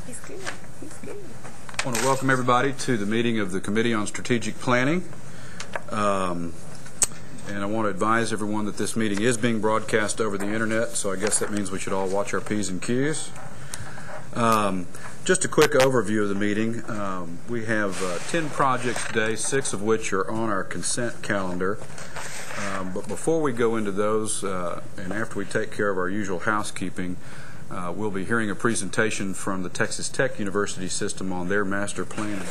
He's good. He's good. I want to welcome everybody to the meeting of the Committee on Strategic Planning. And I want to advise everyone that this meeting is being broadcast over the internet, so I guess that means we should all watch our P's and Q's. Just a quick overview of the meeting. We have 10 projects today, 6 of which are on our consent calendar. But before we go into those, and after we take care of our usual housekeeping, we'll be hearing a presentation from the Texas Tech University system on their master plan,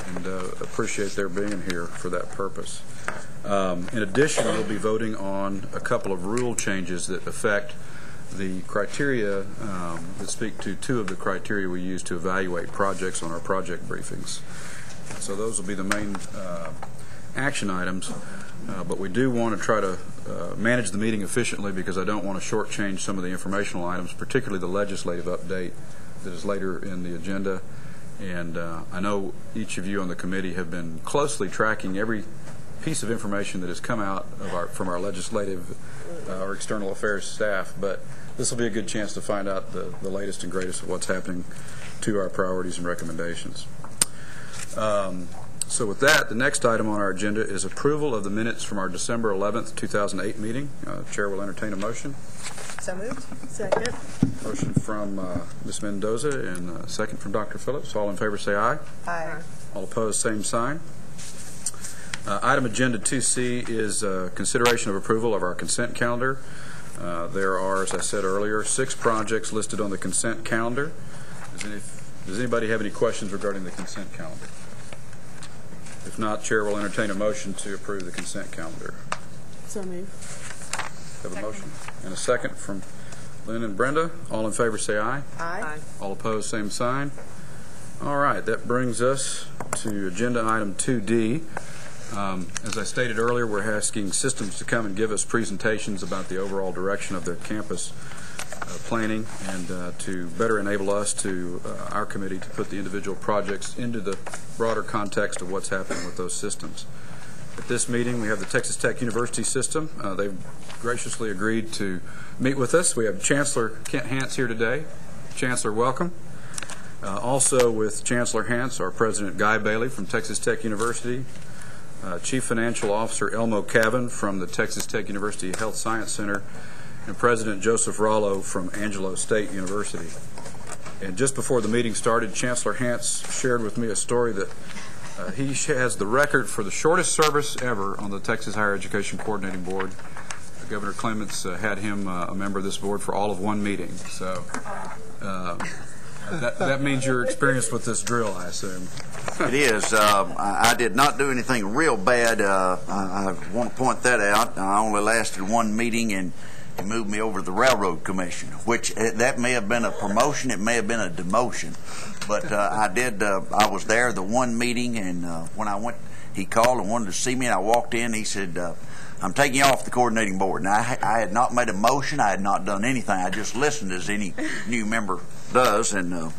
and appreciate their being here for that purpose. In addition, we'll be voting on a couple of rule changes that affect the criteria that speak to 2 of the criteria we use to evaluate projects on our project briefings. So those will be the main action items, but we do want to try to manage the meeting efficiently because I don't want to shortchange some of the informational items, particularly the legislative update that is later in the agenda. And I know each of you on the committee have been closely tracking every piece of information that has come out of from our legislative or external affairs staff, but this will be a good chance to find out the latest and greatest of what's happening to our priorities and recommendations. So with that, the next item on our agenda is approval of the minutes from our December 11th, 2008 meeting. Chair will entertain a motion. So moved. Second. Motion from Ms. Mendoza and a second from Dr. Phillips. All in favor say aye. Aye. All opposed, same sign. Item agenda 2C is consideration of approval of our consent calendar. There are, as I said earlier, 6 projects listed on the consent calendar. Does anybody have any questions regarding the consent calendar? If not, Chair will entertain a motion to approve the consent calendar. So moved. Have a motion and a second from Lynn and Brenda. All in favor say aye. Aye. All opposed, same sign. All right, that brings us to agenda item 2D. As I stated earlier, we're asking systems to come and give us presentations about the overall direction of their campus planning and to better enable us to, our committee, to put the individual projects into the broader context of what's happening with those systems. At this meeting, we have the Texas Tech University system. They've graciously agreed to meet with us. We have Chancellor Kent Hance here today. Chancellor, welcome. Also with Chancellor Hance, our President Guy Bailey from Texas Tech University, Chief Financial Officer Elmo Cavan from the Texas Tech University Health Science Center, and President Joseph Rollo from Angelo State University. And just before the meeting started, Chancellor Hance shared with me a story that he has the record for the shortest service ever on the Texas Higher Education Coordinating Board. Governor Clements had him a member of this board for all of 1 meeting. So that means you're experienced with this drill, I assume. It is. I did not do anything real bad. I want to point that out. I only lasted 1 meeting, and he moved me over to the Railroad Commission, which that may have been a promotion, it may have been a demotion, but I was there the 1 meeting, and when I went, he called and wanted to see me, and I walked in, he said, I'm taking you off the coordinating board. Now, I had not made a motion, I had not done anything, I just listened as any new member does, and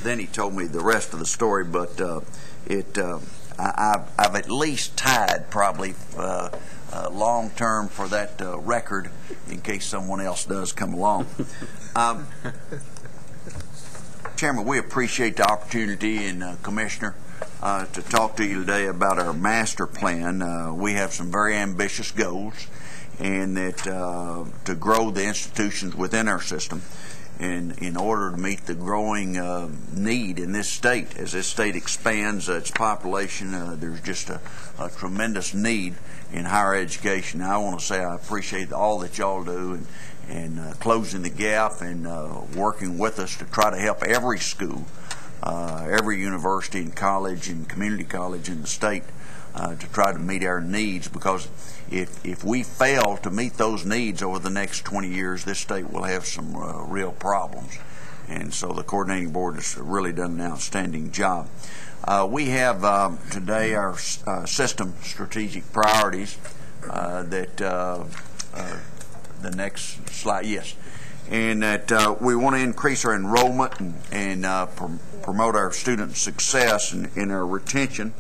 then he told me the rest of the story, but I've at least tied probably long term for that record in case someone else does come along. Chairman, we appreciate the opportunity, and Commissioner, to talk to you today about our master plan. We have some very ambitious goals, and that to grow the institutions within our system. And in order to meet the growing need in this state, as this state expands its population, there's just a tremendous need in higher education. Now, I want to say I appreciate all that y'all do and closing the gap and working with us to try to help every school, every university and college and community college in the state to try to meet our needs, because if we fail to meet those needs over the next 20 years, this state will have some real problems. And so the coordinating board has really done an outstanding job. We have today our system strategic priorities that the next slide, yes. And that we want to increase our enrollment and promote our student success and our retention.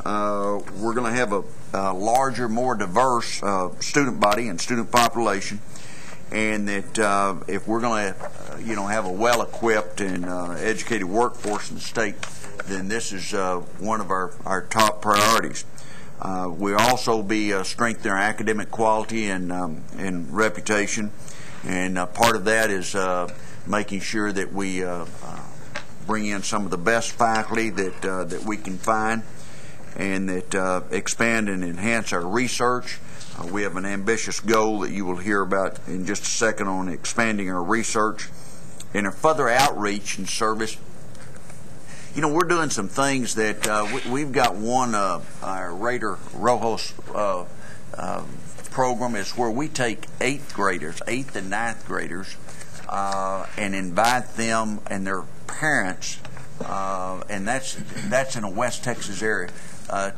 We're going to have a larger, more diverse student body and student population, and that if we're going to have a well-equipped and educated workforce in the state, then this is one of our top priorities. We'll also be strengthening our academic quality and reputation, and part of that is making sure that we bring in some of the best faculty that we can find, and that expand and enhance our research. We have an ambitious goal that you will hear about in just a second on expanding our research and our further outreach and service. We're doing some things that we've got one, our Raider Rojos program is where we take 8th and 9th graders, and invite them and their parents, and that's in a West Texas area,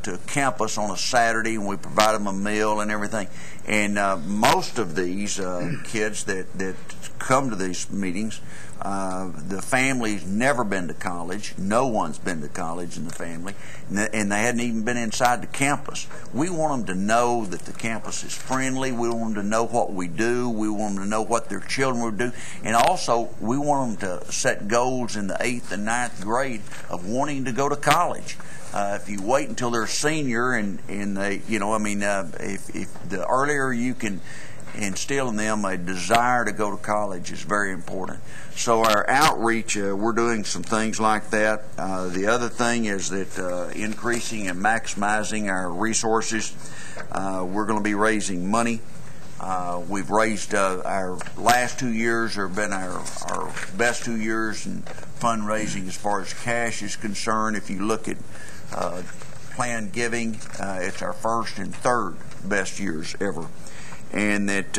to campus on a Saturday, and we provide them a meal and everything. And most of these kids that come to these meetings, the family's never been to college. No one's been to college in the family, and they hadn't even been inside the campus. We want them to know that the campus is friendly. We want them to know what we do. We want them to know what their children will do. And also, we want them to set goals in the 8th and 9th grade of wanting to go to college. If you wait until they're a senior and they, if the earlier you can instill in them a desire to go to college is very important. So our outreach, we're doing some things like that. The other thing is that increasing and maximizing our resources. We're going to be raising money. We've raised our last 2 years have been our best 2 years in fundraising as far as cash is concerned. If you look at planned giving, it's our first and third best years ever. And that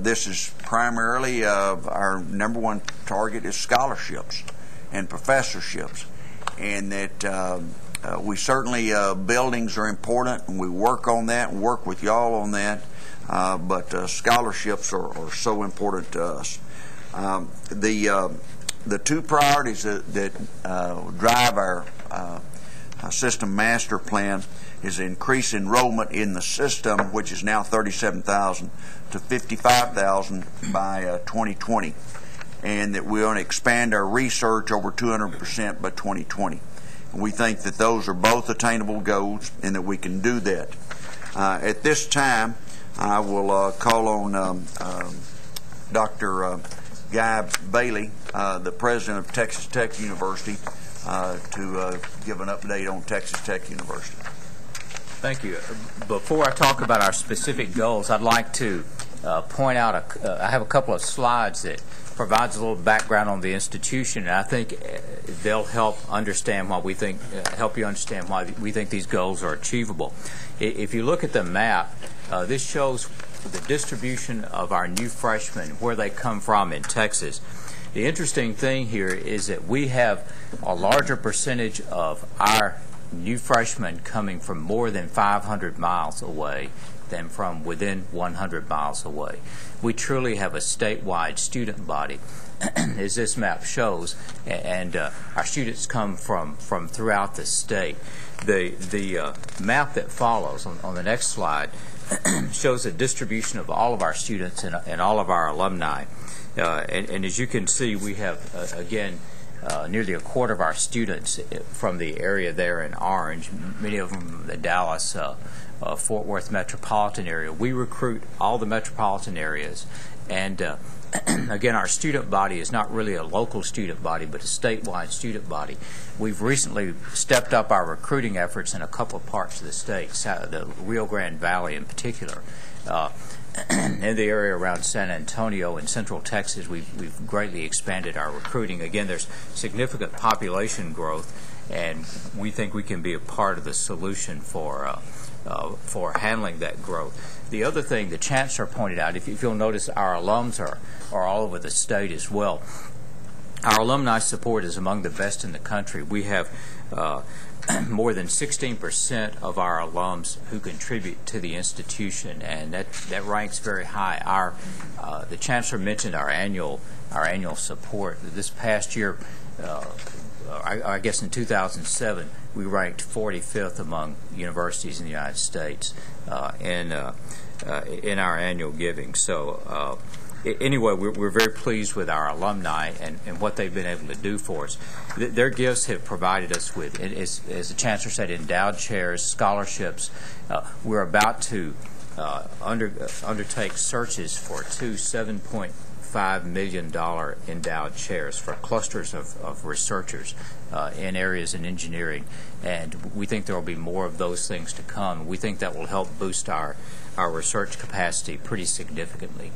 this is primarily our number one target is scholarships and professorships. And that we certainly, buildings are important, and we work on that and work with y'all on that. But scholarships are so important to us. The two priorities that drive our system master plan is increase enrollment in the system, which is now 37,000 to 55,000 by 2020, and that we want to expand our research over 200% by 2020. And we think that those are both attainable goals and that we can do that. At this time, I will call on Dr. Guy Bailey, the president of Texas Tech University, to give an update on Texas Tech University. Thank you. Before I talk about our specific goals, I'd like to point out, I have a couple of slides that provides a little background on the institution, and I think they'll help understand why we think, help you understand why we think these goals are achievable. If you look at the map, this shows the distribution of our new freshmen, where they come from in Texas. The interesting thing here is that we have a larger percentage of our new freshmen coming from more than 500 miles away than from within 100 miles away. We truly have a statewide student body, as this map shows, and our students come from throughout the state. The map that follows on the next slide shows the distribution of all of our students and all of our alumni. And as you can see, we have, again, nearly a quarter of our students from the area there in orange, many of them from the Dallas, Fort Worth metropolitan area. We recruit all the metropolitan areas, and again, our student body is not really a local student body, but a statewide student body. We've recently stepped up our recruiting efforts in a couple of parts of the state, the Rio Grande Valley in particular. In the area around San Antonio and Central Texas, we've greatly expanded our recruiting. Again, there's significant population growth, and we think we can be a part of the solution for handling that growth. The other thing the Chancellor pointed out, if you'll notice, our alums are all over the state as well. Our alumni support is among the best in the country. We have more than 16% of our alums who contribute to the institution, and that ranks very high. The Chancellor mentioned our annual support. This past year, I guess in 2007, we ranked 45th among universities in the United States in our annual giving. So anyway, we're very pleased with our alumni and what they've been able to do for us. Their gifts have provided us with, as the Chancellor said, endowed chairs, scholarships. We're about to undertake searches for two $7.5 million endowed chairs for clusters of researchers in areas in engineering, and we think there will be more of those things to come. We think that will help boost our research capacity pretty significantly.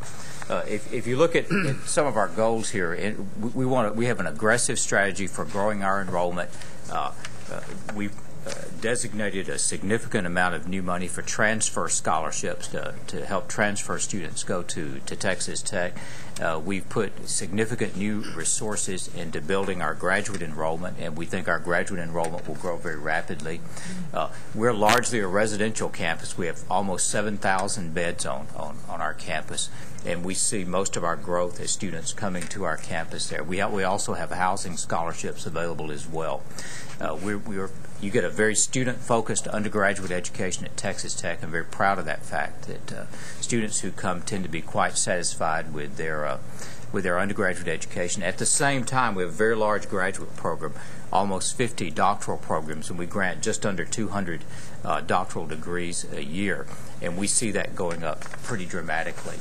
If you look at some of our goals here, we have an aggressive strategy for growing our enrollment. We've designated a significant amount of new money for transfer scholarships to help transfer students go to Texas Tech. We've put significant new resources into building our graduate enrollment, and we think our graduate enrollment will grow very rapidly. We're largely a residential campus. We have almost 7,000 beds on our campus, and we see most of our growth as students coming to our campus there. We also have housing scholarships available as well. You get a very student-focused undergraduate education at Texas Tech. I'm very proud of that fact, that students who come tend to be quite satisfied with their undergraduate education. At the same time, we have a very large graduate program, almost 50 doctoral programs, and we grant just under 200 doctoral degrees a year, and we see that going up pretty dramatically.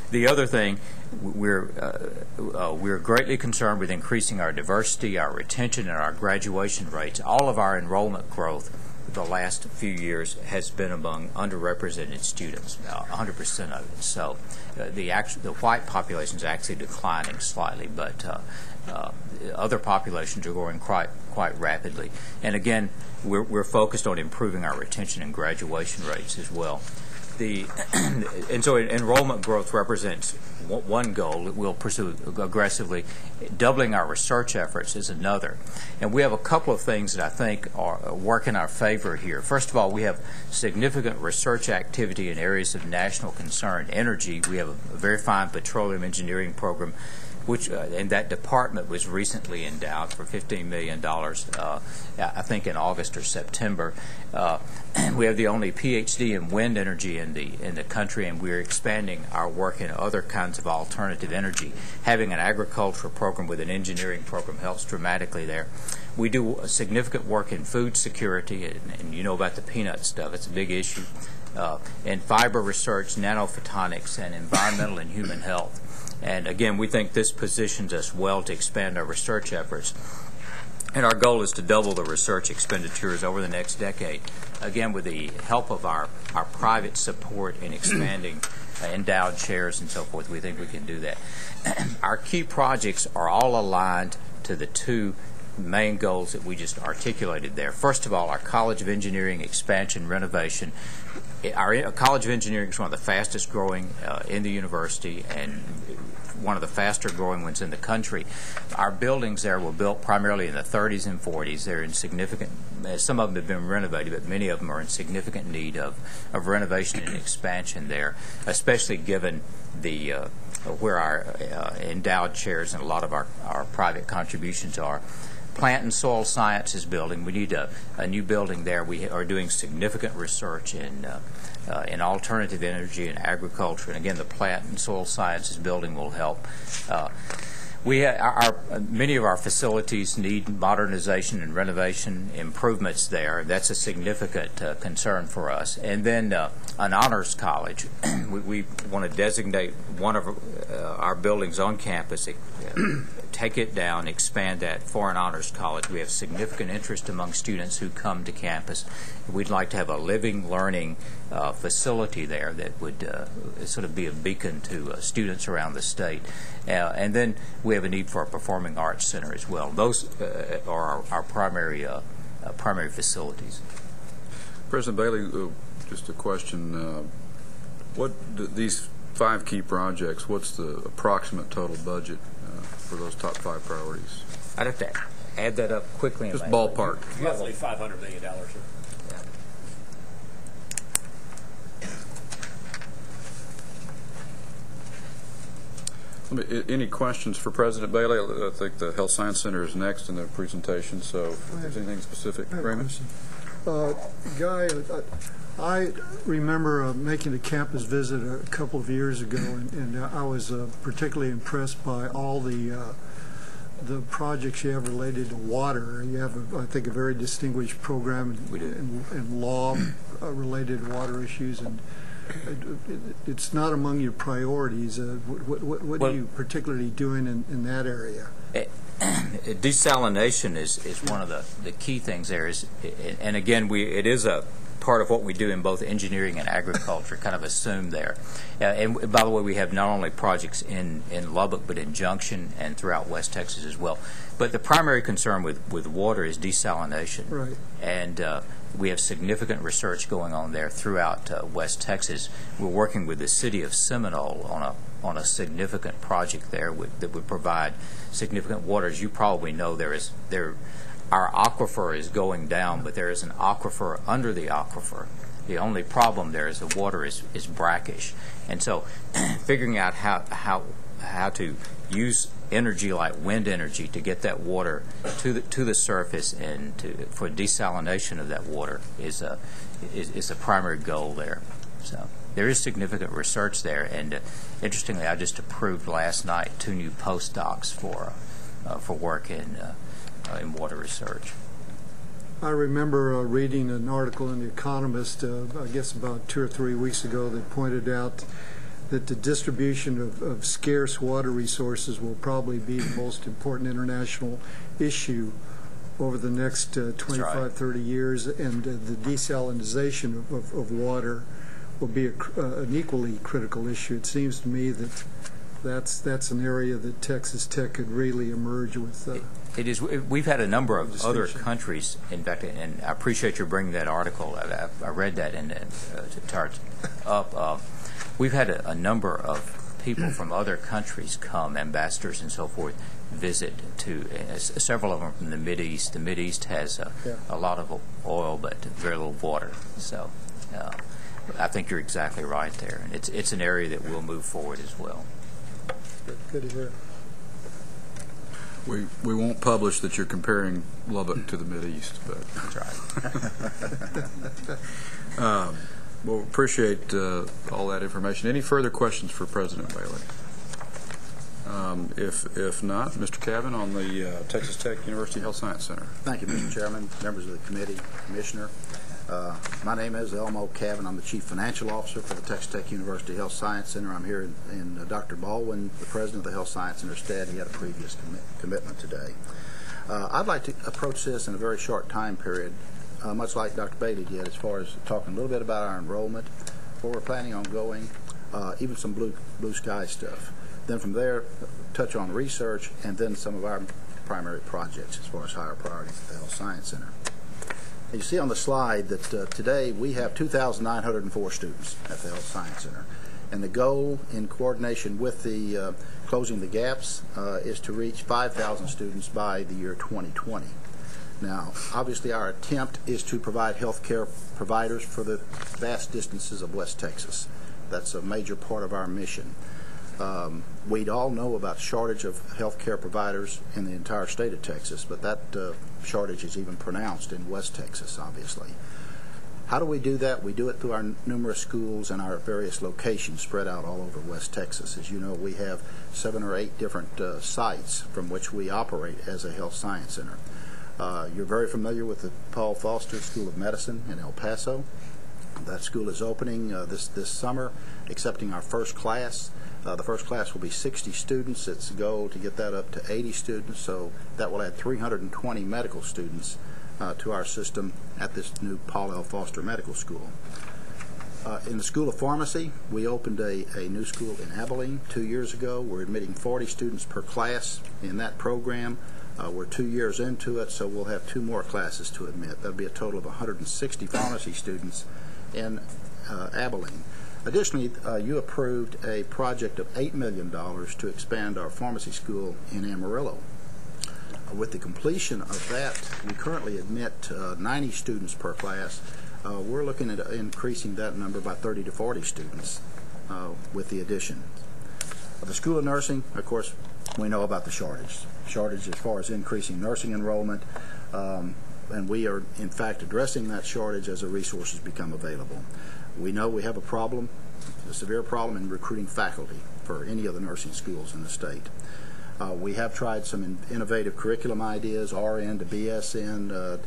The other thing, we're greatly concerned with increasing our diversity, our retention, and our graduation rates. All of our enrollment growth the last few years has been among underrepresented students, 100% of it. So the white population is actually declining slightly, but other populations are growing quite rapidly. And again, we're focused on improving our retention and graduation rates as well. And so enrollment growth represents one goal that we'll pursue aggressively. Doubling our research efforts is another. And we have a couple of things that I think work in our favor here. First of all, we have significant research activity in areas of national concern. Energy, we have a very fine petroleum engineering program, which and that department was recently endowed for $15 million, I think in August or September. We have the only PhD in wind energy in the country, and we're expanding our work in other kinds of alternative energy. Having an agricultural program with an engineering program helps dramatically there. We do significant work in food security, and you know about the peanut stuff. It's a big issue. In fiber research, nanophotonics, and environmental and human health. And again, we think this positions us well to expand our research efforts. And our goal is to double the research expenditures over the next decade. Again, with the help of our private support in expanding endowed chairs and so forth, we think we can do that. Our key projects are all aligned to the two main goals that we just articulated there. First of all, our College of Engineering expansion renovation. Our College of Engineering is one of the fastest growing in the university and one of the faster growing ones in the country. Our buildings there were built primarily in the 30s and 40s. They're in significant, some of them have been renovated, but many of them are in significant need of renovation and expansion there, especially given the where our endowed chairs and a lot of our private contributions are. Plant and Soil Sciences building, we need a new building there. We are doing significant research in alternative energy and agriculture, and again, the Plant and Soil Sciences building will help. Many of our facilities need modernization and renovation improvements there. That's a significant concern for us. And then an honors college. We want to designate one of our buildings on campus, take it down, expand that for an honors college. We have significant interest among students who come to campus. We'd like to have a living, learning facility there that would sort of be a beacon to students around the state. And then we have a need for a performing arts center as well. Those are our primary facilities. President Bailey, just a question. These 5 key projects, what's the approximate total budget for those top 5 priorities? I'd have to add that up quickly. Just ballpark. Roughly $500 million. Any questions for President Bailey? I think the Health Science Center is next in the presentation, so if there's anything specific. Raymond? Guy, I remember making a campus visit a couple of years ago, and I was particularly impressed by all the projects you have related to water. You have, I think, a very distinguished program in law-related water issues, and it's not among your priorities. What are you particularly doing in that area? Desalination is one of the key things there. And again, it is a part of what we do in both engineering and agriculture, kind of assumed there. And by the way, we have not only projects in Lubbock, but in Junction and throughout West Texas as well. But the primary concern with water is desalination. Right. And we have significant research going on there throughout West Texas. We're working with the city of Seminole on a significant project there that would provide significant water. As you probably know, our aquifer is going down, but there is an aquifer under the aquifer. The only problem there is the water is brackish. And so figuring out how to use energy like wind energy to get that water to the surface and for desalination of that water is a primary goal there. So there is significant research there, and interestingly, I just approved last night 2 new postdocs for work in water research. I remember reading an article in The Economist, I guess about 2 or 3 weeks ago, that pointed out that the distribution of scarce water resources will probably be the most important international issue over the next 25, right. 30 years, and the desalinization of water will be an equally critical issue. It seems to me that that's an area that Texas Tech could really emerge with. It is. We've had a number of other countries, in fact, and I appreciate you bringing that article. I read that and to charge up. We've had a number of people from other countries come, ambassadors and so forth, visit several of them from the Mideast. The Mideast has a lot of oil but very little water. So I think you're exactly right there, and it's an area that will move forward as well. Good to hear. We won't publish that you're comparing Lubbock to the Mideast, but That's right. Well, appreciate all that information. Any further questions for President Bailey? If not, Mr. Cavan on the Texas Tech University Health Science Center. Thank you, Mr. Chairman, members of the committee, Commissioner. My name is Elmo Cavan. I'm the Chief Financial Officer for the Texas Tech University Health Science Center. I'm here in Dr. Baldwin, the President of the Health Science Center, stead. He had a previous commitment today. I'd like to approach this in a very short time period, much like Dr. Bailey did, as far as talking a little bit about our enrollment, where we're planning on going, even some blue sky stuff. Then from there, touch on research, and then some of our primary projects as far as higher priorities at the Health Science Center. You see on the slide that today we have 2,904 students at the Health Science Center. And the goal, in coordination with the Closing the Gaps, is to reach 5,000 students by the year 2020. Now, obviously our attempt is to provide health care providers for the vast distances of West Texas. That's a major part of our mission. We all know about shortage of health care providers in the entire state of Texas, but that shortage is even pronounced in West Texas, obviously. How do we do that? We do it through our numerous schools and our various locations spread out all over West Texas. As you know, we have 7 or 8 different sites from which we operate as a health science center. You're very familiar with the Paul Foster School of Medicine in El Paso. That school is opening this summer, accepting our first class. The first class will be 60 students. It's a goal to get that up to 80 students, so that will add 320 medical students to our system at this new Paul L. Foster Medical School. In the School of Pharmacy, we opened a new school in Abilene 2 years ago. We're admitting 40 students per class in that program. We're 2 years into it, so we'll have 2 more classes to admit. That'll be a total of 160 pharmacy students in Abilene. Additionally, you approved a project of $8 million to expand our pharmacy school in Amarillo. With the completion of that, we currently admit 90 students per class. We're looking at increasing that number by 30 to 40 students with the addition. The School of Nursing, of course, we know about the shortage as far as increasing nursing enrollment. and we are, in fact, addressing that shortage as the resources become available. We know we have a problem, a severe problem in recruiting faculty for any of the nursing schools in the state. We have tried some innovative curriculum ideas, RN to BSN,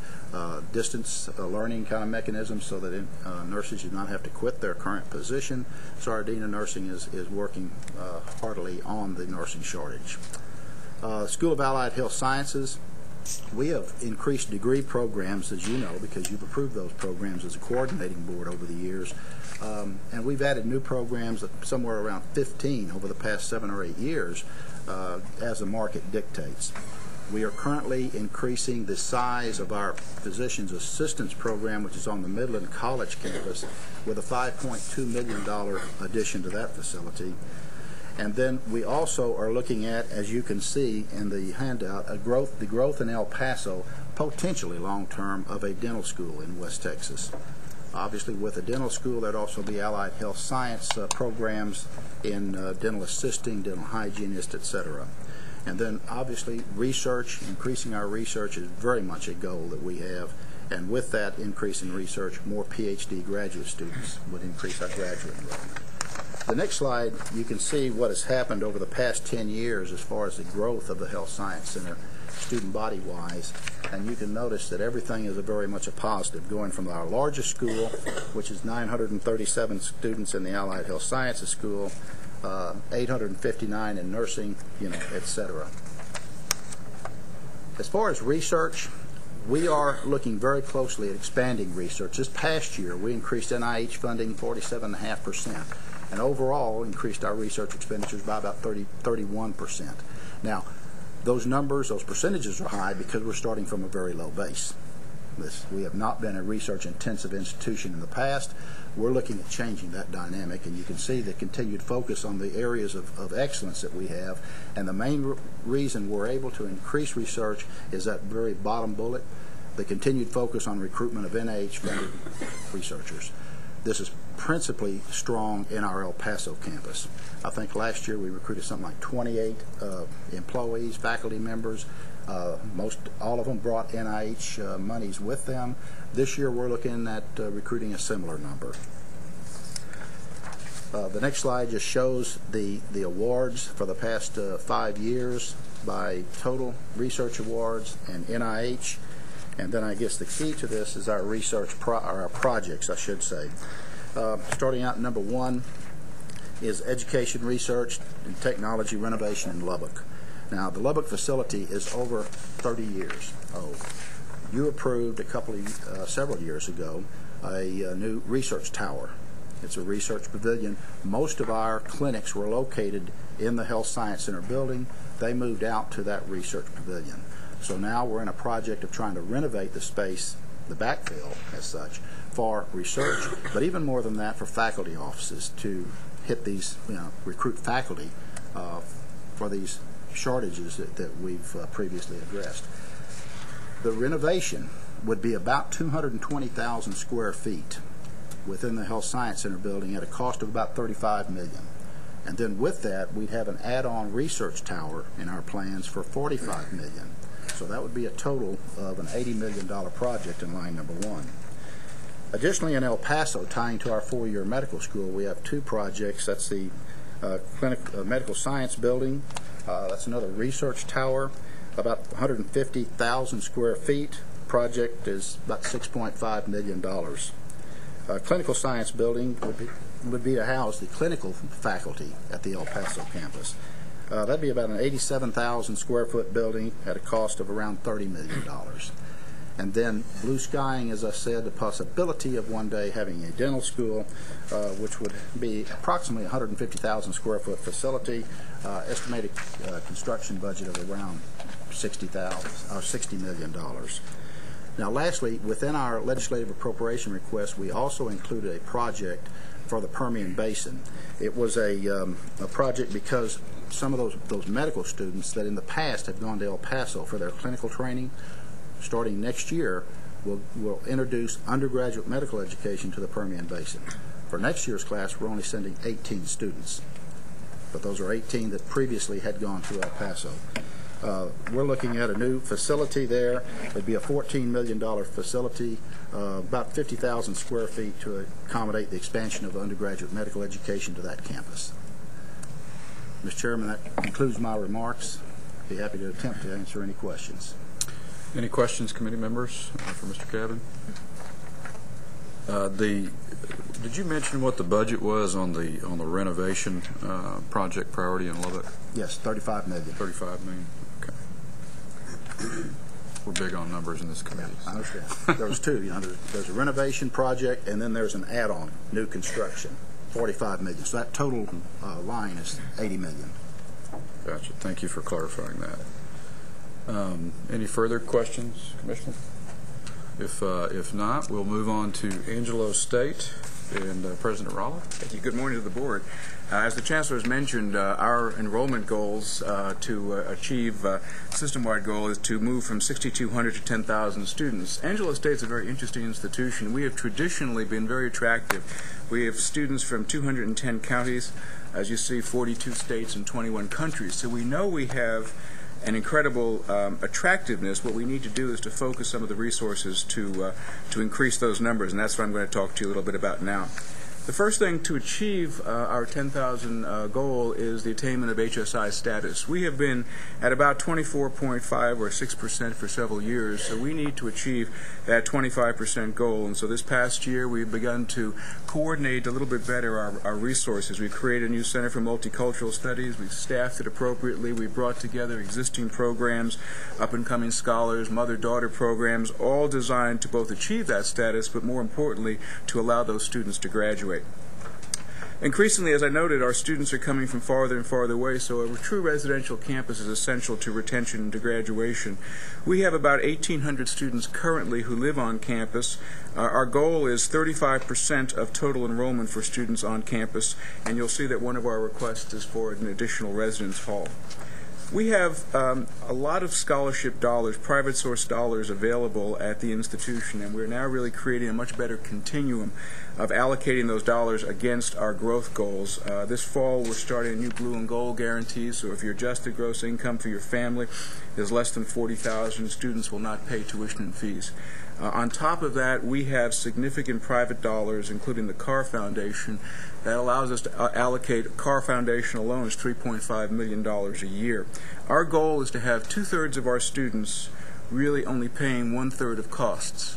distance learning kind of mechanisms so that nurses do not have to quit their current position. So our Dean of Nursing is working heartily on the nursing shortage. School of Allied Health Sciences, we have increased degree programs, as you know, because you've approved those programs as a coordinating board over the years. And we've added new programs, somewhere around 15 over the past 7 or 8 years, as the market dictates. We are currently increasing the size of our physician's assistance program, which is on the Midland College campus, with a $5.2 million addition to that facility. And then we also are looking at, as you can see in the handout, the growth in El Paso, potentially long-term, of a dental school in West Texas. Obviously, with a dental school, there'd also be allied health science programs in dental assisting, dental hygienist, etc. And then, obviously, research, increasing our research is very much a goal that we have. And with that increase in research, more PhD graduate students would increase our graduate enrollment. The next slide, you can see what has happened over the past 10 years as far as the growth of the Health Science Center, student body-wise, and you can notice that everything is very much a positive, going from our largest school, which is 937 students in the Allied Health Sciences School, 859 in nursing, etc. As far as research, we are looking very closely at expanding research. This past year, we increased NIH funding 47.5%. And overall increased our research expenditures by about 31%. Now, those numbers, those percentages are high because we're starting from a very low base. We have not been a research-intensive institution in the past. We're looking at changing that dynamic, and you can see the continued focus on the areas of excellence that we have. And the main reason we're able to increase research is that very bottom bullet, the continued focus on recruitment of NIH-funded researchers. This is principally strong in our El Paso campus. I think last year we recruited something like 28 employees, faculty members. All of them brought NIH monies with them. This year we're looking at recruiting a similar number. The next slide just shows the awards for the past 5 years by total research awards and NIH. And then I guess the key to this is our research, our projects, I should say. Starting out, number 1 is education, research, and technology renovation in Lubbock. Now, the Lubbock facility is over 30 years old. You approved several years ago a new research tower. It's a research pavilion. Most of our clinics were located in the Health Science Center building. They moved out to that research pavilion. So now we're in a project of trying to renovate the space, the backfill as such, for research, but even more than that, for faculty offices to hit these, recruit faculty for these shortages that we've previously addressed. The renovation would be about 220,000 square feet within the Health Science Center building at a cost of about $35 million. And then with that, we'd have an add-on research tower in our plans for $45 million. So that would be a total of an $80 million project in line number 1. Additionally, in El Paso, tying to our 4-year medical school, we have 2 projects. That's the medical science building. That's another research tower, about 150,000 square feet. Project is about $6.5 million. Clinical science building would be to house the clinical faculty at the El Paso campus. That'd be about an 87,000 square foot building at a cost of around $30 million. And then blue skying, as I said, the possibility of one day having a dental school, which would be approximately 150,000 square foot facility, estimated construction budget of around $60 million. Now, lastly, within our legislative appropriation request, we also included a project for the Permian Basin. It was a project because some of those medical students that in the past have gone to El Paso for their clinical training, starting next year, will introduce undergraduate medical education to the Permian Basin. For next year's class, we're only sending 18 students, but those are 18 that previously had gone to El Paso. We're looking at a new facility there. It'd be a $14 million facility, about 50,000 square feet to accommodate the expansion of undergraduate medical education to that campus. Mr. Chairman, that concludes my remarks. Be happy to attempt to answer any questions. Any questions, committee members, for Mr. Cavan? Did you mention what the budget was on the renovation project priority in Lubbock? Yes, $35 million. $35 million. Okay. We're big on numbers in this committee. I understand. There was two. There's a renovation project, and then there's an add-on, new construction, $45 million. So that total line is $80 million. Gotcha. Thank you for clarifying that. Any further questions, Commissioner? If not, we'll move on to Angelo State and President Rolla. Thank you. Good morning to the board. As the Chancellor has mentioned, our enrollment goals to achieve system-wide goal is to move from 6,200 to 10,000 students. Angelo State's a very interesting institution. We have traditionally been very attractive. We have students from 210 counties, as you see, 42 states and 21 countries. So we know we have an incredible attractiveness. What we need to do is to focus some of the resources to increase those numbers, and that's what I'm going to talk to you a little bit about now. The first thing to achieve our 10,000 goal is the attainment of HSI status. We have been at about 24.5 or 6% for several years, so we need to achieve that 25% goal. And so this past year we've begun to coordinate a little bit better our resources. We've created a new Center for Multicultural Studies. We've staffed it appropriately. We've brought together existing programs, up-and-coming scholars, mother-daughter programs, all designed to both achieve that status, but more importantly, to allow those students to graduate. Increasingly, as I noted, our students are coming from farther and farther away, so a true residential campus is essential to retention and to graduation. We have about 1,800 students currently who live on campus. Our goal is 35% of total enrollment for students on campus, and you'll see that one of our requests is for an additional residence hall. We have a lot of scholarship dollars, private source dollars available at the institution, and we're now really creating a much better continuum of allocating those dollars against our growth goals. This fall we're starting a new blue and gold guarantee, so if your adjusted gross income for your family is less than $40,000, students will not pay tuition and fees. On top of that, we have significant private dollars, including the Carr Foundation, that allows us to allocate Carr Foundation alone is $3.5 million a year. Our goal is to have 2/3 of our students really only paying 1/3 of costs.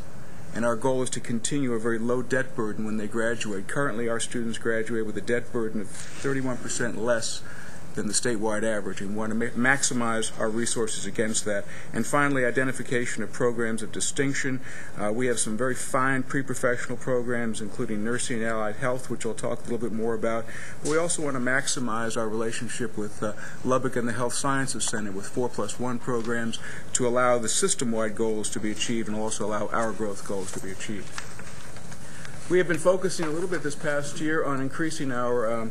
And our goal is to continue a very low debt burden when they graduate. Currently, our students graduate with a debt burden of 31% less than the statewide average, and we want to maximize our resources against that. And finally, identification of programs of distinction. We have some very fine pre-professional programs, including nursing and allied health, which I'll talk a little bit more about. But we also want to maximize our relationship with Lubbock and the Health Sciences Center with 4+1 programs to allow the system-wide goals to be achieved and also allow our growth goals to be achieved. We have been focusing a little bit this past year on increasing our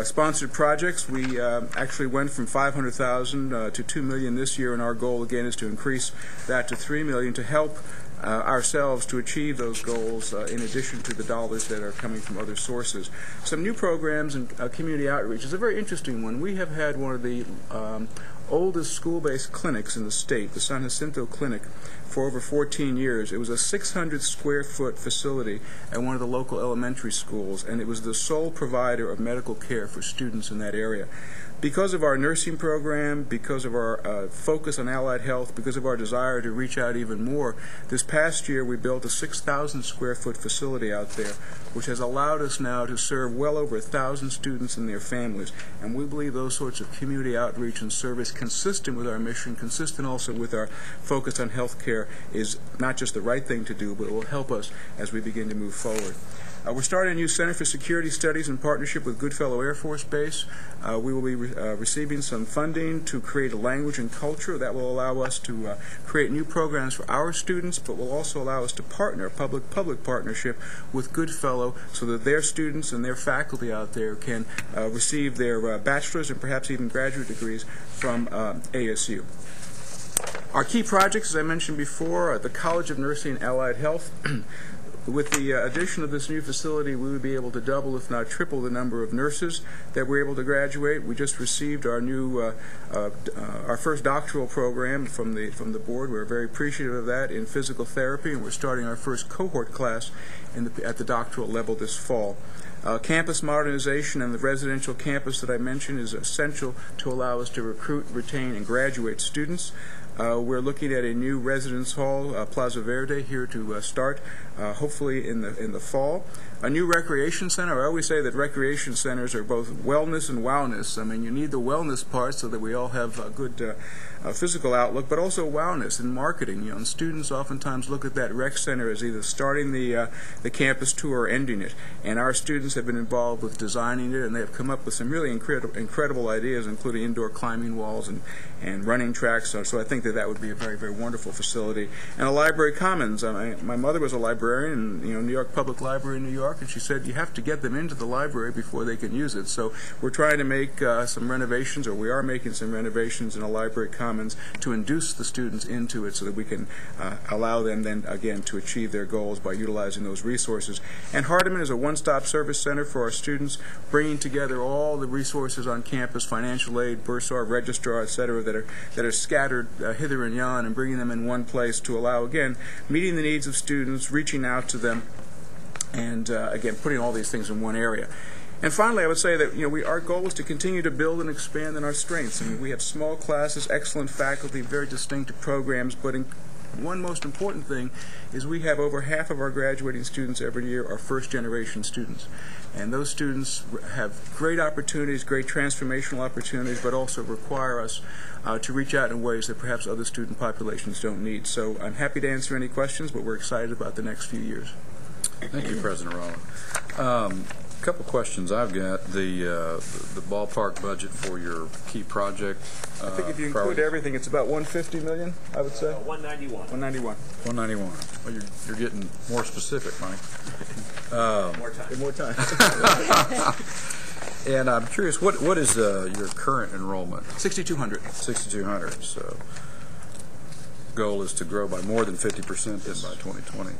sponsored projects. We actually went from $500,000 to $2 million this year, and our goal again is to increase that to $3 million to help ourselves to achieve those goals in addition to the dollars that are coming from other sources. Some new programs and community outreach is a very interesting one. We have had one of the oldest school-based clinics in the state, the San Jacinto Clinic, for over 14 years. It was a 600-square-foot facility at one of the local elementary schools, and it was the sole provider of medical care for students in that area. Because of our nursing program, because of our focus on allied health, because of our desire to reach out even more, this past year we built a 6,000-square-foot facility out there, which has allowed us now to serve well over 1,000 students and their families. And we believe those sorts of community outreach and service consistent with our mission, consistent also with our focus on health care, is not just the right thing to do, but it will help us as we begin to move forward. We're starting a new Center for Security Studies in partnership with Goodfellow Air Force Base. We will be receiving some funding to create a language and culture that will allow us to create new programs for our students, but will also allow us to partner, public partnership with Goodfellow, so that their students and their faculty out there can receive their bachelor's and perhaps even graduate degrees from ASU. Our key projects, as I mentioned before, are the College of Nursing and Allied Health. With the addition of this new facility, we would be able to double, if not triple, the number of nurses that we're able to graduate. We just received our new, our first doctoral program from the board. We're very appreciative of that in physical therapy, and we're starting our first cohort class at the doctoral level this fall. Campus modernization and the residential campus that I mentioned is essential to allow us to recruit, retain, and graduate students. We're looking at a new residence hall, Plaza Verde, here to start, hopefully in the fall. A new recreation center. I always say that recreation centers are both wellness and wowness. I mean, you need the wellness part so that we all have a good physical outlook, but also wowness in marketing. And students oftentimes look at that rec center as either starting the campus tour or ending it. And our students have been involved with designing it, and they have come up with some really incredible ideas, including indoor climbing walls and running tracks. So I think that would be a very, very wonderful facility. And a library commons. My mother was a librarian in New York Public Library in New York, and she said you have to get them into the library before they can use it. So we're trying to make some renovations, or we are making some renovations in a library commons to induce the students into it so that we can allow them then again to achieve their goals by utilizing those resources. And Hardeman is a one-stop service center for our students, bringing together all the resources on campus, financial aid, bursar, registrar, etc., that are scattered hither and yon, and bringing them in one place to allow, again, meeting the needs of students, reaching out to them, and again, putting all these things in one area. And finally, I would say that our goal is to continue to build and expand on our strengths. I mean, we have small classes, excellent faculty, very distinct programs, but one most important thing is we have over half of our graduating students every year are first-generation students. And those students have great opportunities, great transformational opportunities, but also require us to reach out in ways that perhaps other student populations don't need. So I'm happy to answer any questions, but we're excited about the next few years. Thank you, President Rowland. A couple questions I've got. The ballpark budget for your key project. I think if you include everything, it's about $150 million, I would say. 191. 191. 191. Well, you're getting more specific, Mike. More time. And I'm curious, what is your current enrollment? 6,200. 6,200. So goal is to grow by more than 50% then by 2020.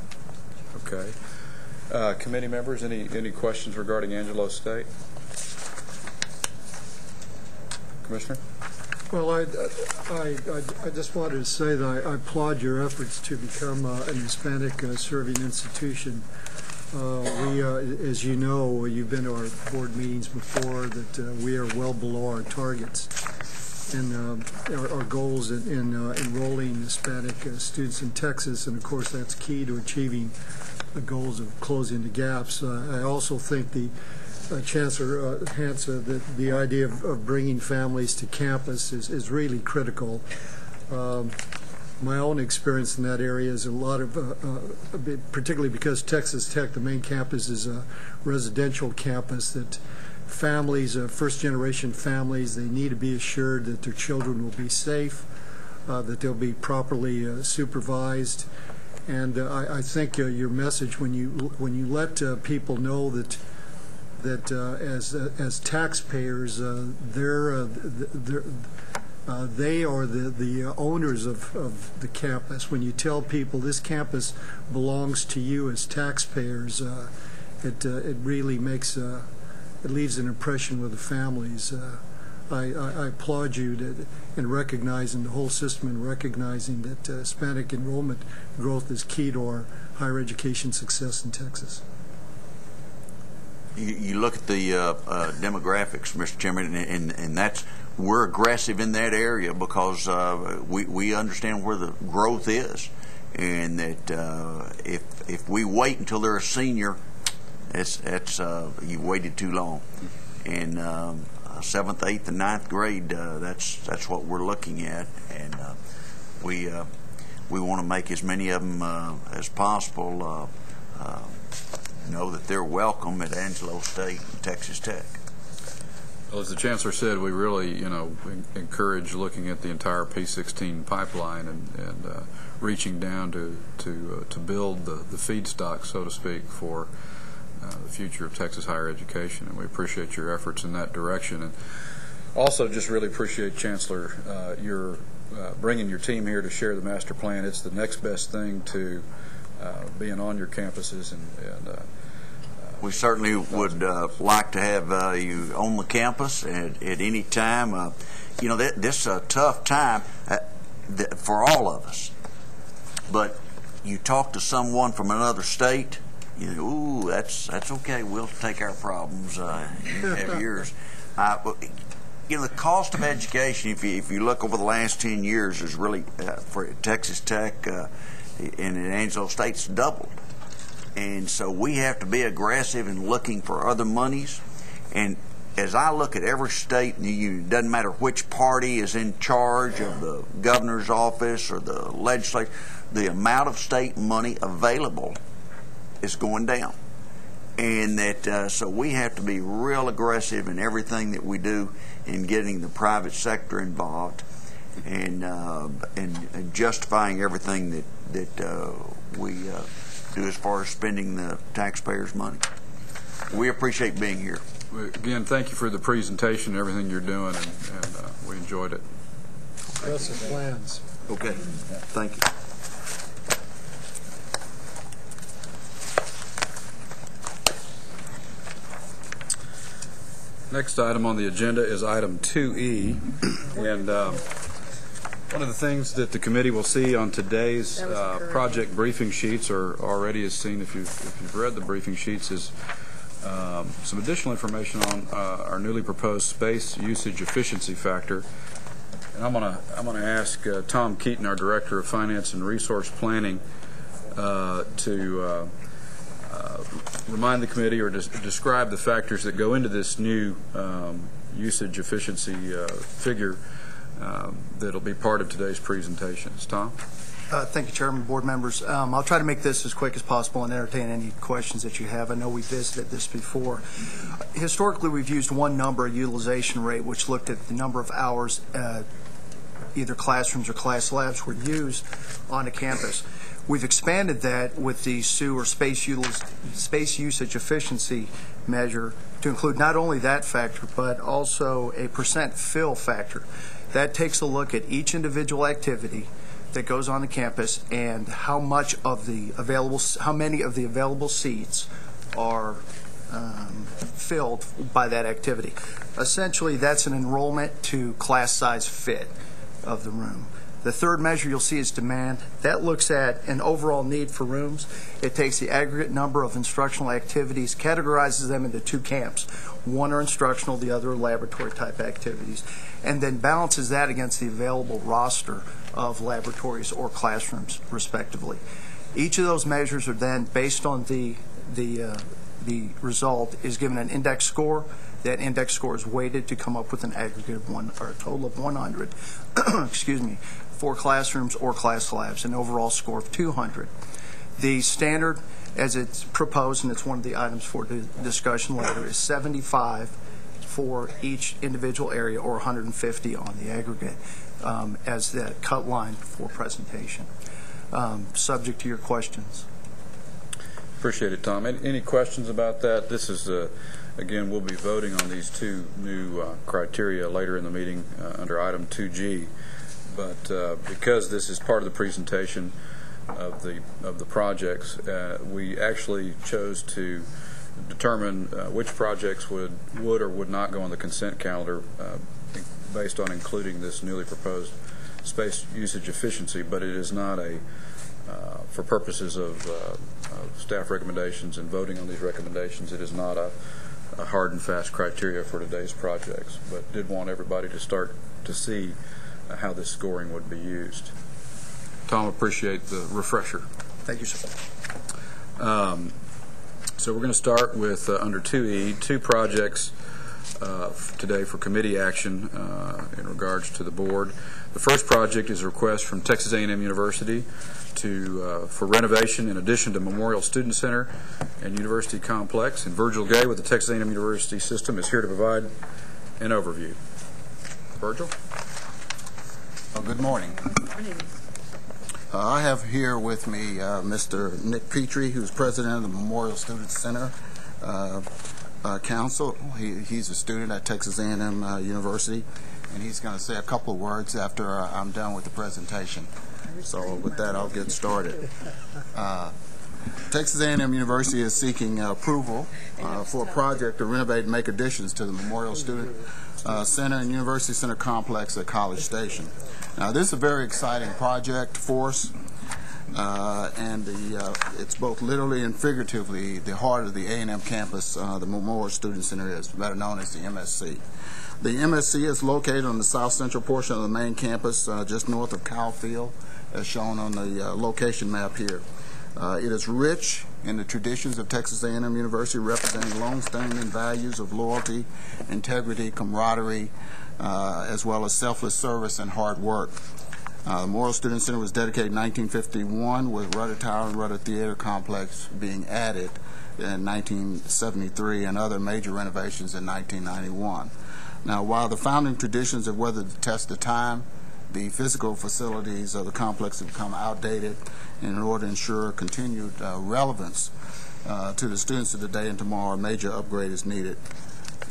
Okay. Committee members, any questions regarding Angelo State? Commissioner? Well, I just wanted to say that I applaud your efforts to become an Hispanic serving institution. We, as you know, you've been to our board meetings before, that we are well below our targets. And our goals in enrolling Hispanic students in Texas, and of course that's key to achieving the goals of closing the gaps. I also think the Chancellor Hansa, that the idea of bringing families to campus is really critical. My own experience in that area is a lot of, particularly because Texas Tech, the main campus, is a residential campus, that families, first-generation families, they need to be assured that their children will be safe, that they'll be properly supervised. And I think your message, when you let people know that as taxpayers, they are the owners of the campus. When you tell people this campus belongs to you as taxpayers, it really makes it leaves an impression with the families. I applaud you in recognizing the whole system and recognizing that Hispanic enrollment growth is key to our higher education success in Texas. You look at the demographics, Mr. Chairman, and that's, we're aggressive in that area because we understand where the growth is, and that if we wait until they're a senior, it's you waited too long. And 7th, 8th, and 9th grade, that's what we're looking at, and we want to make as many of them as possible know that they're welcome at Angelo State and Texas Tech. Well, as the Chancellor said, we really, encourage looking at the entire P16 pipeline and reaching down to build the feedstock, so to speak, for the future of Texas higher education, and we appreciate your efforts in that direction. And also just really appreciate, Chancellor, your bringing your team here to share the master plan. It's the next best thing to being on your campuses. And we certainly would like to have you on the campus at any time. You know, this is a tough time for all of us. But you talk to someone from another state, you know, ooh, that's okay. We'll take our problems. You have yours. You know, the cost of education, if you look over the last 10 years, is really, for Texas Tech and at Angelo State's doubled. And so we have to be aggressive in looking for other monies. And as I look at every state in the union, it doesn't matter which party is in charge of the governor's office or the legislature, the amount of state money available is going down. And that so we have to be real aggressive in everything that we do in getting the private sector involved and justifying everything that we do as far as spending the taxpayers' money. We appreciate being here. Again, thank you for the presentation and everything you're doing, and we enjoyed it. Aggressive plans. Okay, thank you. Next item on the agenda is item 2E, and one of the things that the committee will see on today's project briefing sheets, or already has seen if you've read the briefing sheets, is some additional information on our newly proposed space usage efficiency factor. And I'm gonna ask Tom Keaton, our Director of Finance and Resource Planning, to remind the committee or describe the factors that go into this new usage efficiency figure that'll be part of today's presentations. Tom? Thank you, Chairman, board members. I'll try to make this as quick as possible and entertain any questions that you have. I know we visited this before. Historically, we've used one number, utilization rate, which looked at the number of hours either classrooms or class labs were used on a campus. We've expanded that with the SUE, or space usage efficiency measure, to include not only that factor, but also a % fill factor. That takes a look at each individual activity that goes on the campus and how many of the available seats are filled by that activity. Essentially, that's an enrollment to class size fit of the room. The third measure you'll see is demand. That looks at an overall need for rooms. It takes the aggregate number of instructional activities, categorizes them into two camps. One are instructional, the other are laboratory type activities, and then balances that against the available roster of laboratories or classrooms, respectively. Each of those measures are then, based on the result, is given an index score. That index score is weighted to come up with an aggregate of a total of 100, excuse me, for classrooms or class labs, an overall score of 200. The standard, as it's proposed, and it's one of the items for the discussion later, is 75 for each individual area, or 150 on the aggregate, as that cut line for presentation. Subject to your questions. Appreciate it, Tom. Any questions about that? This is, again, we'll be voting on these two new criteria later in the meeting under item 2G. But because this is part of the presentation of the projects, we actually chose to determine which projects would or would not go on the consent calendar based on including this newly proposed space usage efficiency. But it is not for purposes of staff recommendations and voting on these recommendations, it is not a hard and fast criteria for today's projects, but did want everybody to start to see how this scoring would be used. Tom, appreciate the refresher. Thank you, sir. So we're going to start with under 2E, two projects today for committee action in regards to the board. The first project is a request from Texas A&M University for renovation in addition to Memorial Student Center and University Complex. And Virgil Gay with the Texas A&M University System is here to provide an overview. Virgil? Well, good morning. Good morning. I have here with me Mr. Nick Petrie, who's president of the Memorial Student Center Council. He's a student at Texas A&M University, and he's going to say a couple of words after I'm done with the presentation. So with that, I'll get started. Texas A&M University is seeking approval for a project to renovate and make additions to the Memorial Student Center and University Center complex at College Station. Now, this is a very exciting project for us, and it's both literally and figuratively the heart of the A&M campus. The Memorial Student Center is better known as the MSC. The MSC is located on the south central portion of the main campus, just north of Kyle Field, as shown on the location map here. It is rich in the traditions of Texas A&M University, representing long-standing values of loyalty, integrity, camaraderie, as well as selfless service and hard work. The Memorial Student Center was dedicated in 1951, with Rudder Tower and Rudder Theater Complex being added in 1973 and other major renovations in 1991. Now, while the founding traditions have weathered the test of time, the physical facilities of the complex have become outdated, and in order to ensure continued relevance to the students of today and tomorrow, a major upgrade is needed.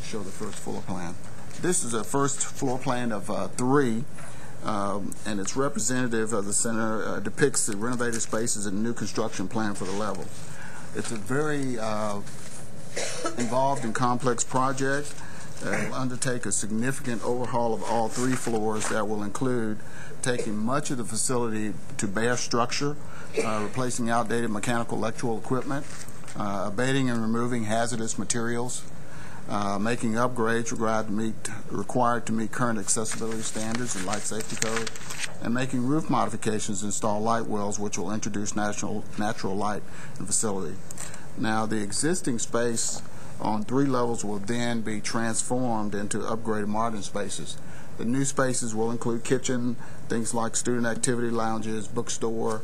Show the first floor plan. This is a first floor plan of 3, and it's representative of the center, depicts the renovated spaces and new construction plan for the level. It's a very involved and complex project. It will undertake a significant overhaul of all 3 floors that will include taking much of the facility to bare structure, replacing outdated mechanical electrical equipment, abating and removing hazardous materials, making upgrades required to meet current accessibility standards and light safety code, and making roof modifications to install light wells which will introduce natural light in the facility. Now, the existing space on 3 levels will then be transformed into upgraded modern spaces. The new spaces will include kitchen, things like student activity lounges, bookstore,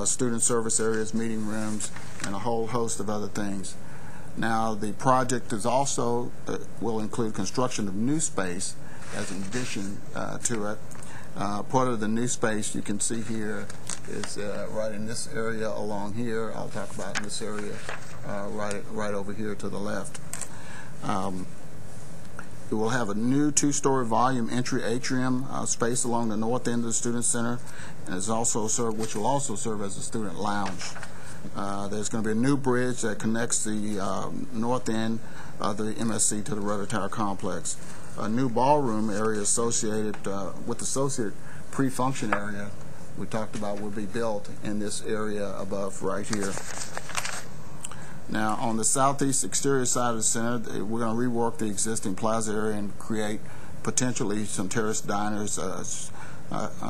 student service areas, meeting rooms, and a whole host of other things. Now, the project is also will include construction of new space as an addition to it. Part of the new space you can see here is right in this area along here. I'll talk about in this area right over here to the left. It will have a new 2-story volume entry atrium space along the north end of the student center, and is also which will also serve as a student lounge. There's going to be a new bridge that connects the north end of the MSC to the Rudder Tower complex. A new ballroom area associated with associated pre-function area we talked about will be built in this area above right here. Now, on the southeast exterior side of the center, we're going to rework the existing plaza area and create potentially some terrace diners.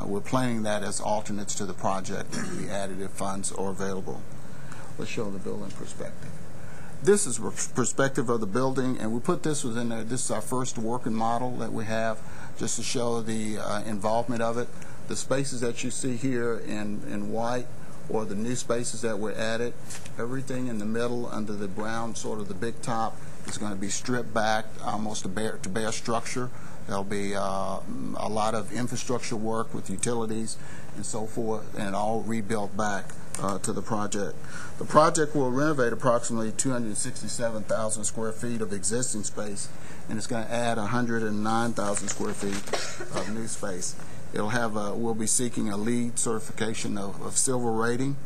We're planning that as alternates to the project, and the additive funds are available. Let's show the building perspective. This is a perspective of the building, and we put this within there. This is our first working model that we have, just to show the involvement of it. The spaces that you see here in white, or the new spaces that were added, everything in the middle under the brown, sort of the big top, is going to be stripped back almost to bare structure. There'll be a lot of infrastructure work with utilities and so forth, and all rebuilt back to the project. The project will renovate approximately 267,000 square feet of existing space, and it's going to add 109,000 square feet of new space. It'll have we'll be seeking a LEED certification of silver rating,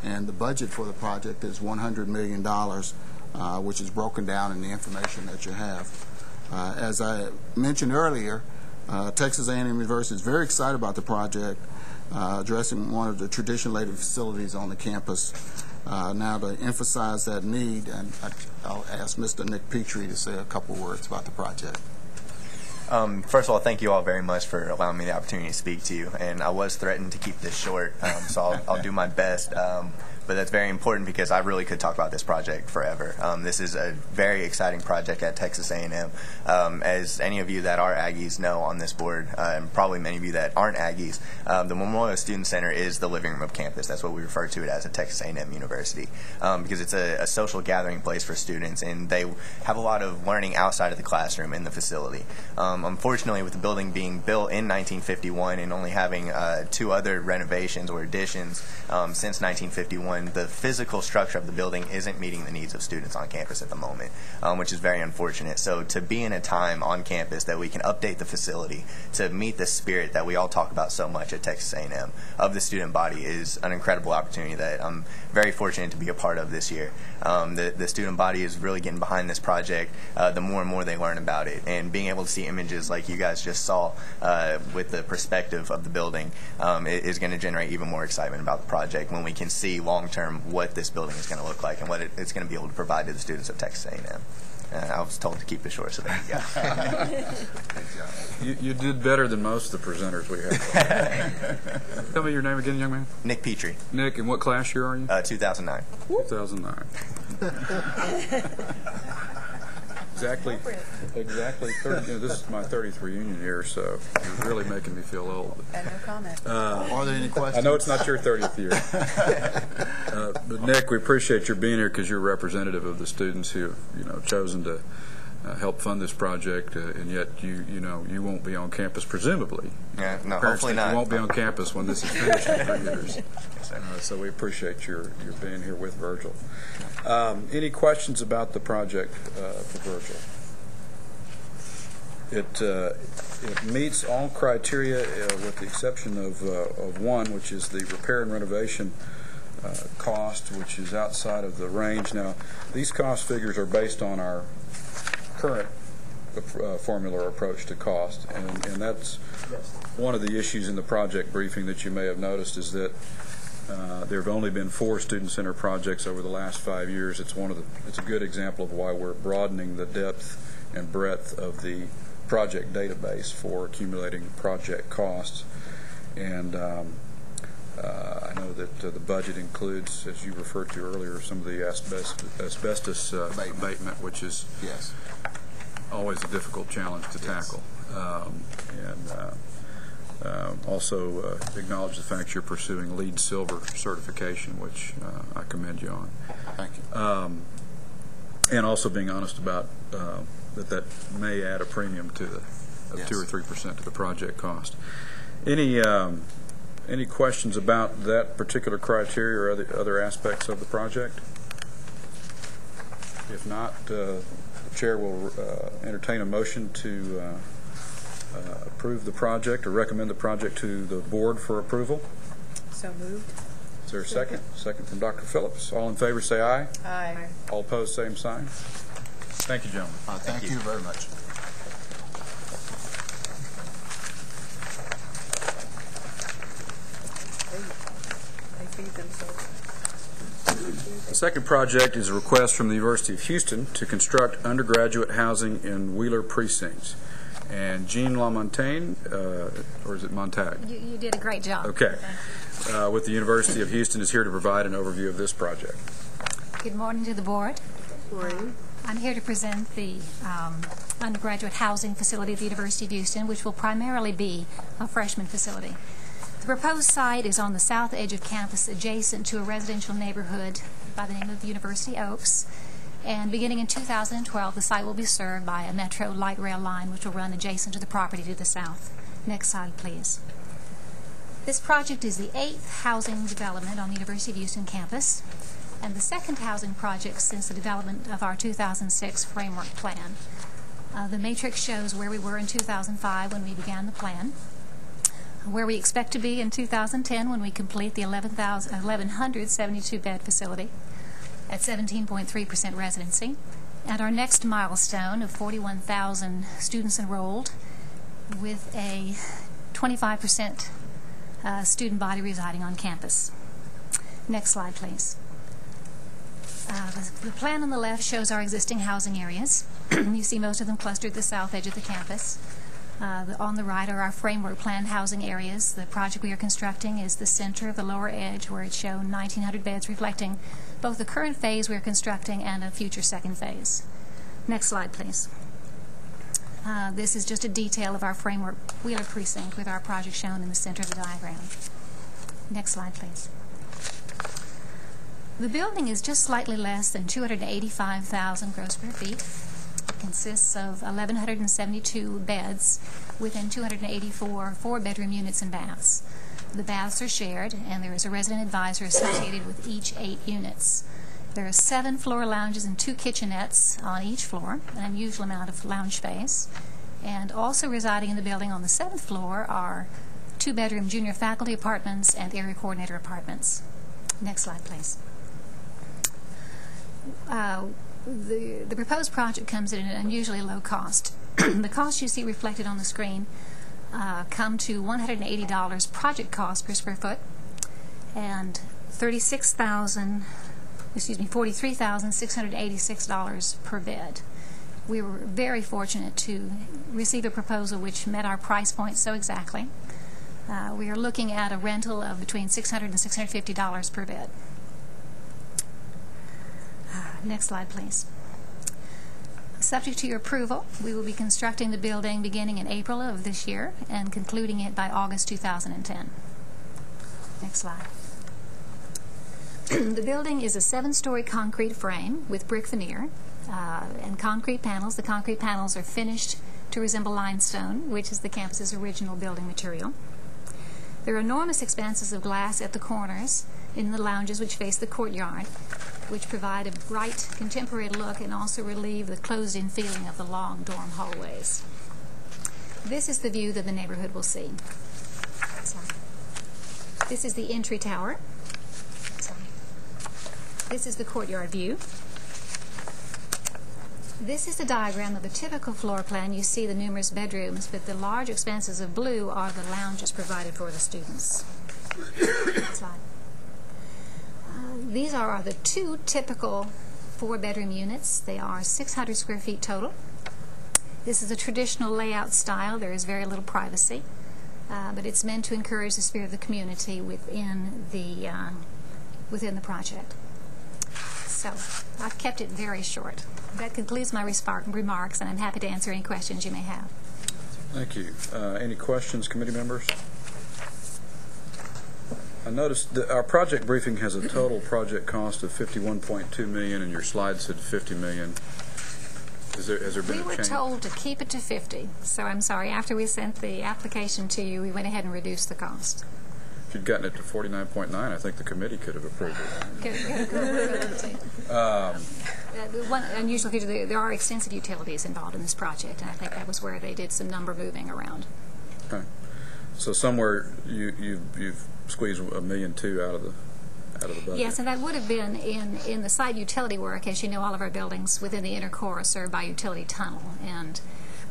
and the budget for the project is $100 million, which is broken down in the information that you have. As I mentioned earlier, Texas A&M University is very excited about the project, addressing one of the tradition-related facilities on the campus. Now, to emphasize that need, and I'll ask Mr. Nick Petrie to say a couple words about the project. First of all, thank you all very much for allowing me the opportunity to speak to you. And I was threatened to keep this short, so I'll do my best. But that's very important because I really could talk about this project forever. This is a very exciting project at Texas A&M. As any of you that are Aggies know on this board, and probably many of you that aren't Aggies, the Memorial Student Center is the living room of campus. That's what we refer to it as at Texas A&M University, because it's a social gathering place for students, and they have a lot of learning outside of the classroom in the facility. Unfortunately, with the building being built in 1951 and only having 2 other renovations or additions since 1951, one, the physical structure of the building isn't meeting the needs of students on campus at the moment, which is very unfortunate. So to be in a time on campus that we can update the facility to meet the spirit that we all talk about so much at Texas A&M of the student body is an incredible opportunity that I'm very fortunate to be a part of this year. The student body is really getting behind this project the more and more they learn about it, and being able to see images like you guys just saw with the perspective of the building is going to generate even more excitement about the project when we can see long-term what this building is going to look like and what it's going to be able to provide to the students of Texas A&M. I was told to keep it short, so there you go. You did better than most of the presenters we have. Tell me your name again, young man. Nick Petrie. Nick, and what class year are you? 2009. 2009. Exactly 30. This is my 30th reunion year, so you're really making me feel old. And no comment. Are there any questions? I know it's not your 30th year. But Nick, we appreciate your being here because you're representative of the students who have chosen to help fund this project, and yet you won't be on campus, presumably. Yeah, no, hopefully not. You won't be on campus when this is finished in 3 years. Yes, sir. So we appreciate your being here with Virgil. Any questions about the project for Virgil? It meets all criteria with the exception of one, which is the repair and renovation cost, which is outside of the range. Now, these cost figures are based on our current formula or approach to cost, and that's one of the issues in the project briefing that you may have noticed is that there have only been 4 student center projects over the last 5 years. It's a good example of why we're broadening the depth and breadth of the project database for accumulating project costs. And I know that the budget includes, as you referred to earlier, some of the asbestos abatement, which is always a difficult challenge to tackle. Also acknowledge the fact you're pursuing LEED Silver certification, which I commend you on. Thank you. And also being honest about that may add a premium to the 2 or 3% to the project cost. Any questions about that particular criteria or other aspects of the project? If not, the chair will entertain a motion to approve the project or recommend the project to the board for approval. So moved. Is there a second? Second from Dr. Phillips. All in favor say aye. Aye. All opposed, same sign. Thank you, gentlemen. Thank you very much. They feed themselves. The second project is a request from the University of Houston to construct undergraduate housing in Wheeler precincts. And Jean Lamontagne, or is it Montag? You did a great job. Okay. With the University of Houston is here to provide an overview of this project. Good morning to the board. Morning. I'm here to present the undergraduate housing facility at the University of Houston, which will primarily be a freshman facility. The proposed site is on the south edge of campus, adjacent to a residential neighborhood by the name of University Oaks. And beginning in 2012, the site will be served by a Metro light rail line, which will run adjacent to the property to the south. Next slide, please. This project is the 8th housing development on the University of Houston campus, and the 2nd housing project since the development of our 2006 framework plan. The matrix shows where we were in 2005 when we began the plan, where we expect to be in 2010 when we complete the 1,172-bed facility at 17.3% residency, and our next milestone of 41,000 students enrolled with a 25% student body residing on campus. Next slide, please. The plan on the left shows our existing housing areas. You see most of them clustered at the south edge of the campus. On the right are our framework plan housing areas. The project we are constructing is the center of the lower edge, where it's shown 1,900 beds, reflecting both the current phase we are constructing and a future second phase. Next slide, please. This is just a detail of our framework Wheeler precinct with our project shown in the center of the diagram. Next slide, please. The building is just slightly less than 285,000 gross square feet. It consists of 1,172 beds within 284 four-bedroom units and baths. The baths are shared, and there is a resident advisor associated with each 8 units. There are 7 floor lounges and 2 kitchenettes on each floor, an unusual amount of lounge space. And also residing in the building on the 7th floor are 2-bedroom junior faculty apartments and area coordinator apartments. Next slide, please. The proposed project comes at an unusually low cost. The costs you see reflected on the screen come to $180 project cost per square foot and $43,686 per bed. We were very fortunate to receive a proposal which met our price point so exactly. We are looking at a rental of between $600 and $650 per bed. Next slide, please. Subject to your approval, we will be constructing the building beginning in April of this year and concluding it by August 2010. Next slide. The building is a 7-story concrete frame with brick veneer and concrete panels. The concrete panels are finished to resemble limestone, which is the campus's original building material. There are enormous expanses of glass at the corners in the lounges which face the courtyard, which provide a bright, contemporary look and also relieve the closed-in feeling of the long dorm hallways. This is the view that the neighborhood will see. This is the entry tower. This is the courtyard view. This is a diagram of a typical floor plan. You see the numerous bedrooms, but the large expanses of blue are the lounges provided for the students. Slide. These are the 2 typical 4-bedroom units. They are 600 square feet total. This is a traditional layout style. There is very little privacy, but it's meant to encourage the spirit of the community within the project. So I've kept it very short. That concludes my remarks, and I'm happy to answer any questions you may have. Thank you. Any questions, committee members? I noticed that our project briefing has a total project cost of $51.2 million, and your slide said $50 million. Has there been a change? We were told to keep it to 50, so I'm sorry. After we sent the application to you, we went ahead and reduced the cost. If you'd gotten it to 49.9, I think the committee could have approved it. One unusual feature, there are extensive utilities involved in this project, and I think that was where they did some number moving around. Okay. So somewhere you've squeezed $1.2 million out of the budget. Yes, and that would have been in the site utility work. As you know, all of our buildings within the inner core are served by utility tunnel, and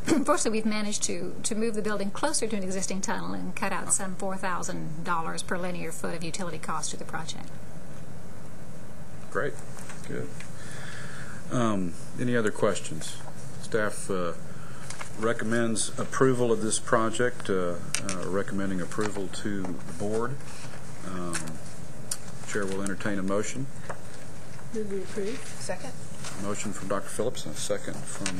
unfortunately, we've managed to move the building closer to an existing tunnel and cut out some $4,000 per linear foot of utility cost to the project. Great. Good. Any other questions? Staff recommends approval of this project, recommending approval to the board. Chair will entertain a motion. Move we approve. Second. Motion from Dr. Phillips and a second from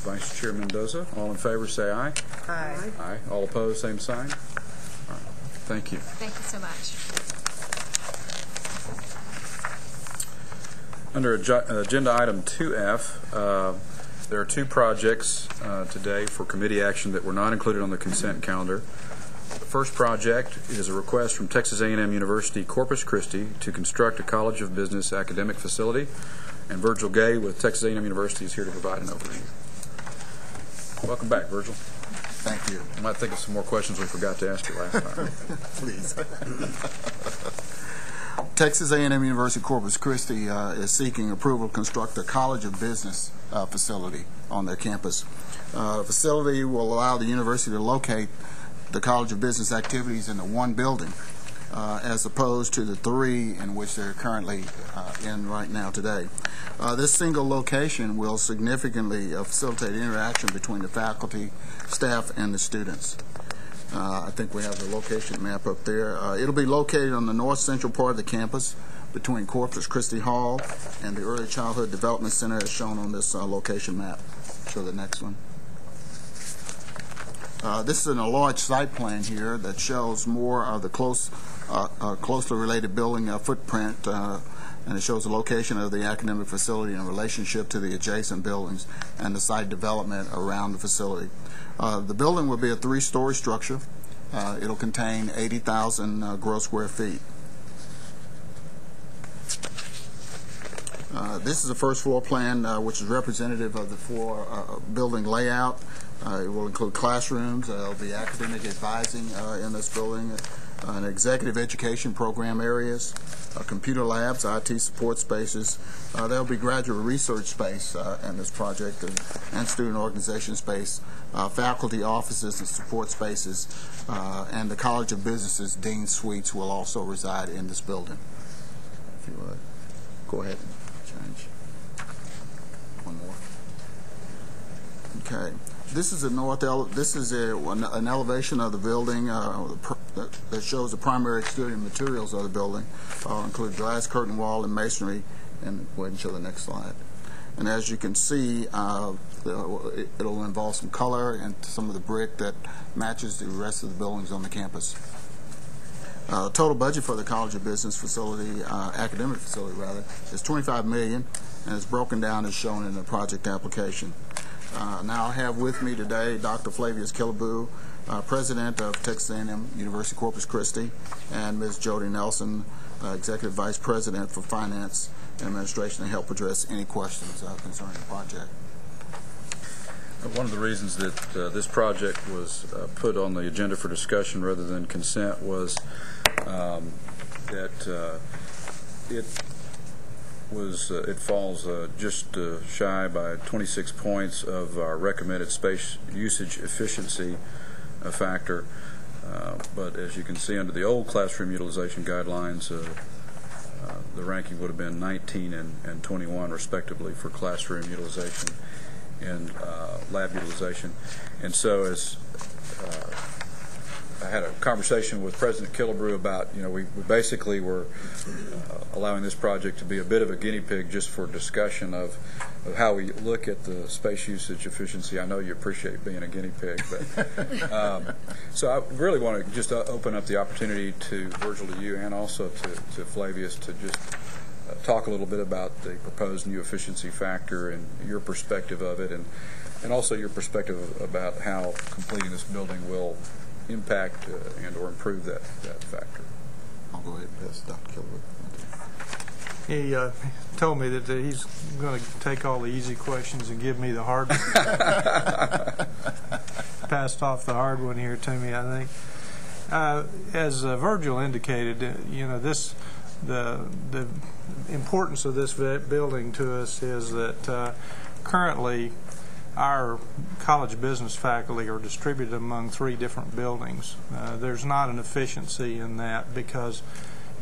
Vice Chair Mendoza. All in favor say aye. Aye. Aye. All opposed, same sign. All right. Thank you. Thank you so much. Under agenda item 2F, there are 2 projects today for committee action that were not included on the consent calendar. The first project is a request from Texas A&M University Corpus Christi to construct a College of Business academic facility, and Virgil Gay with Texas A&M University is here to provide an overview. Welcome back, Virgil. Thank you. I might think of some more questions we forgot to ask you last time. Please. Texas A&M University Corpus Christi is seeking approval to construct a College of Business facility on their campus. The facility will allow the university to locate the College of Business activities in the 1 building, as opposed to the 3 in which they're currently in right now today. This single location will significantly facilitate interaction between the faculty, staff, and the students. I think we have the location map up there. It'll be located on the north central part of the campus between Corpus Christi Hall and the Early Childhood Development Center as shown on this location map. Show the next one. This is a large site plan here that shows more of the closely related building footprint, and it shows the location of the academic facility in relationship to the adjacent buildings and the site development around the facility. The building will be a 3-story structure It'll contain 80,000 gross square feet. This is the first floor plan, which is representative of the floor building layout. It will include classrooms. There'll be academic advising in this building, and executive education program areas, computer labs, IT support spaces. There'll be graduate research space in this project, and student organization space, faculty offices and support spaces, and the College of Business's Dean Suites will also reside in this building. If you would, go ahead and change. One more. Okay. This is an elevation of the building that shows the primary exterior materials of the building, include glass curtain wall and masonry. And go ahead and show the next slide. And as you can see, it'll involve some color and some of the brick that matches the rest of the buildings on the campus. Total budget for the College of Business facility, academic facility rather, is $25 million, and it's broken down as shown in the project application. Now I have with me today Dr. Flavius Killebrew, President of Texas A&M University Corpus Christi, and Ms. Jody Nelson, Executive Vice President for Finance and Administration, to help address any questions concerning the project. One of the reasons that this project was put on the agenda for discussion rather than consent was that it falls just shy by 26 points of our recommended space usage efficiency factor. But as you can see, under the old classroom utilization guidelines, the ranking would have been 19 and 21 respectively for classroom utilization and lab utilization. And so as I had a conversation with President Killebrew about, we basically were allowing this project to be a bit of a guinea pig just for discussion of how we look at the space usage efficiency. I know you appreciate being a guinea pig, but so I really want to just open up the opportunity to Virgil, to you, and also to Flavius to just talk a little bit about the proposed new efficiency factor and your perspective of it, and also your perspective about how completing this building will impact and or improve that factor. I'll go ahead and pass Dr. Killebrew. He told me that he's going to take all the easy questions and give me the hard ones. Passed off the hard one here to me, I think. As Virgil indicated, the importance of this building to us is that currently our college business faculty are distributed among 3 different buildings. There's not an efficiency in that because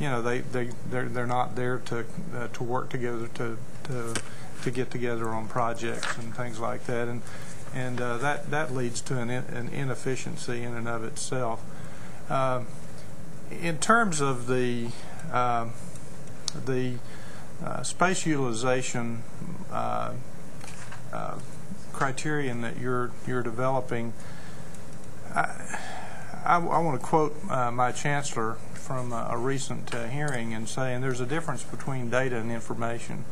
they're not there to work together to get together on projects and things like that, and that leads to an inefficiency in and of itself. In terms of the space utilization criterion that you're developing, I want to quote my chancellor from a recent hearing and saying there's a difference between data and information,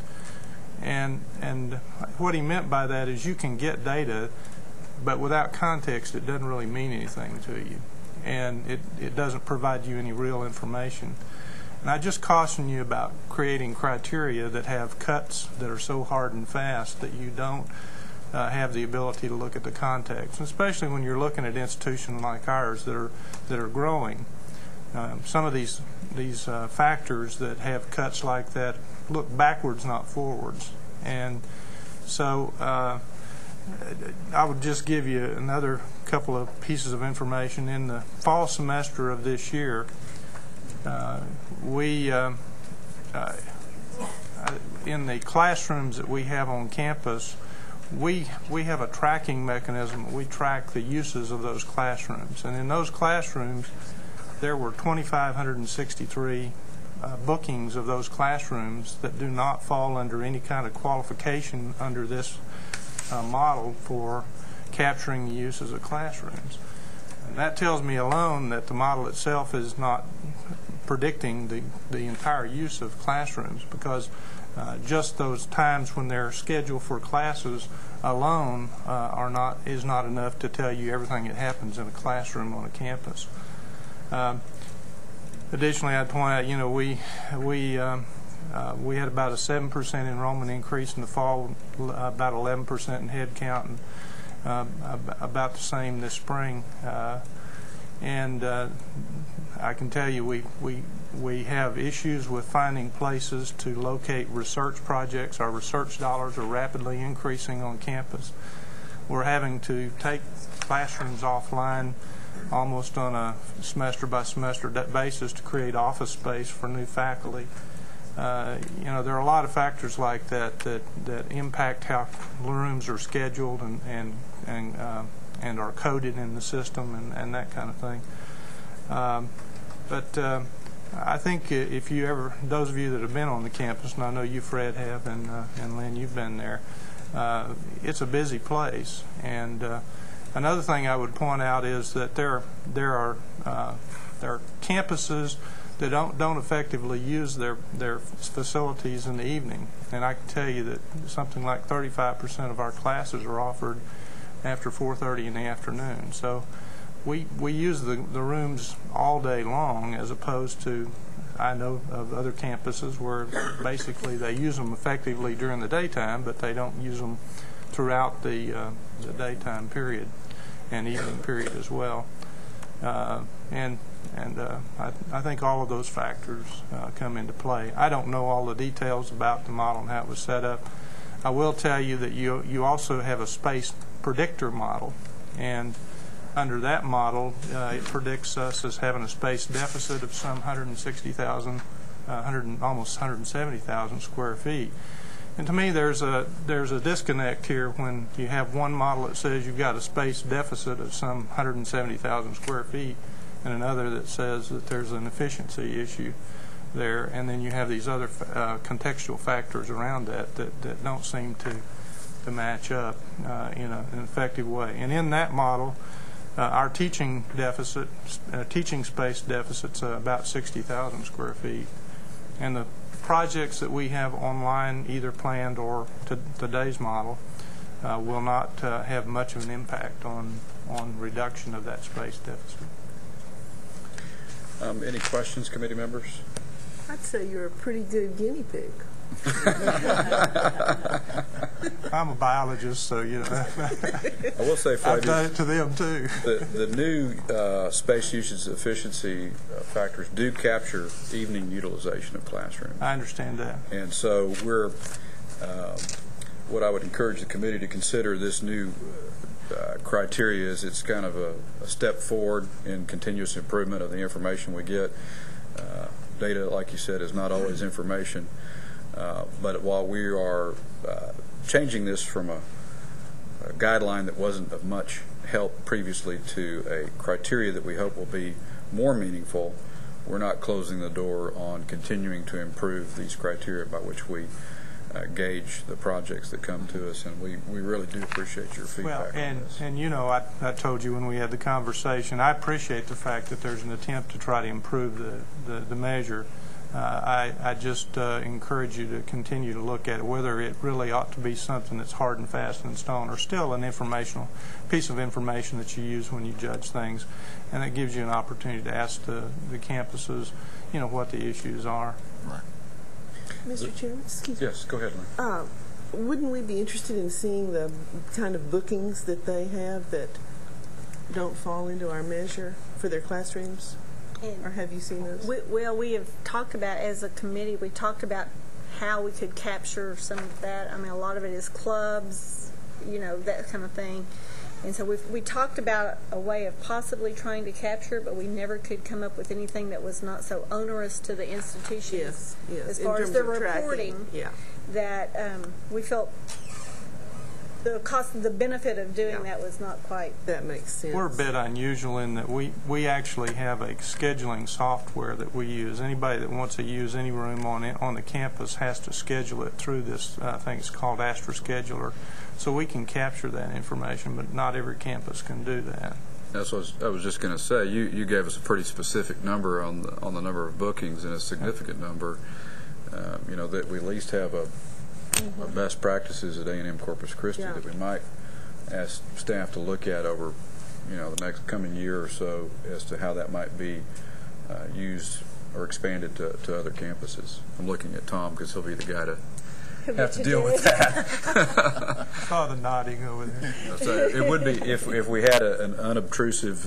and what he meant by that is you can get data, but without context it doesn't really mean anything to you, and it doesn't provide you any real information. And I just caution you about creating criteria that have cuts that are so hard and fast that you don't have the ability to look at the context, especially when you're looking at institutions like ours that are growing. Some of these factors that have cuts like that look backwards, not forwards. And so I would just give you another couple of pieces of information. In the fall semester of this year, we in the classrooms that we have on campus, we have a tracking mechanism. We track the uses of those classrooms, and in those classrooms there were 2,563 bookings of those classrooms that do not fall under any kind of qualification under this model for capturing the uses of classrooms. And that tells me alone that the model itself is not predicting the entire use of classrooms, because just those times when they're scheduled for classes alone is not enough to tell you everything that happens in a classroom on a campus. Additionally, I'd point out, you know, we had about a 7% enrollment increase in the fall, about 11% in head count, and about the same this spring. And I can tell you we have issues with finding places to locate research projects. Our research dollars are rapidly increasing on campus. We're having to take classrooms offline almost on a semester by semester basis to create office space for new faculty. You know, there are a lot of factors like that impact how rooms are scheduled and are coded in the system and that kind of thing. But I think if you ever, those of you that have been on the campus, and I know you, Fred, have, and Lynn, you've been there, it's a busy place. And another thing I would point out is that there are campuses that don't effectively use their facilities in the evening. And I can tell you that something like 35% of our classes are offered after 4:30 in the afternoon. So we use the rooms all day long, as opposed to, I know of other campuses where basically they use them effectively during the daytime, but they don't use them throughout the daytime period and evening period as well. And I think all of those factors come into play. I don't know all the details about the model and how it was set up. I will tell you that you also have a space predictor model, and under that model, it predicts us as having a space deficit of some 160,000, almost 170,000 square feet. And to me, there's a disconnect here when you have one model that says you've got a space deficit of some 170,000 square feet, and another that says that there's an efficiency issue there, and then you have these other contextual factors around that don't seem to match up in an effective way. And in that model, our teaching deficit, teaching space deficit's about 60,000 square feet, and the projects that we have online, either planned or today's model, will not have much of an impact on reduction of that space deficit. Any questions, committee members? I'd say you're a pretty good guinea pig. I'm a biologist, so you know. I will say, Flavia, I've done it to them too. The new space usage efficiency factors do capture evening utilization of classrooms. I understand that. And so we're, what I would encourage the committee to consider this new criteria is it's kind of a step forward in continuous improvement of the information we get. Data, like you said, is not always information. But while we are changing this from a guideline that wasn't of much help previously to a criteria that we hope will be more meaningful, we're not closing the door on continuing to improve these criteria by which we gauge the projects that come to us, and we really do appreciate your feedback on this. And you know, I told you when we had the conversation, I appreciate the fact that there's an attempt to try to improve the measure. I just encourage you to continue to look at it, whether it really ought to be something that's hard and fast in stone, or still an informational piece of information that you use when you judge things, and it gives you an opportunity to ask the campuses, you know, what the issues are. Right. Mr. Chairman, excuse me. Yes, go ahead, Lynn. Wouldn't we be interested in seeing the kind of bookings that they have that don't fall into our measure for their classrooms? Or have you seen those? We have talked about, as a committee, we talked about how we could capture some of that. I mean, a lot of it is clubs, you know, that kind of thing. And so we talked about a way of possibly trying to capture it, but we never could come up with anything that was not so onerous to the institution. Yes. As far as the reporting, yeah. That we felt the benefit of doing that was not quite. That makes sense. We're a bit unusual in that we actually have a scheduling software that we use. Anybody that wants to use any room on the campus has to schedule it through this, I think it's called Astra Scheduler. So we can capture that information, but not every campus can do that. That's what I was just going to say. You gave us a pretty specific number on the number of bookings, and a significant number. You know, that we at least have a best practices at A&M Corpus Christi that we might ask staff to look at over the next coming year or so as to how that might be used or expanded to other campuses. I'm looking at Tom because he'll be the guy to have to deal with that. Saw the nodding over there. So it would be if we had an unobtrusive,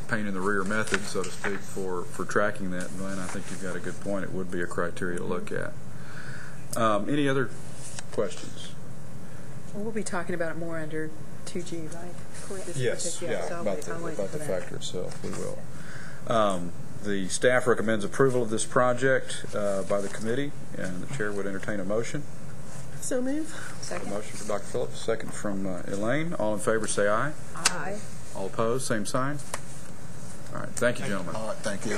pain in the rear method, so to speak, for tracking that. Glenn, I think you've got a good point. It would be a criteria to look at. Any other questions? Well, we'll be talking about it more under 2G, right? Correct. Yes, Yeah, so about I'll wait the for that. factor itself, we will. The staff recommends approval of this project by the committee, and the chair would entertain a motion. So move. A motion from Dr. Phillips, second from Elaine. All in favor say aye. Aye. All opposed, same sign. All right, thank you, gentlemen. All right, thank you.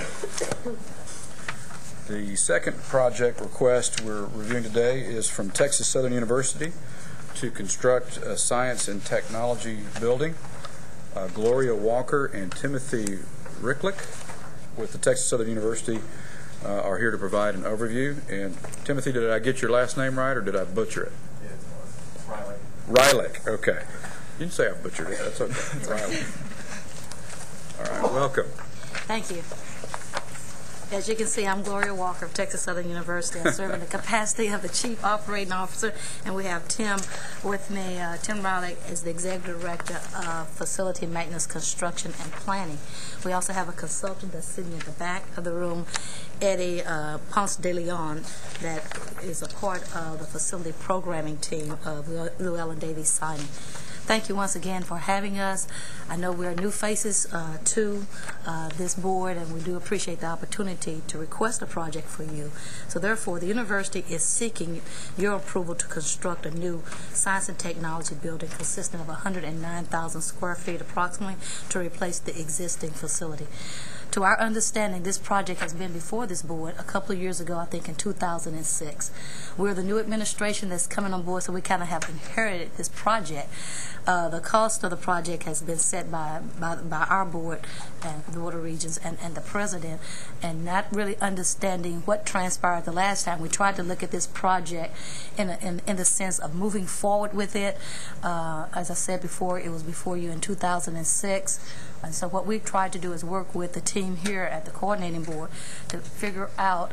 The second project request we're reviewing today is from Texas Southern University to construct a science and technology building. Gloria Walker and Timothy Ricklick with the Texas Southern University are here to provide an overview. And Timothy, did I get your last name right, or did I butcher it? Riley. Rylick, okay. You can say I butchered it. That's okay. Rylick. All right, welcome. Thank you. As you can see, I'm Gloria Walker of Texas Southern University. I serve in the capacity of the Chief Operating Officer, and we have Tim with me. Tim Rylick is the Executive Director of Facility Maintenance, Construction, and Planning. We also have a consultant that's sitting in the back of the room, Eddie Ponce de Leon, that is a part of the facility programming team of Llewellyn Davies Siding. Thank you once again for having us. I know we're new faces to this board, and we do appreciate the opportunity to request a project for you. So therefore, the university is seeking your approval to construct a new science and technology building consisting of 109,000 square feet approximately to replace the existing facility. To our understanding, this project has been before this board a couple of years ago, I think in 2006. We're the new administration that's coming on board, so we kind of have inherited this project. The cost of the project has been set by our board and the Board of Regents and the president, and not really understanding what transpired the last time. We tried to look at this project in the sense of moving forward with it. As I said before, it was before you in 2006. And so what we've tried to do is work with the team here at the coordinating board to figure out,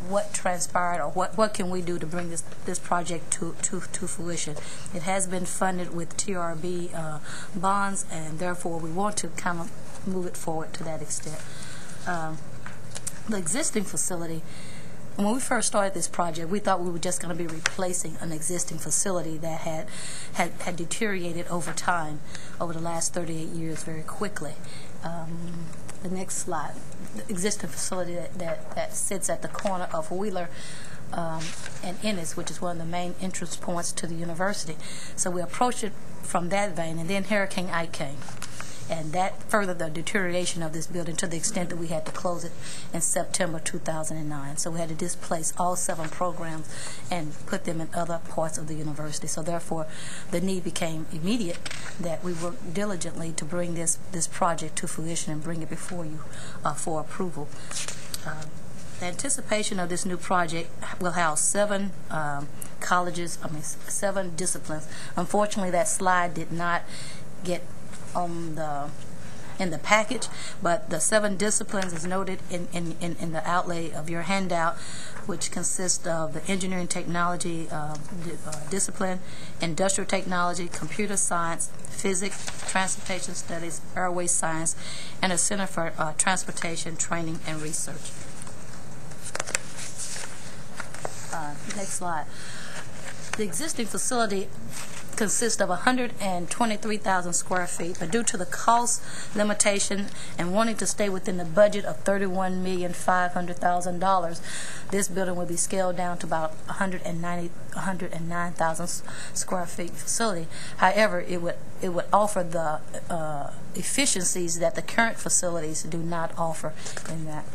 what transpired or what can we do to bring this project to fruition. It has been funded with TRB bonds, and therefore we want to kind of move it forward to that extent. The existing facility, when we first started this project, we thought we were just going to be replacing an existing facility that had deteriorated over time, over the last 38 years, very quickly. The next slide. The existing facility that sits at the corner of Wheeler and Ennis, which is one of the main entrance points to the university. So we approached it from that vein, and then Hurricane Ike came. And that furthered the deterioration of this building to the extent that we had to close it in September 2009. So we had to displace all 7 programs and put them in other parts of the university. So therefore, the need became immediate that we worked diligently to bring this project to fruition and bring it before you for approval. The anticipation of this new project will house 7 colleges, 7 disciplines. Unfortunately, that slide did not get in the package, but the 7 disciplines is noted in the outlay of your handout, which consists of the engineering technology discipline, industrial technology, computer science, physics, transportation studies, airway science, and a center for transportation training and research. Next slide. The existing facility consists of 123,000 square feet, but due to the cost limitation and wanting to stay within the budget of $31,500,000, this building will be scaled down to about 109,000 square feet facility. However, it would offer the efficiencies that the current facilities do not offer in that.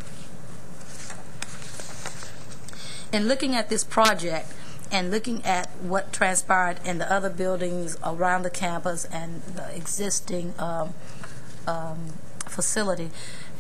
In looking at this project, and looking at what transpired in the other buildings around the campus and the existing facility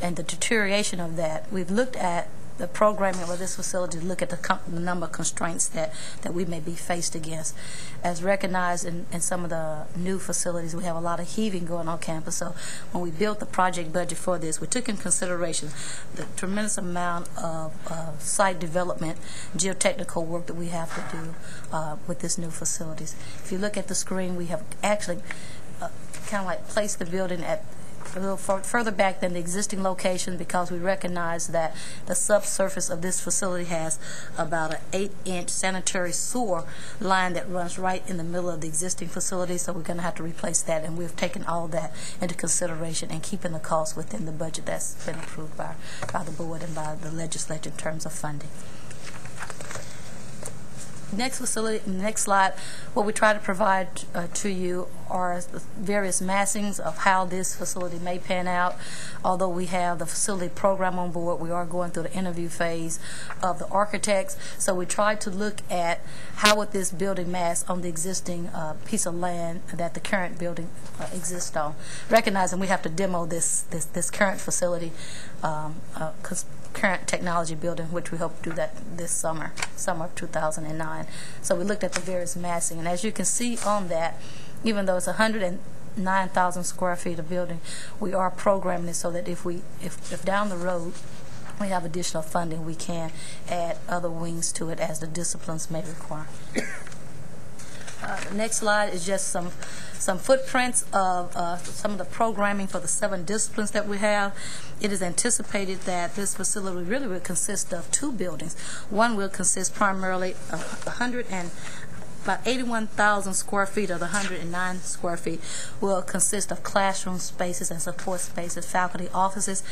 and the deterioration of that, we've looked at the programming of this facility to look at the number of constraints that we may be faced against. As recognized in some of the new facilities, we have a lot of heaving going on campus. So when we built the project budget for this, we took in consideration the tremendous amount of site development, geotechnical work that we have to do with this new facilities. If you look at the screen, we have actually kind of like placed the building at a little further back than the existing location, because we recognize that the subsurface of this facility has about an 8-inch sanitary sewer line that runs right in the middle of the existing facility, so we're going to have to replace that, and we've taken all that into consideration and keeping the cost within the budget that's been approved by the board and by the legislature in terms of funding. Next slide, what we try to provide to you are various massings of how this facility may pan out. Although we have the facility program on board, we are going through the interview phase of the architects. So we tried to look at how would this building mass on the existing piece of land that the current building exists on. Recognizing we have to demo this current facility, current technology building, which we hope to do that this summer of 2009. So we looked at the various massing, and as you can see on that, even though it's 109,000 square feet of building, we are programming it so that if down the road we have additional funding, we can add other wings to it as the disciplines may require. The next slide is just some footprints of some of the programming for the 7 disciplines that we have. It is anticipated that this facility really will consist of 2 buildings. One will consist primarily of about 81,000 square feet of the 109 square feet will consist of classroom spaces and support spaces, faculty offices,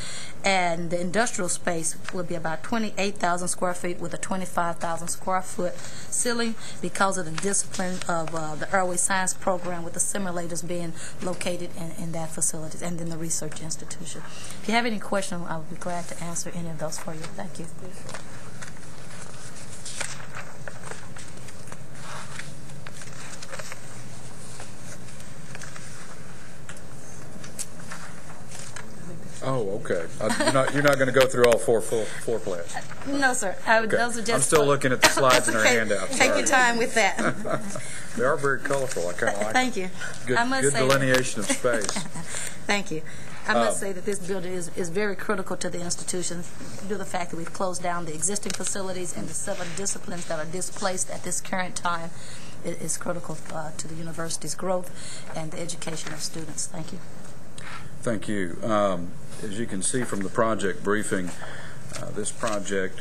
and the industrial space will be about 28,000 square feet with a 25,000 square foot ceiling because of the discipline of the Airway Science program, with the simulators being located in that facility, and then the research institution. If you have any questions, I would be glad to answer any of those for you. Thank you. Oh, okay. You're not going to go through all 4 floor plans? No, sir. Okay. Those are just. I'm still looking at the slides in our handouts. Take your time with that. They are very colorful. I kind of like Thank you. Good delineation of space. Thank you. I must say that this building is very critical to the institution due to the fact that we've closed down the existing facilities, and the 7 disciplines that are displaced at this current time is critical to the university's growth and the education of students. Thank you. Thank you. As you can see from the project briefing, this project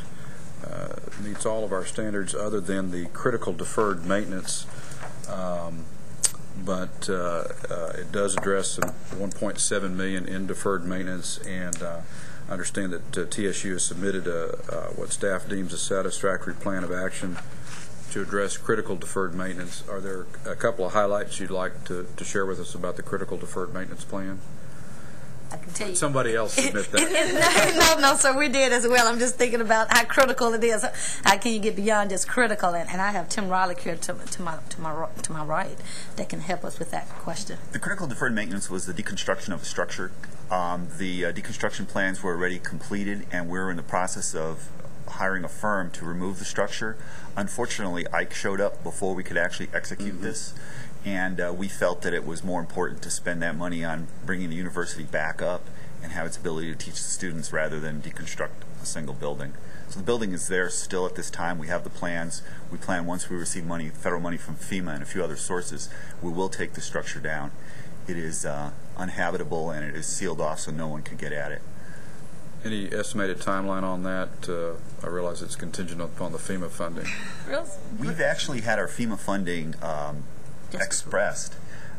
meets all of our standards other than the critical deferred maintenance, but it does address $1.7 million in deferred maintenance, and I understand that TSU has submitted what staff deems a satisfactory plan of action to address critical deferred maintenance. Are there a couple of highlights you'd like to share with us about the critical deferred maintenance plan? I can tell you. Somebody else submit that. No, sir, we did as well. I'm just thinking about how critical it is. How can you get beyond just critical? And I have Tim Riley here to my right that can help us with that question. The critical deferred maintenance was the deconstruction of a structure. The deconstruction plans were already completed, and we're in the process of hiring a firm to remove the structure. Unfortunately, Ike showed up before we could actually execute this. And we felt that it was more important to spend that money on bringing the university back up and have its ability to teach the students rather than deconstruct a single building. So the building is there still at this time. We have the plans. We plan, once we receive money, federal money from FEMA and a few other sources, we will take the structure down. It is uninhabitable, and it is sealed off so no one can get at it. Any estimated timeline on that? I realize it's contingent upon the FEMA funding. We've actually had our FEMA funding expressed.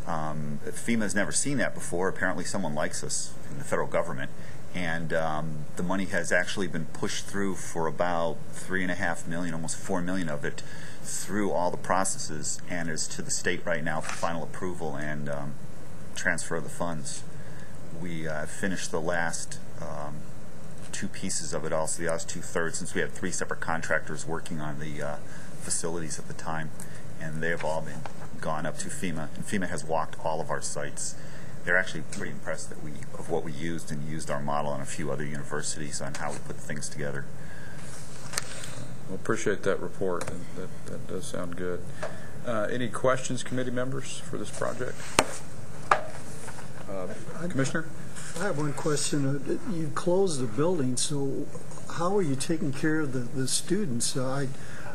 FEMA has never seen that before. Apparently someone likes us in the federal government, and the money has actually been pushed through for about $3.5 million, almost $4 million of it, through all the processes, and is to the state right now for final approval and transfer of the funds. We finished the last 2 pieces of it, also the last 2/3, since we had 3 separate contractors working on the facilities at the time, and they have all been gone up to FEMA, and FEMA has walked all of our sites. They're actually pretty impressed that of what we used, and used our model on a few other universities on how we put things together. Well, appreciate that report. That does sound good. Any questions, committee members, for this project? Commissioner? I have one question. You closed the building, so how are you taking care of the students? I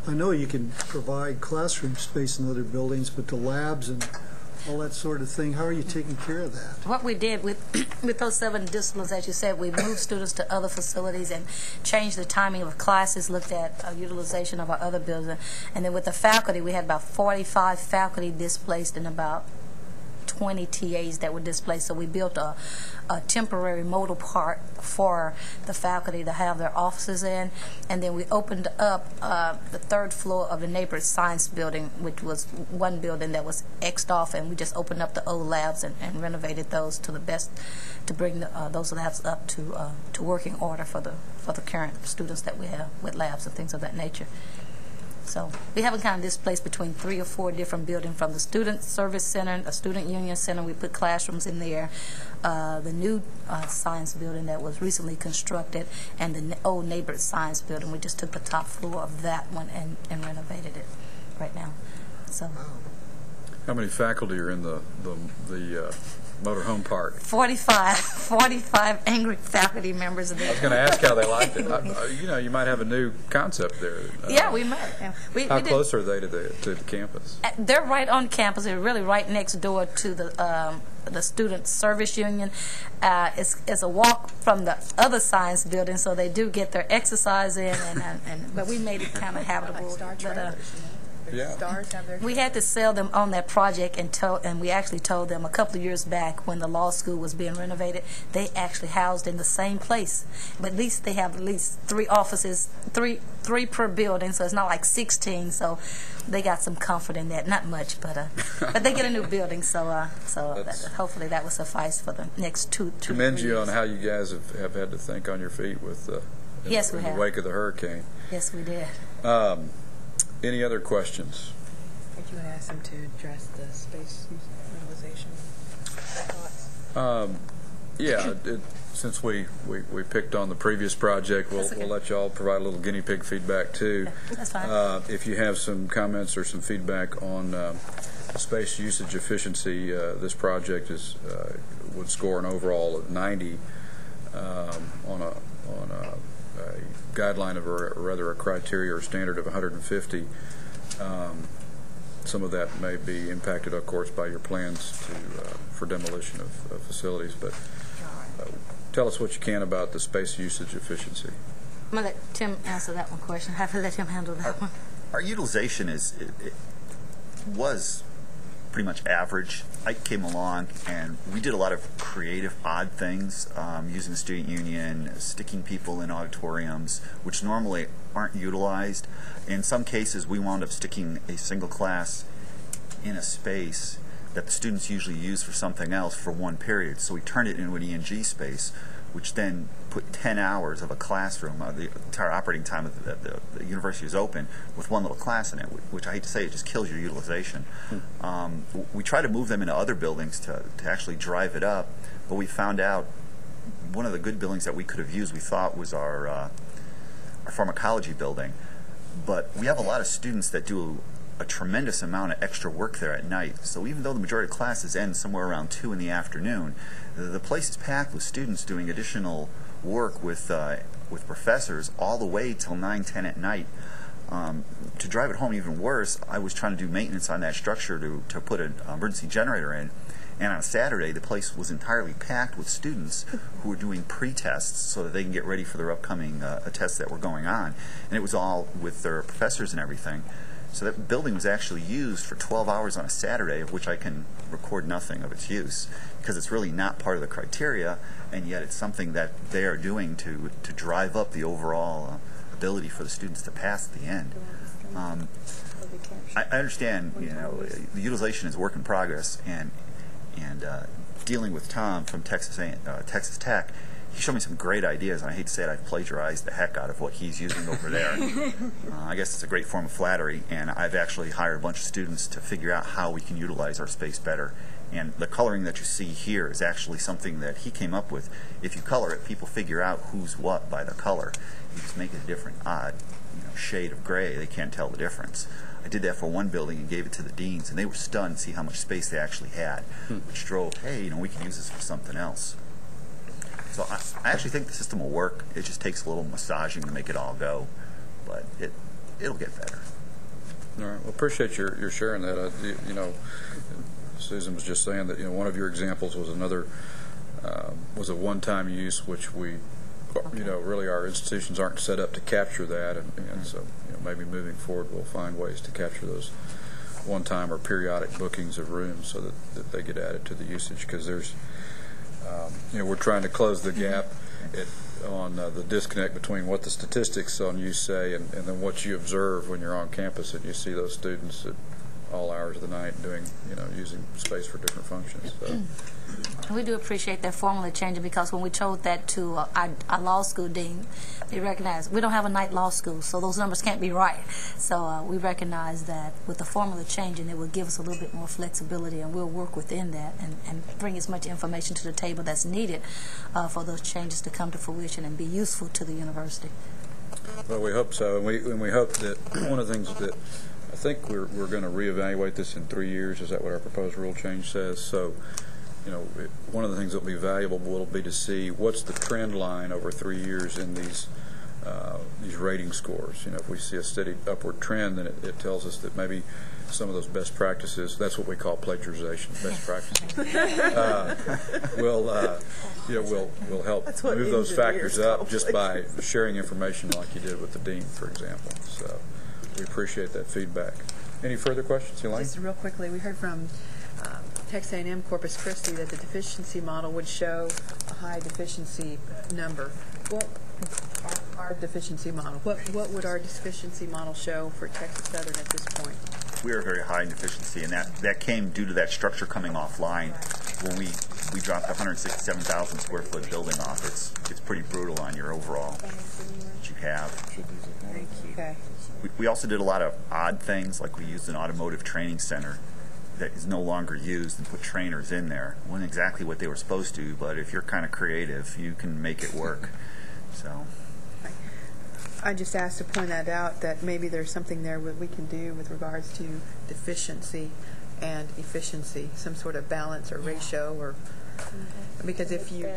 know you can provide classroom space in other buildings, but the labs and all that sort of thing, how are you taking care of that? What we did with those 7 disciplines, as you said, we moved students to other facilities and changed the timing of classes, looked at utilization of our other buildings. And then with the faculty, we had about 45 faculty displaced and about 20 TAs that were displaced. So we built a temporary modal park for the faculty to have their offices in. And then we opened up the 3rd floor of the neighborhood science building, which was one building that was X'd off, and we just opened up the old labs and renovated those to the best to bring those labs up to working order for the current students that we have with labs and things of that nature. So we haven't kind of displaced between 3 or 4 different buildings, from the student service center, a student union center. We put classrooms in there, the new science building that was recently constructed, and the old neighborhood science building. We just took the top floor of that one and renovated it right now. So. How many faculty are in the motorhome park? 45 angry faculty members. I was going to ask how they liked it. You might have a new concept there. Yeah, we might. How close are they to the campus? They're right on campus. They're really right next door to the student service union. It's a walk from the other science building, so they do get their exercise in. But we made it kind of habitable. Yeah. We had to sell them on that project, and we actually told them a couple of years back when the law school was being renovated, they actually housed in the same place. But at least they have at least 3 offices, three per building, so it's not like 16. So they got some comfort in that. Not much, but they get a new building, so hopefully that will suffice for the next two. Commend you on how you guys have had to think on your feet with in the wake of the hurricane. Yes, we did. Any other questions? Did you ask them to address the space utilization thoughts? Yeah, since we picked on the previous project, we'll let y'all provide a little guinea pig feedback too. That's fine. If you have some comments or some feedback on space usage efficiency, this project would score an overall of 90 on a guideline of a criteria or standard of 150. Some of that may be impacted, of course, by your plans for demolition of facilities. But tell us what you can about the space usage efficiency. I'm going to let Tim answer that one question. I have to let him handle that one. Our utilization was pretty much average. I came along and we did a lot of creative, odd things, using the student union, sticking people in auditoriums, which normally aren't utilized. In some cases, we wound up sticking a single class in a space that the students usually use for something else for one period. So we turned it into an ENG space, which then put 10 hours of a classroom, the entire operating time of the university is open, with one little class in it, which I hate to say, it just kills your utilization. We try to move them into other buildings to actually drive it up, but we found out one of the good buildings that we could have used, we thought, was our pharmacology building. But we have a lot of students that do a tremendous amount of extra work there at night. So even though the majority of classes end somewhere around 2 in the afternoon, the place is packed with students doing additional work with professors all the way till 9, 10 at night. To drive it home even worse, I was trying to do maintenance on that structure to put an emergency generator in. And on a Saturday, the place was entirely packed with students who were doing pre-tests so that they can get ready for their upcoming tests that were going on. And it was all with their professors and everything. So that building was actually used for 12 hours on a Saturday, of which I can record nothing of its use, because it's really not part of the criteria, and yet it's something that they are doing to drive up the overall ability for the students to pass at the end. I understand, the utilization is work in progress, and dealing with Tom from Texas Tech, he showed me some great ideas, and I hate to say it, I've plagiarized the heck out of what he's using over there. I guess it's a great form of flattery, and I've actually hired a bunch of students to figure out how we can utilize our space better And the coloring that you see here is actually something that he came up with. If you color it, people figure out who's what by the color. You just make it a different odd shade of gray. They can't tell the difference. I did that for one building and gave it to the deans, and they were stunned to see how much space they actually had, which drove, hey, we can use this for something else. So I actually think the system will work. It just takes a little massaging to make it all go, but it'll get better. All right. Well, appreciate your sharing that. Susan was just saying that one of your examples was was a one-time use, which we, really our institutions aren't set up to capture that, and so maybe moving forward we'll find ways to capture those one-time or periodic bookings of rooms so that they get added to the usage, because there's we're trying to close the gap on the disconnect between what the statistics on use say and then what you observe when you're on campus and you see those students at all hours of the night doing, using space for different functions. So. We do appreciate that formula changing, because when we told that to our law school dean, they recognized we don't have a night law school, so those numbers can't be right. So we recognize that with the formula changing, it will give us a little bit more flexibility, and we'll work within that and bring as much information to the table that's needed for those changes to come to fruition and be useful to the university. Well, we hope so, and we hope that one of the things that I think we're going to reevaluate this in 3 years. Is that what our proposed rule change says? So, one of the things that will be valuable will be to see what's the trend line over 3 years in these rating scores. If we see a steady upward trend, then it tells us that maybe some of those best practices, that's what we call plagiarization, best practices, will help move those factors up just by sharing information like you did with the dean, for example. So we appreciate that feedback. Any further questions, Elaine? Just real quickly, we heard from Texas A&M Corpus Christi that the deficiency model would show a high deficiency number. What our deficiency model? What would our deficiency model show for Texas Southern at this point? We are very high in deficiency, and that came due to that structure coming offline. When we dropped a 167,000 square foot building off, it's pretty brutal on your overall that you have. Thank you. Okay. We also did a lot of odd things, like we used an automotive training center that is no longer used and put trainers in there. It wasn't exactly what they were supposed to, but if you're kind of creative, you can make it work. So I just asked to point that out, that maybe there's something there that we can do with regards to deficiency and efficiency, some sort of balance or ratio, or because if you,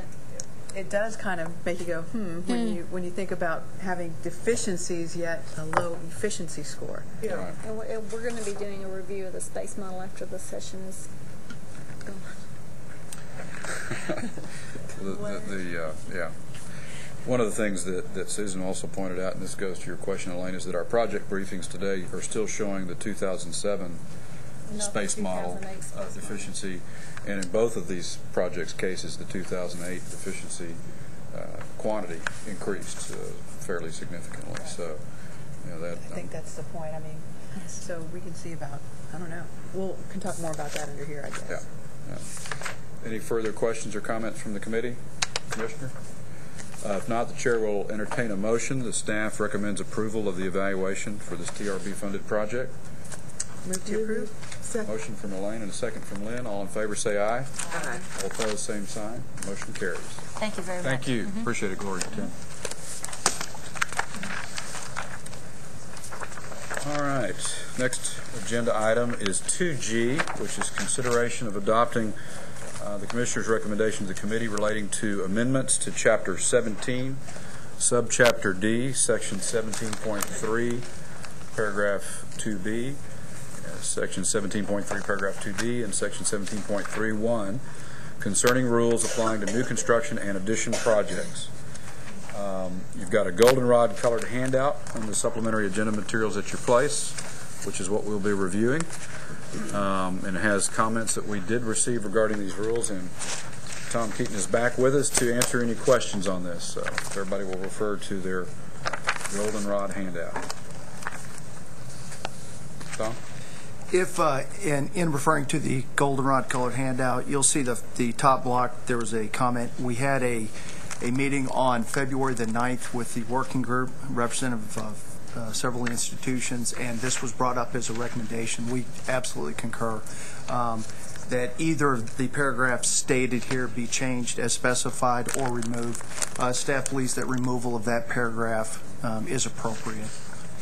it does kind of make you go, when you think about having deficiencies yet a low efficiency score. Yeah. And we're going to be doing a review of the space model after the session is gone. One of the things that Susan also pointed out, and this goes to your question, Elaine, is that our project briefings today are still showing the 2007 space model deficiency, and in both of these projects' cases, the 2008 deficiency quantity increased fairly significantly. So, that. I think that's the point. I mean, so we can see about, I don't know. We can talk more about that under here, I guess. Yeah. Any further questions or comments from the committee, Commissioner? If not, the chair will entertain a motion. The staff recommends approval of the evaluation for this TRB-funded project. Move to approve. Second. Motion from Elaine and a second from Lynn. All in favor say aye. Aye. All opposed, same sign. Motion carries. Thank you very much. Thank you. Appreciate it, Gloria. Tim. All right. Next agenda item is 2G, which is consideration of adopting the Commissioner's recommendation to the committee relating to amendments to Chapter 17, Subchapter D, Section 17.3, Paragraph 2B, Section 17.3, Paragraph 2D, and Section 17.31 concerning rules applying to new construction and addition projects. You've got a goldenrod colored handout on the supplementary agenda materials at your place, which is what we'll be reviewing. And it has comments that we did receive regarding these rules, and Tom Keaton is back with us to answer any questions on this. So everybody will refer to their goldenrod handout. Tom? If in referring to the goldenrod colored handout, you'll see the top block, there was a comment. We had a meeting on February the 9th with the working group, representative of several institutions, and this was brought up as a recommendation. We absolutely concur. that either the paragraph stated here be changed as specified or removed. Staff believes that removal of that paragraph is appropriate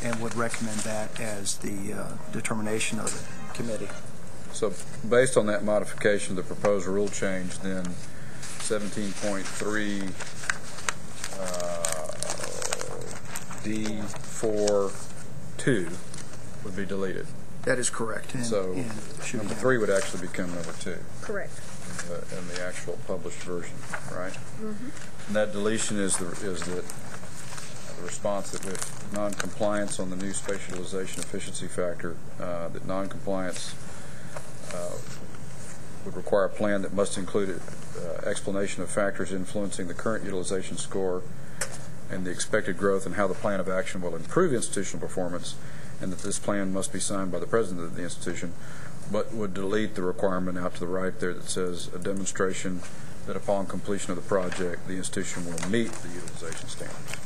and would recommend that as the determination of the committee. So based on that modification, the proposed rule change, then 17.3 D4(2) would be deleted. That is correct. So number 3 would actually become number 2. Correct. In the actual published version, right? Mm-hmm. And that deletion is the response that with non-compliance on the new spatialization efficiency factor, that non-compliance would require a plan that must include explanation of factors influencing the current utilization score and the expected growth and how the plan of action will improve institutional performance, and that this plan must be signed by the president of the institution, but would delete the requirement out to the right there that says a demonstration that upon completion of the project, the institution will meet the utilization standards.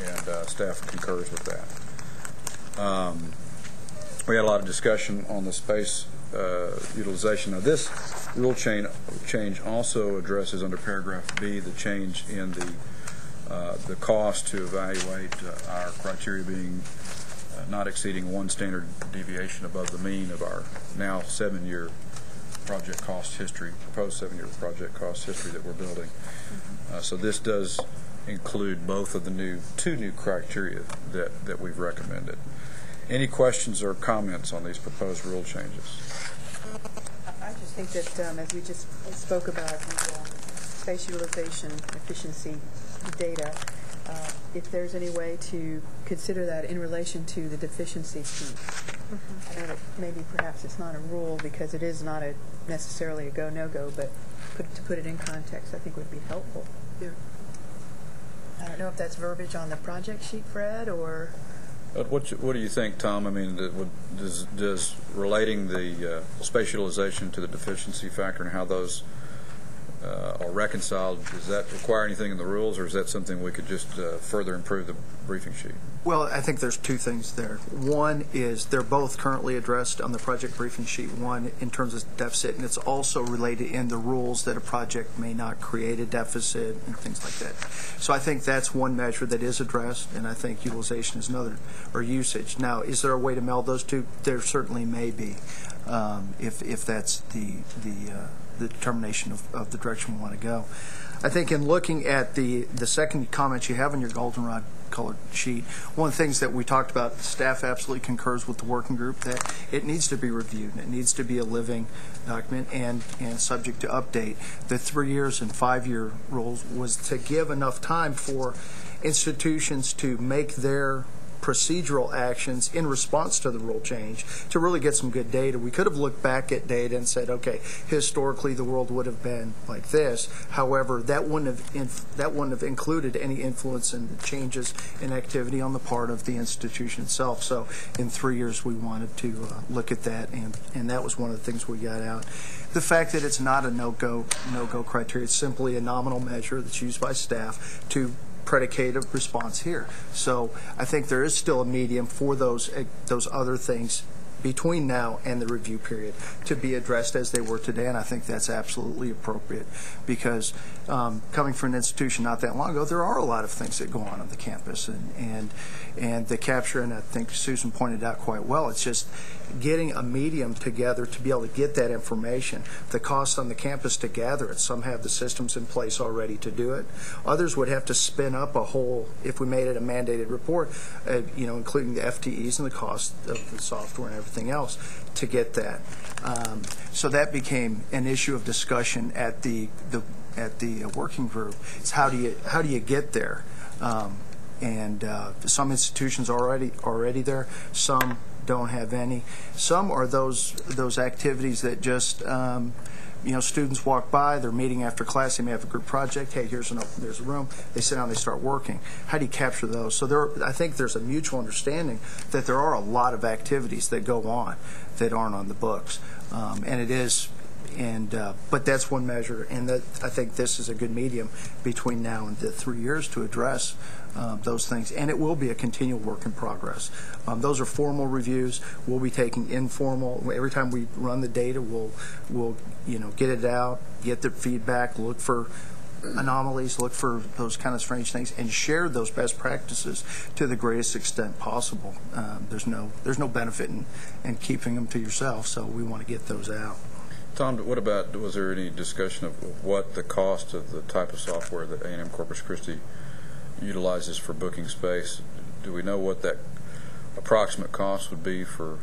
And staff concurs with that. We had a lot of discussion on the space utilization. Now, this rule change also addresses under paragraph B the change in the cost to evaluate our criteria being not exceeding 1 standard deviation above the mean of our now 7-year project cost history, proposed 7-year project cost history that we're building. So this does include both of the two new criteria that we've recommended. Any questions or comments on these proposed rule changes? I just think that as we just spoke about the space utilization efficiency data, if there's any way to consider that in relation to the deficiency piece. I know that maybe perhaps it's not a rule because it is not necessarily a go, no-go, but to put it in context I think would be helpful. Yeah. I don't know if that's verbiage on the project sheet, Fred, or... What do you think, Tom? I mean, does relating the space utilization to the deficiency factor and how those are reconciled, does that require anything in the rules, or is that something we could just further improve the briefing sheet? Well, I think there's two things there. One is they're both currently addressed on the project briefing sheet, one in terms of deficit, and it's also related in the rules that a project may not create a deficit and things like that. So I think that's one measure that is addressed, and I think utilization is another, or usage. Now, is there a way to meld those two? There certainly may be, if that's the determination of the direction we want to go. I think in looking at the second comment you have on your goldenrod colored sheet, one of the things that we talked about, staff absolutely concurs with the working group that it needs to be reviewed and it needs to be a living document and subject to update. The 3 years and 5 year rules was to give enough time for institutions to make their procedural actions in response to the rule change to really get some good data. We could have looked back at data and said, okay, historically the world would have been like this. However, that wouldn't have included any influence in the changes in activity on the part of the institution itself. So in 3 years we wanted to look at that, and that was one of the things we got out. The fact that it's not a no-go criteria, it's simply a nominal measure that's used by staff to predicate a response here. So I think there is still a medium for those other things between now and the review period to be addressed as they were today, and I think that's absolutely appropriate because coming from an institution not that long ago, there are a lot of things that go on the campus, and the capture, and I think Susan pointed out quite well, it's just getting a medium together to be able to get that information. The cost on the campus to gather it, some have the systems in place already to do it. Others would have to spin up a whole, if we made it a mandated report, including the FTEs and the cost of the software and everything else to get that. So that became an issue of discussion at the working group. It's how do you get there? And some institutions are already there. Some don't have any. Some are those activities that just students walk by, they're meeting after class, they may have a group project, hey, there's a room, they sit down, they start working. How do you capture those? So I think there's a mutual understanding that there are a lot of activities that go on that aren't on the books. And it is But that's one measure, and that I think this is a good medium between now and the 3 years to address those things. And it will be a continual work in progress. Those are formal reviews. We'll be taking informal. Every time we run the data, we'll get it out, get the feedback, look for anomalies, look for those kind of strange things, and share those best practices to the greatest extent possible. There's no benefit in keeping them to yourself, so we want to get those out. Tom, what about, was there any discussion of what the cost of the type of software that A&M Corpus Christi utilizes for booking space? Do we know what that approximate cost would be for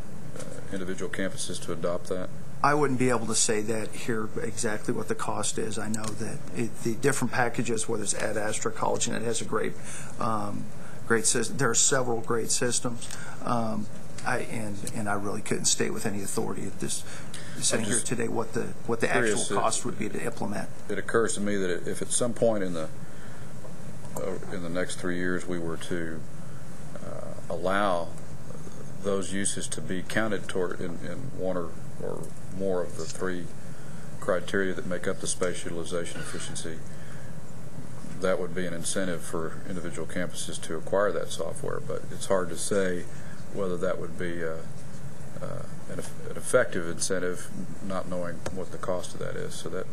individual campuses to adopt that? I wouldn't be able to say that here exactly what the cost is. I know that the different packages, whether it's Ad Astra, College Net has a great system. There are several great systems, and I really couldn't state with any authority at this sitting here today what the actual cost would be to implement. It occurs to me that if at some point in the next 3 years we were to allow those uses to be counted toward in one or more of the 3 criteria that make up the space utilization efficiency, that would be an incentive for individual campuses to acquire that software. But it's hard to say whether that would be an effective incentive, not knowing what the cost of that is. So that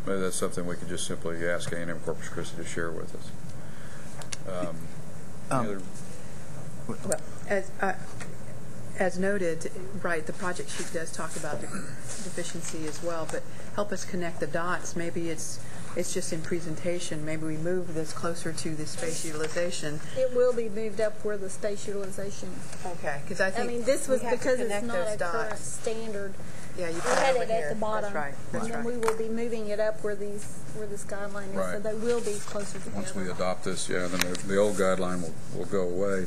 maybe that's something we could just simply ask A&M Corpus Christi to share with us. Well, as noted, right, the project sheet does talk about the deficiency as well, but help us connect the dots. Maybe it's just in presentation. Maybe we move this closer to the space utilization. It will be moved up where the space utilization. Okay, because I think this was because it's not a current standard. Yeah, you put it over at here. the bottom. That's right. And then we will be moving it up where this guideline is, so they will be closer together. Once we adopt this, then the old guideline will go away.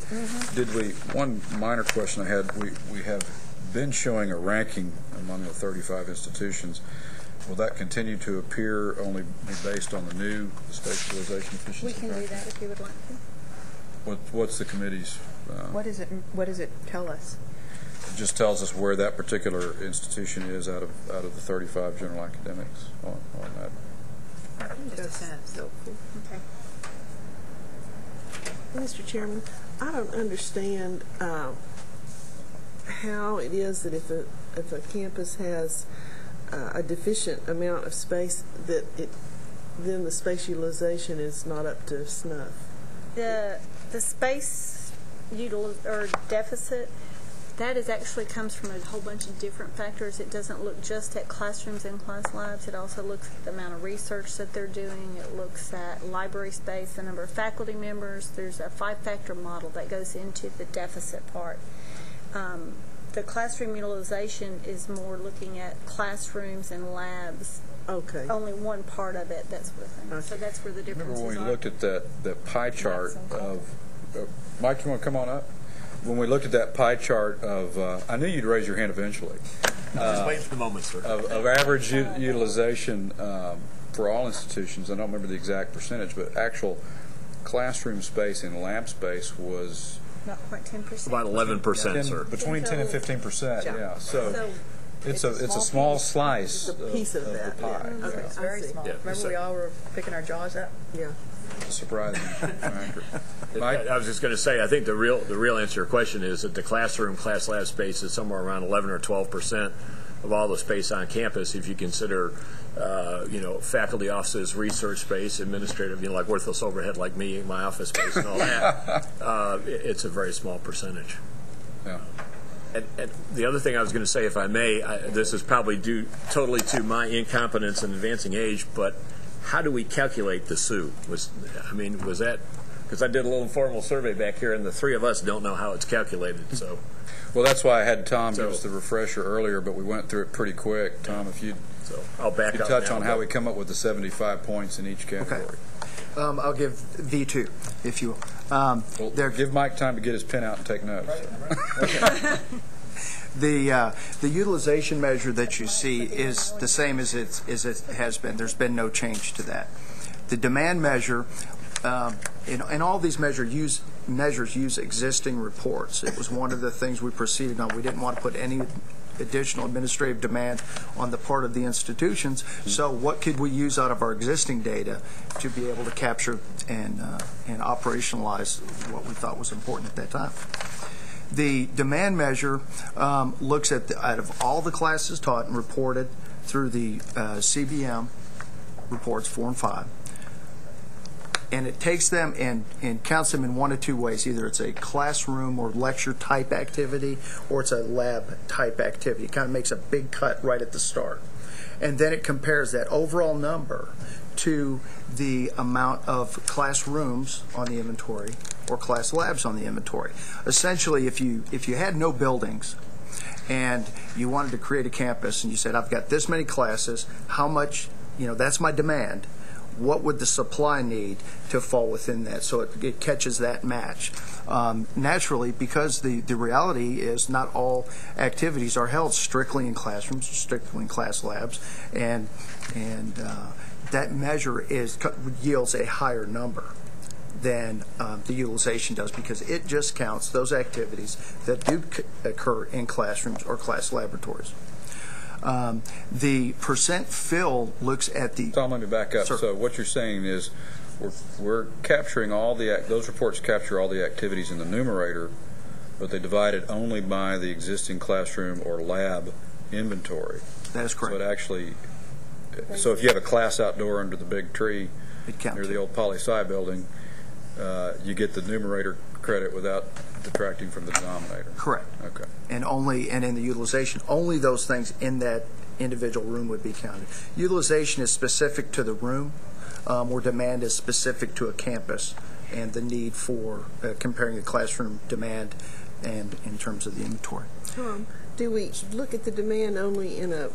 One minor question I had, we have been showing a ranking among the 35 institutions. Will that continue to appear only based on the new space utilization efficiency? We can do that if you would like to. What's the committee's? What does it tell us? It just tells us where that particular institution is out of the 35 general academics on that. Just a sense. Okay. Mr. Chairman, I don't understand how it is that if a campus has a deficient amount of space, then the space utilization is not up to snuff. The space deficit, that actually comes from a whole bunch of different factors. It doesn't look just at classrooms and class labs. It also looks at the amount of research that they're doing. It looks at library space, the number of faculty members. There's a 5-factor model that goes into the deficit part. The classroom utilization is more looking at classrooms and labs. Okay. Only one part of it, that sort of thing. Okay. So that's where the differences are. Remember when we looked at that pie chart of Mike, you want to come on up? When we looked at that pie chart of, I knew you'd raise your hand eventually. Just waiting for the moment, sir. Of average utilization for all institutions, I don't remember the exact percentage, but actual classroom space and lab space was not quite 10%. About 11%, sir. Between 10 and 15%, yeah. So it's a small slice. It's a piece of that. The pie. Yeah. Okay, it's very small. Yeah. Remember we all were picking our jaws up? Yeah. Surprising. I was just going to say, I think the real answer to your question is that the classroom, class lab space is somewhere around 11 or 12% of all the space on campus. If you consider, faculty offices, research space, administrative, like worthless overhead like me, my office space and all that, it's a very small percentage. Yeah. And the other thing I was going to say, if I may, this is probably due totally to my incompetence and advancing age, but how do we calculate the SU? Was that, because I did a little informal survey back here, and the 3 of us don't know how it's calculated. So, well, that's why I had Tom give us the refresher earlier, but we went through it pretty quick. Tom, if you'd I'll back up touch now, on how we come up with the 75 points in each category. Okay. I'll give V2, if you will. Give Mike time to get his pen out and take notes. Right. The utilization measure that you see is the same as it has been. There's been no change to that. The demand measure, and all these measures use existing reports. It was one of the things we proceeded on. We didn't want to put any additional administrative demand on the part of the institutions. So what could we use out of our existing data to be able to capture and operationalize what we thought was important at that time? The demand measure looks at out of all the classes taught and reported through the CBM reports 4 and 5, and it takes them and counts them in one of two ways. Either it's a classroom or lecture type activity, or it's a lab type activity. It kind of makes a big cut right at the start, and then it compares that overall number to the amount of classrooms on the inventory or class labs on the inventory. Essentially, if you had no buildings and you wanted to create a campus and you said, I've got this many classes, how much, that's my demand, what would the supply need to fall within that? So it catches that match. Naturally, because the reality is not all activities are held strictly in classrooms, strictly in class labs, and that measure yields a higher number than the utilization does, because it just counts those activities that do occur in classrooms or class laboratories. The percent fill looks at the... Tom, let me back up. Sir. So what you're saying is we're capturing all those reports capture all the activities in the numerator, but they divide it only by the existing classroom or lab inventory. That is correct. So it actually... So if you have a class outdoor under the big tree near the old poli-sci building, you get the numerator credit without detracting from the denominator. Correct. Okay. And in the utilization, only those things in that individual room would be counted. Utilization is specific to the room, where demand is specific to a campus, and the need for comparing the classroom demand and in terms of the inventory. Do we look at the demand only in a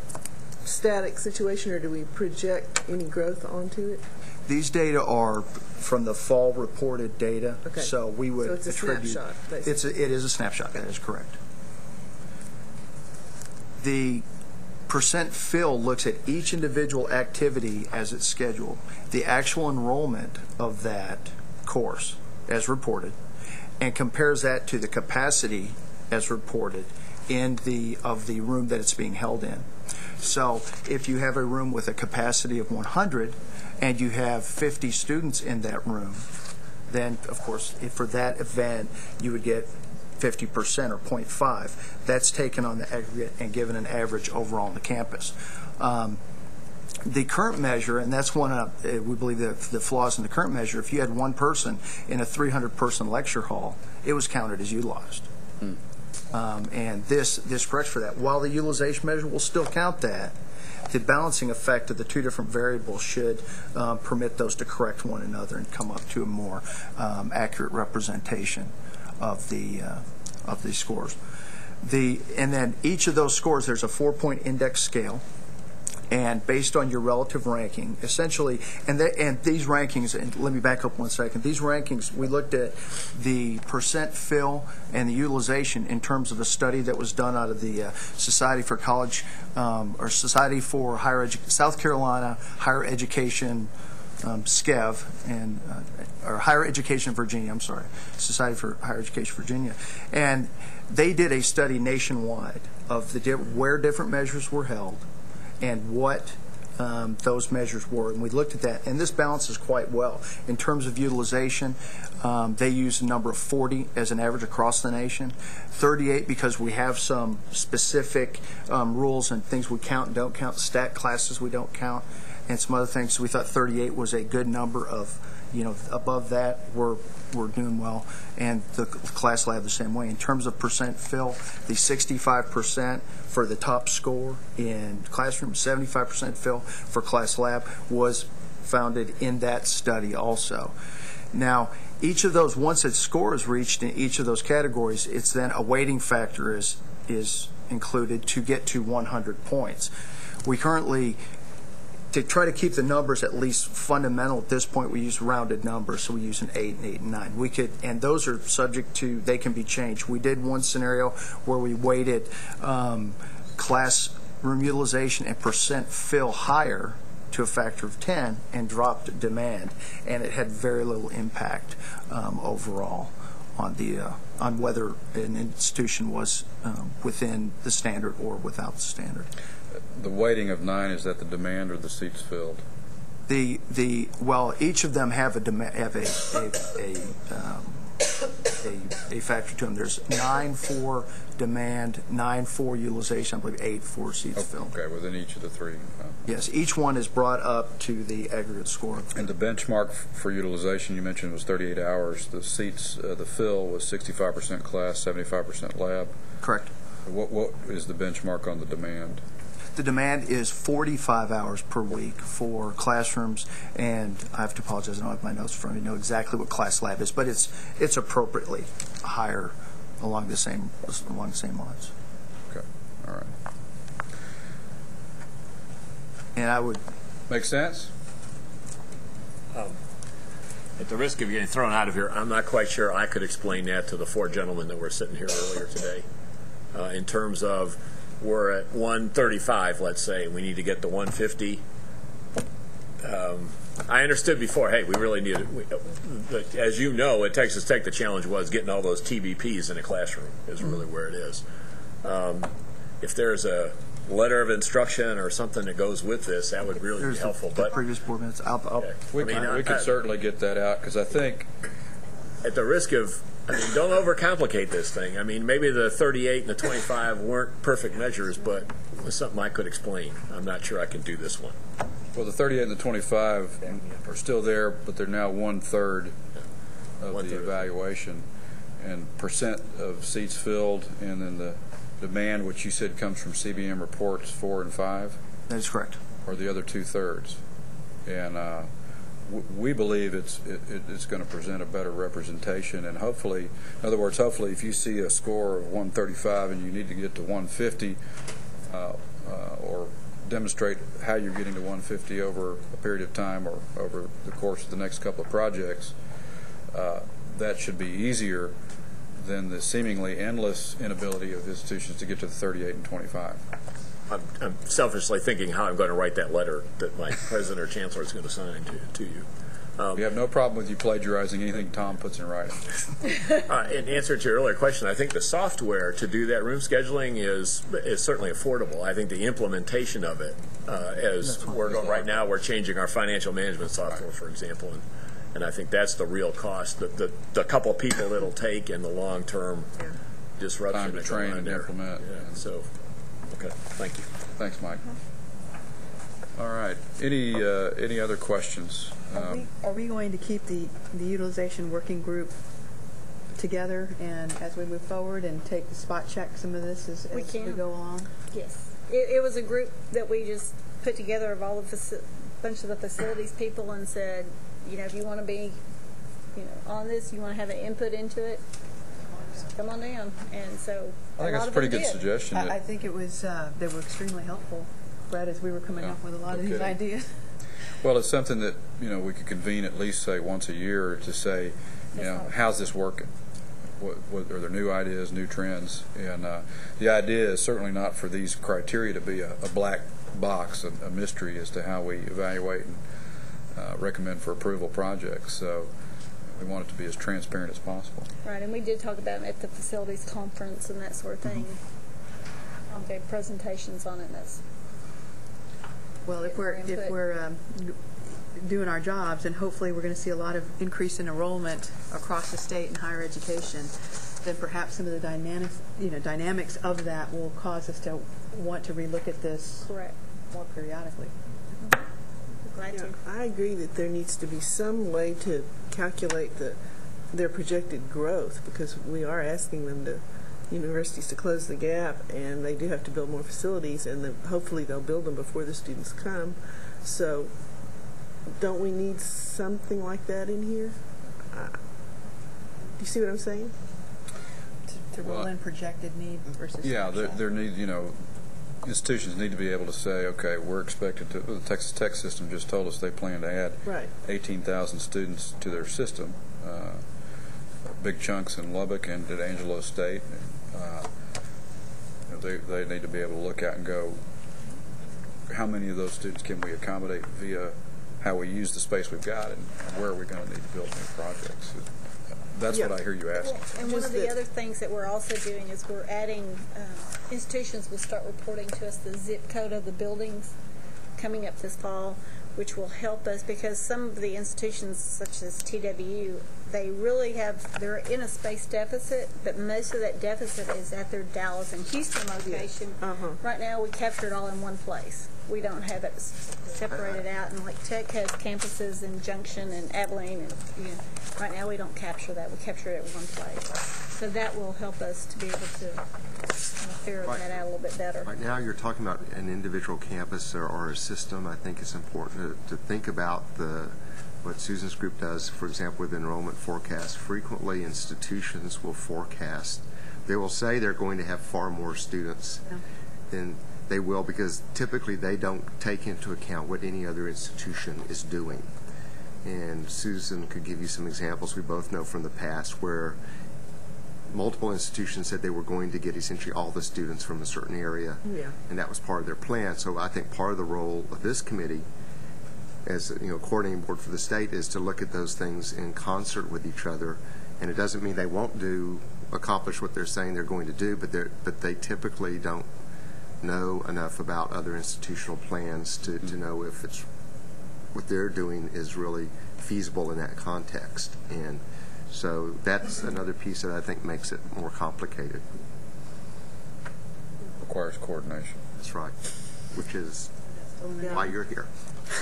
static situation, or do we project any growth onto it? These data are from the fall reported data, okay. So we would so it's attribute. A snapshot, basically. It is a snapshot. That is correct. The percent fill looks at each individual activity as it's scheduled, the actual enrollment of that course as reported, and compares that to the capacity as reported of the room that it's being held in. So if you have a room with a capacity of 100 and you have 50 students in that room, then of course for that event you would get 50% or 0.5. That's taken on the aggregate and given an average overall on the campus. The current measure, and that's one of we believe the flaws in the current measure, if you had one person in a 300-person lecture hall, it was counted as utilized. And this corrects for that. While the utilization measure will still count that, the balancing effect of the two different variables should permit those to correct one another and come up to a more accurate representation of the scores. And then each of those scores, there's a 4-point index scale. And based on your relative ranking, essentially, and these rankings, and let me back up one second. These rankings, we looked at the percent fill and the utilization in terms of a study that was done out of the Society for College or Society for South Carolina Higher Education, SCEV, and or Higher Education Virginia. I'm sorry, Society for Higher Education Virginia, and they did a study nationwide of where different measures were held and what those measures were. And we looked at that, and this balances quite well. In terms of utilization, they use a number of 40 as an average across the nation, 38 because we have some specific rules and things we count and don't count, stat classes we don't count, and some other things. So we thought 38 was a good number of, above that we're doing well, and the class lab the same way. In terms of percent fill, the 65% for the top score in classroom, 75% fill for class lab was founded in that study also. Now, each of those, once its score is reached in each of those categories, it's then a weighting factor is included to get to 100 points. We currently, to try to keep the numbers at least fundamental at this point, we use rounded numbers, so we use an 8 and 8 and 9. We could, and those are subject to, they can be changed. We did one scenario where we weighted classroom utilization and percent fill higher to a factor of 10 and dropped demand, and it had very little impact overall on whether an institution was within the standard or without the standard. The weighting of 9, is that the demand or the seats filled? Well, each of them have a factor to them. There's 9 for demand, 9 for utilization, I believe 8 for seats filled. Okay, within each of the 3. Yes, each one is brought up to the aggregate score. And the benchmark for utilization you mentioned was 38 hours. The seats, the fill was 65% class, 75% lab. Correct. What is the benchmark on the demand? The demand is 45 hours per week for classrooms, and I have to apologize, I don't have my notes in front of me, know exactly what class lab is, but it's appropriately higher along the same lines. Okay, all right. And I would... Make sense? At the risk of getting thrown out of here, I'm not quite sure I could explain that to the 4 gentlemen that were sitting here earlier today. In terms of, we're at 135, let's say, we need to get to 150. I understood before, hey, we really need it. As you know, at Texas Tech, the challenge was getting all those TBPs in a classroom is really where it is. If there's a letter of instruction or something that goes with this, that would really be helpful. The previous board minutes. We can certainly get that out, because I think... At the risk of... don't overcomplicate this thing. I mean, maybe the 38 and the 25 weren't perfect measures, but it was something I could explain. I'm not sure I can do this one. Well, the 38 and the 25 are still there, but they're now 1/3 of the evaluation. And percent of seats filled, and then the demand, which you said comes from CBM reports 4 and 5? That is correct. Or the other 2/3. And we believe it's going to present a better representation, and hopefully, in other words, hopefully if you see a score of 135 and you need to get to 150 or demonstrate how you're getting to 150 over a period of time or over the course of the next couple of projects, that should be easier than the seemingly endless inability of institutions to get to the 38 and 25. I'm selfishly thinking how I'm going to write that letter that my president or chancellor is going to sign to you. We have no problem with you plagiarizing anything Tom puts in writing. In answer to your earlier question, I think the software to do that room scheduling is certainly affordable. I think the implementation of it, as we're going right now, we're changing our financial management software, for example, and I think that's the real cost. The couple of people it'll take and the long-term disruption time to train and implement. Yeah, so. Okay, thank you. Thanks, Mike. All right. Any other questions? Are we going to keep the utilization working group together, and as we move forward and take the spot check some of this as we go along? Yes. It was a group that we just put together of all the bunch of the facilities people and said, if you want to be, on this, you want to have an input into it, come on down. And so I think that's a pretty good suggestion. I think it was they were extremely helpful, Brett, as we were coming up with a lot of these ideas. Well, it's something that we could convene at least say once a year to say, how's this working? What are there new ideas, new trends? And the idea is certainly not for these criteria to be a black box, a mystery as to how we evaluate and recommend for approval projects. So we want it to be as transparent as possible. Right, and we did talk about it at the facilities conference and that sort of thing. Gave presentations on it. Well, if we're doing our jobs, and hopefully we're going to see a lot of increase in enrollment across the state in higher education, then perhaps some of the dynamics of that will cause us to want to relook at this more periodically. Glad to. I agree that there needs to be some way to calculate their projected growth, because we are asking them universities to close the gap, and they do have to build more facilities, and hopefully they'll build them before the students come. So don't we need something like that in here? Do you see what I'm saying? To roll in projected need versus there need, institutions need to be able to say, okay, we're expected to. The Texas Tech system just told us they plan to add 18,000 students to their system. Big chunks in Lubbock and at Angelo State. They need to be able to look at and go, how many of those students can we accommodate via how we use the space we've got, and where are we going to need to build new projects? That's what I hear you asking. And one of the other things that we're also doing is we're adding, institutions will start reporting to us the zip code of the buildings coming up this fall, which will help us because some of the institutions such as TWU, they're in a space deficit, but most of that deficit is at their Dallas and Houston location. Right now we capture it all in one place. We don't have it separated out, and like Tech has campuses in Junction and Abilene, and right now we don't capture that. We capture it at one place. So that will help us to be able to figure that out a little bit better. Right now you're talking about an individual campus or a system. I think it's important to think about what Susan's group does, for example, with enrollment forecast. Frequently institutions will forecast. They will say they're going to have far more students than they will because typically they don't take into account what any other institution is doing. And Susan could give you some examples we both know from the past where multiple institutions said they were going to get essentially all the students from a certain area, and that was part of their plan. So I think part of the role of this committee as coordinating board for the state is to look at those things in concert with each other. And it doesn't mean they won't accomplish what they're saying they're going to do, but they typically don't know enough about other institutional plans to know if it's what they're doing is really feasible in that context. And so that's another piece that I think makes it more complicated. Requires coordination. That's right, which is why you're here.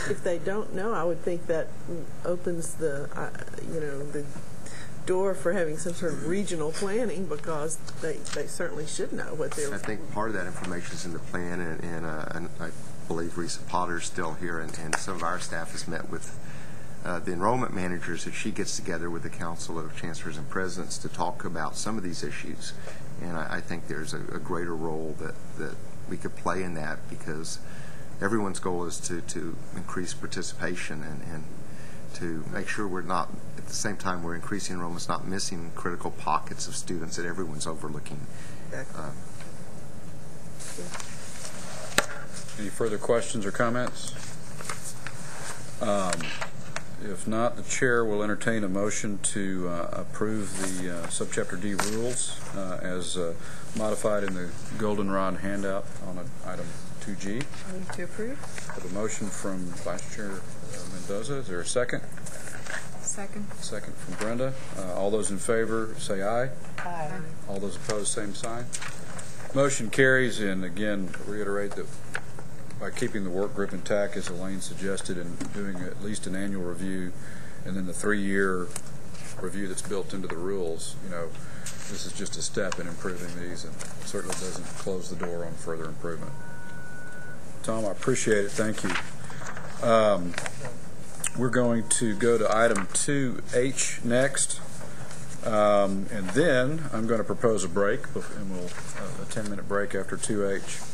If they don't know, I would think that opens the the door for having some sort of regional planning because they certainly should know what they're. I think part of that information is in the plan, and I believe Risa Potter's still here, and some of our staff has met with the enrollment managers that she gets together with the Council of Chancellors and Presidents to talk about some of these issues. And I think there's a greater role that we could play in that because everyone's goal is to increase participation and to make sure we're not, at the same time we're increasing enrollments, not missing critical pockets of students that everyone's overlooking. Any further questions or comments? If not, the chair will entertain a motion to approve the Subchapter D rules as modified in the goldenrod handout on item 2G. Move to approve. I have a motion from Vice Chair Mendoza. Is there a second? Second. Second from Brenda. All those in favor say aye. Aye. All those opposed, same sign. Motion carries, and again, reiterate that by keeping the work group intact, as Elaine suggested, and doing at least an annual review, and then the 3-year review that's built into the rules, this is just a step in improving these, and certainly doesn't close the door on further improvement. Tom, I appreciate it. Thank you. We're going to go to item 2H next, and then I'm going to propose a break, and we'll a 10-minute break after 2H.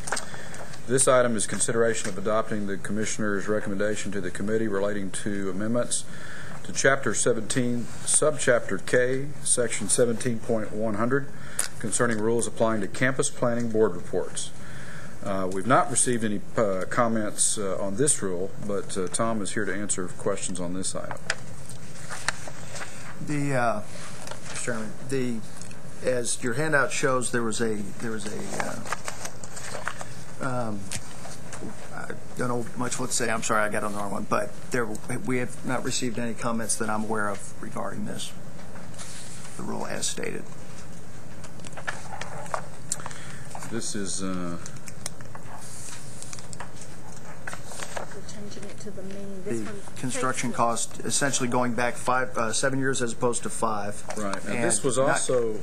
This item is consideration of adopting the Commissioner's recommendation to the committee relating to amendments to Chapter 17, Subchapter K, Section 17.100, concerning rules applying to campus planning board reports. We've not received any comments on this rule, but Tom is here to answer questions on this item. Mr. Chairman, as your handout shows, there was a I don't know much what to say. I'm sorry, I got on the wrong one. But we have not received any comments that I'm aware of regarding the rule as stated. This is We're changing it to the mean. This one, construction cost essentially going back 7 years as opposed to 5. right. And this was also,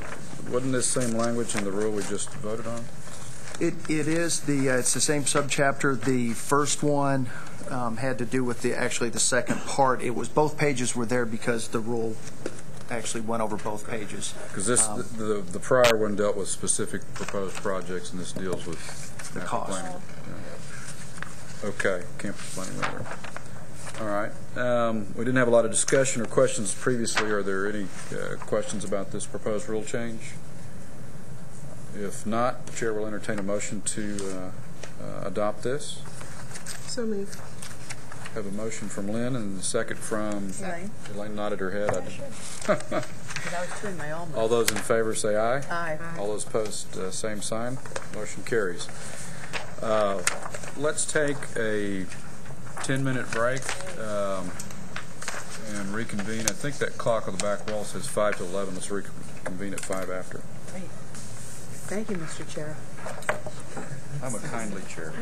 wasn't this same language in the rule we just voted on? It is it's the same subchapter. The first one had to do with the second part. It was both pages were there because the rule actually went over both pages. Because this the prior one dealt with specific proposed projects, and this deals with the cost. Planning. Yeah. Okay, campus planning member. All right. We didn't have a lot of discussion or questions previously. Are there any questions about this proposed rule change? If not, the chair will entertain a motion to adopt this. So moved. Have a motion from Lynn and a second from Elaine. Elaine nodded her head. Because I was doing my almost. All those in favor say aye. Aye. All those opposed, same sign. Motion carries. Let's take a 10-minute break and reconvene. I think that clock on the back wall says 5 to 11. Let's reconvene at 5 after. Great. Thank you, Mr. Chair. I'm a kindly chair.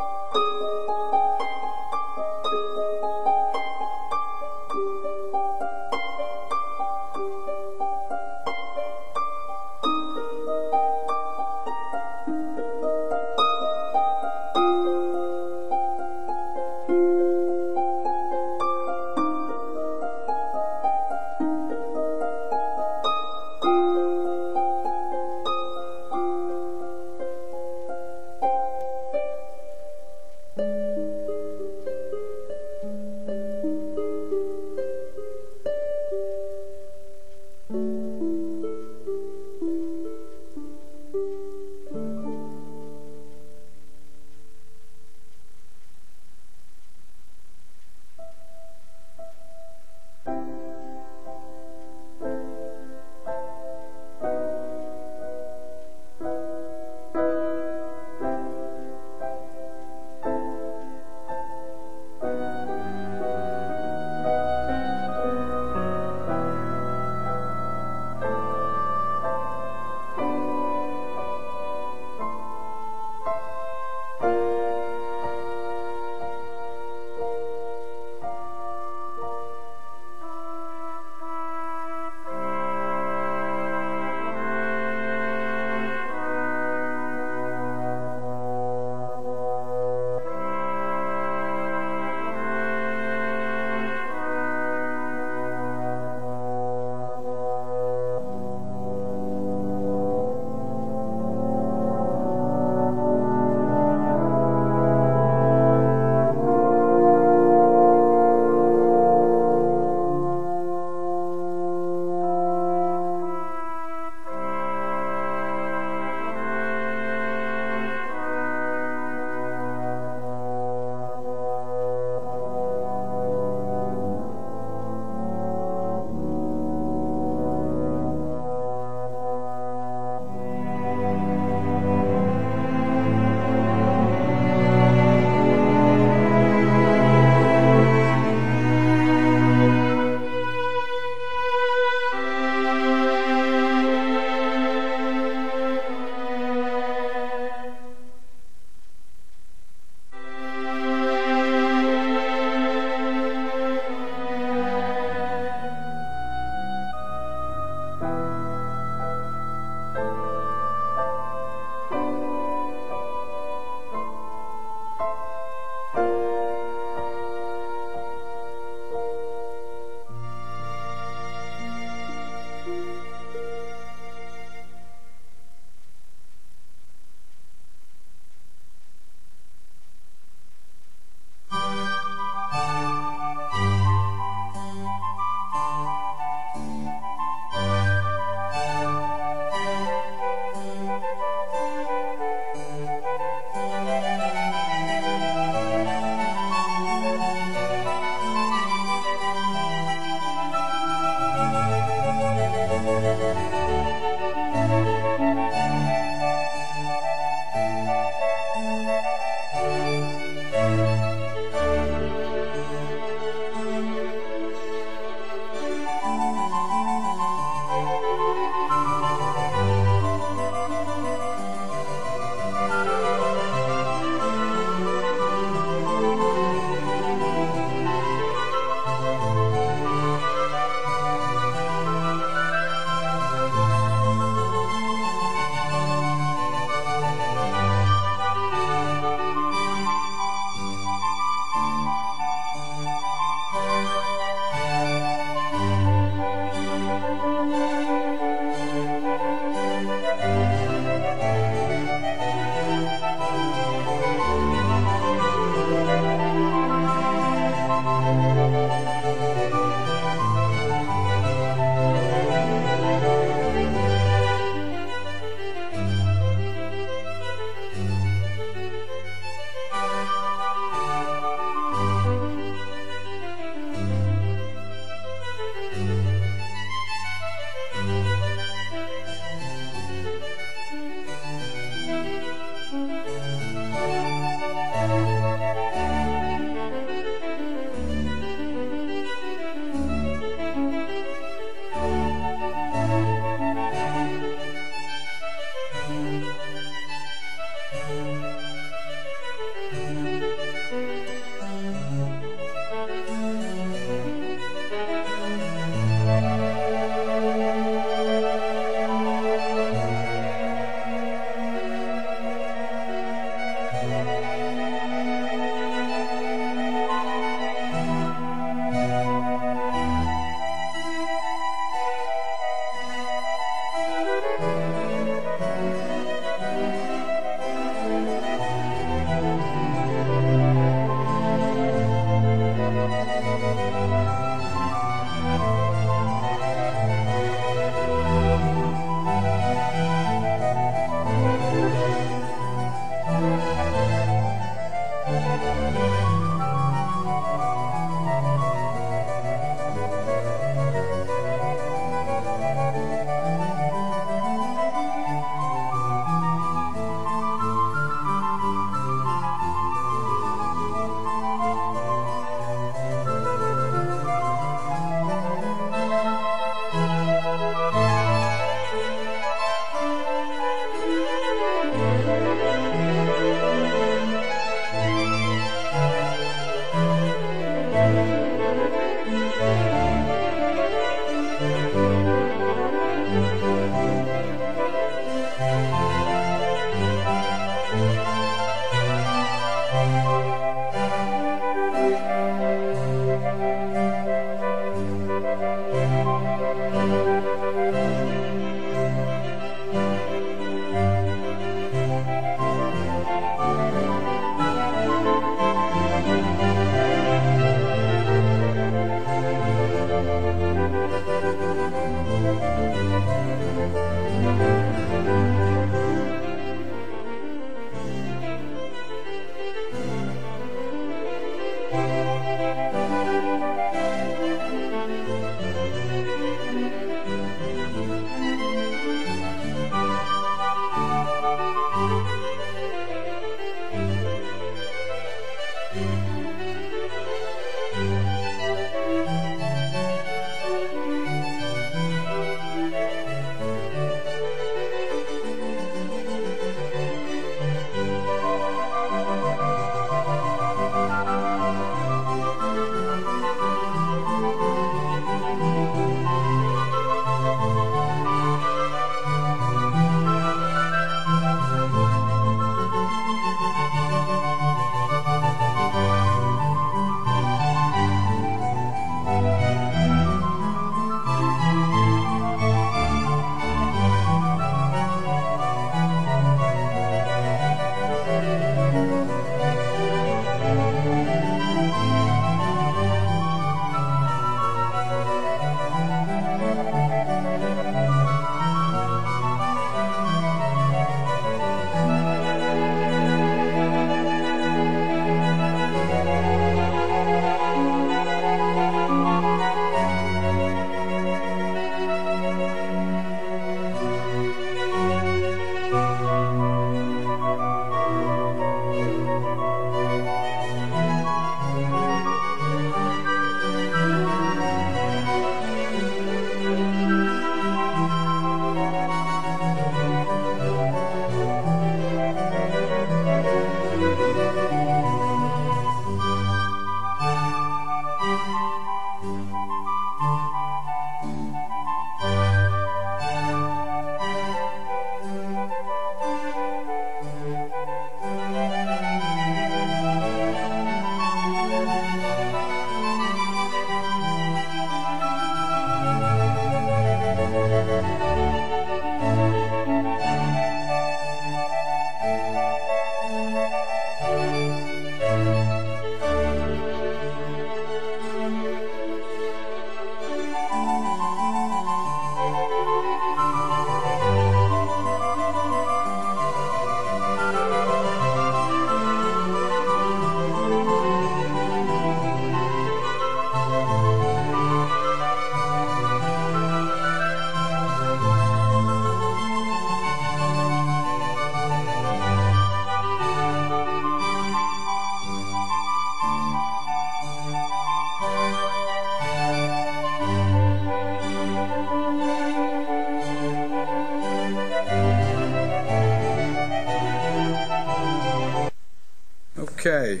Okay.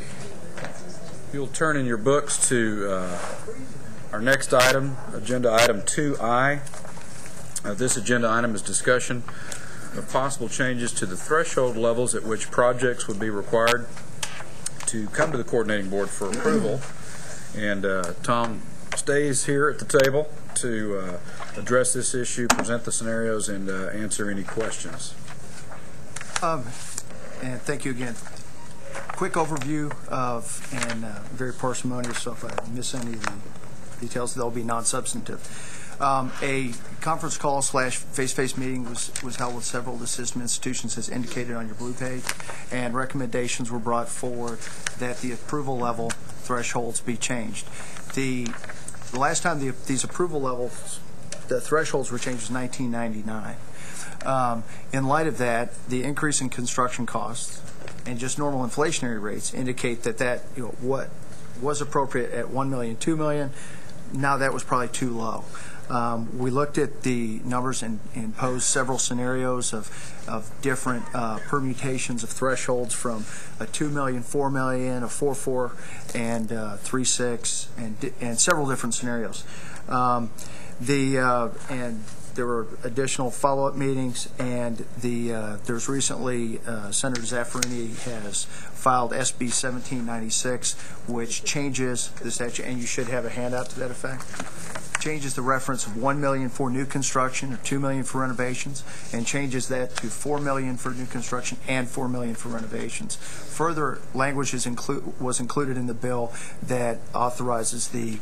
You'll turn in your books to our next item, agenda item 2I. This agenda item is discussion of possible changes to the threshold levels at which projects would be required to come to the coordinating board for approval. And Tom stays here at the table to address this issue, present the scenarios, and answer any questions. And thank you again. Quick overview of, and very parsimonious, so if I miss any of the details, they'll be non-substantive. A conference call / face-to-face meeting was held with several of the system institutions as indicated on your blue page, and recommendations were brought forward that the approval level thresholds be changed. The last time these approval levels, the thresholds were changed was 1999. In light of that, the increase in construction costs and just normal inflationary rates indicate that what was appropriate at $1 million, $2 million, now that was probably too low. We looked at the numbers and posed several scenarios of different permutations of thresholds from a $2 million, $4 million, a 4.4, and 3.6, and several different scenarios. And there were additional follow-up meetings, and there's recently Senator Zaffarini has filed SB 1796, which changes the statute, and you should have a handout to that effect. Changes the reference of $1 million for new construction or $2 million for renovations, and changes that to $4 million for new construction and $4 million for renovations. Further language was included in the bill that authorizes the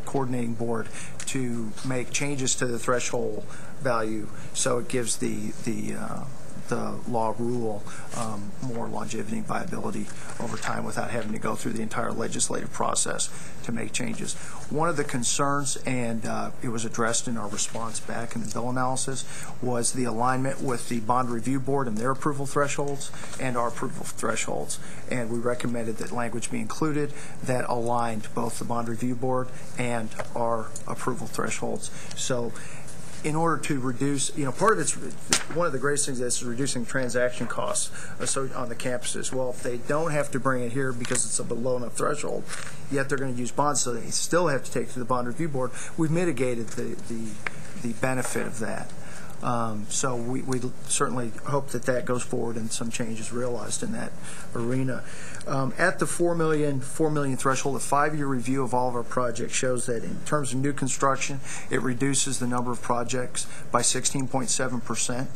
coordinating board to make changes to the threshold value, so it gives the the law rule more longevity and viability over time without having to go through the entire legislative process to make changes. One of the concerns, and it was addressed in our response back in the bill analysis, was the alignment with the Bond Review Board and their approval thresholds and our approval thresholds. And we recommended that language be included that aligned both the Bond Review Board and our approval thresholds. So in order to reduce, part of it's one of the greatest things is reducing transaction costs on the campuses. Well, if they don't have to bring it here because it's a below enough threshold, yet they're going to use bonds, so they still have to take it to the Bond Review Board. We've mitigated the benefit of that. So we certainly hope that that goes forward and some change is realized in that arena. At the $4 million threshold, a 5-year review of all of our projects shows that in terms of new construction, it reduces the number of projects by 16.7%.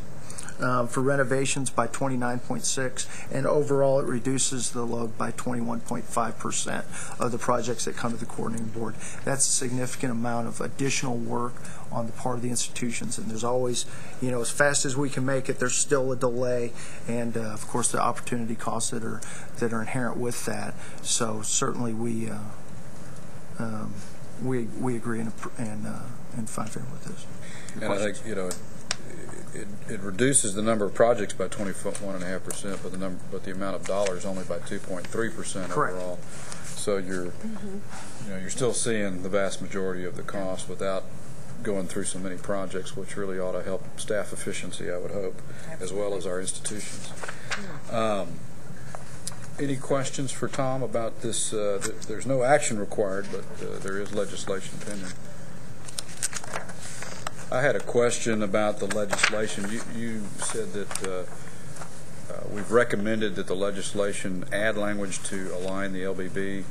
For renovations by 29.6%, and overall it reduces the load by 21.5% of the projects that come to the coordinating board. That's a significant amount of additional work on the part of the institutions, and there's always, as fast as we can make it, there's still a delay, and of course the opportunity costs that are inherent with that. So certainly we agree and find favor with this. And I think it reduces the number of projects by 21.5%, but the amount of dollars only by 2.3% overall. So you're still seeing the vast majority of the cost without going through so many projects, which really ought to help staff efficiency, I would hope, as well as our institutions. Any questions for Tom about this? There's no action required, but there is legislation pending. I had a question about the legislation. You said that we've recommended that the legislation add language to align the LBB.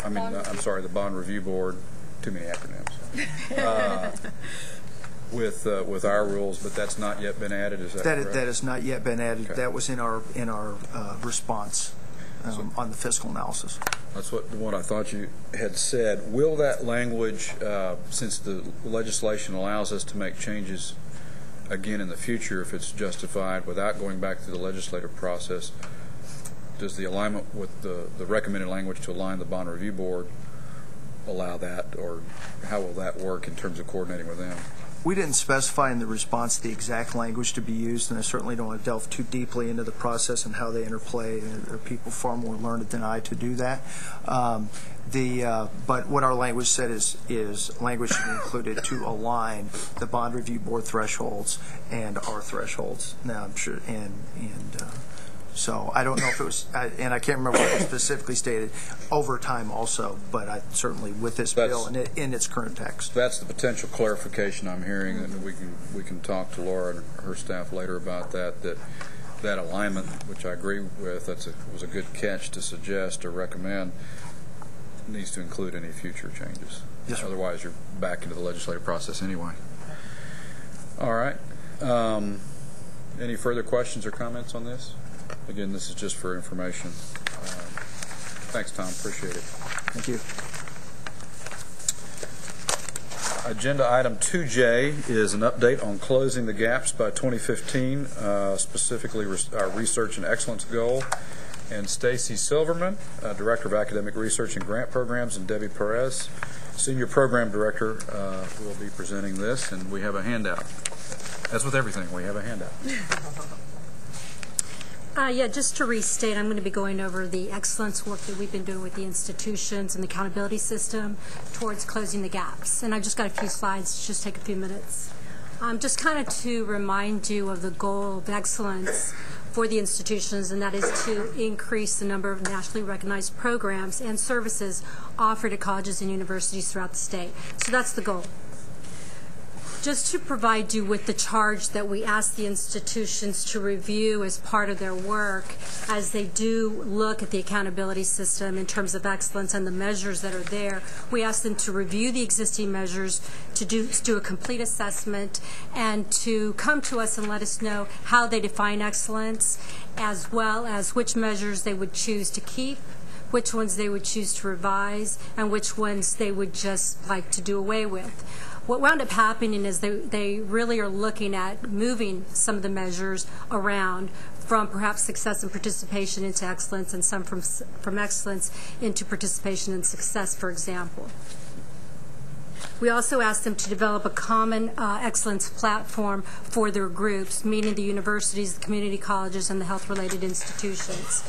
The Bond Review Board. Too many acronyms. With our rules, but that's not yet been added. Is that correct? That has not yet been added. Okay. That was in our response on the fiscal analysis. That's what I thought you had said. Will that language, since the legislation allows us to make changes again in the future if it's justified without going back through the legislative process, does the alignment with the recommended language to align the Bond Review Board allow that, or how will that work in terms of coordinating with them? We didn't specify in the response the exact language to be used, and I certainly don't want to delve too deeply into the process and how they interplay. There are people far more learned than I to do that. But what our language said is language should be included to align the Bond Review Board thresholds and our thresholds. Now, I'm sure, so I don't know if it was, and I can't remember what it specifically stated, over time also, but I certainly with this bill and in its current text. That's the potential clarification I'm hearing, and we can talk to Laura and her staff later about that alignment, which I agree with. Was a good catch to suggest or recommend, needs to include any future changes. Yes, sir. Otherwise, you're back into the legislative process anyway. All right. Any further questions or comments on this? Again, this is just for information. Thanks, Tom. Appreciate it. Thank you. Agenda item 2J is an update on closing the gaps by 2015, specifically our research and excellence goal. And Stacy Silverman, Director of Academic Research and Grant Programs, and Debbie Perez, Senior Program Director, will be presenting this, and we have a handout. As with everything, we have a handout. Just to restate, I'm going to be going over the excellence work that we've been doing with the institutions and the accountability system towards closing the gaps. And I've just got a few slides, just take a few minutes. Just kind of to remind you of the goal of excellence for the institutions, and that is to increase the number of nationally recognized programs and services offered at colleges and universities throughout the state. So that's the goal. Just to provide you with the charge that we ask the institutions to review as part of their work as they do look at the accountability system in terms of excellence and the measures that are there, we ask them to review the existing measures, to do a complete assessment, and to come to us and let us know how they define excellence, as well as which measures they would choose to keep, which ones they would choose to revise, and which ones they would just like to do away with. what wound up happening is they really are looking at moving some of the measures around from perhaps success and participation into excellence, and some from excellence into participation and success, for example. We also asked them to develop a common excellence platform for their groups, meaning the universities, the community colleges, and the health-related institutions.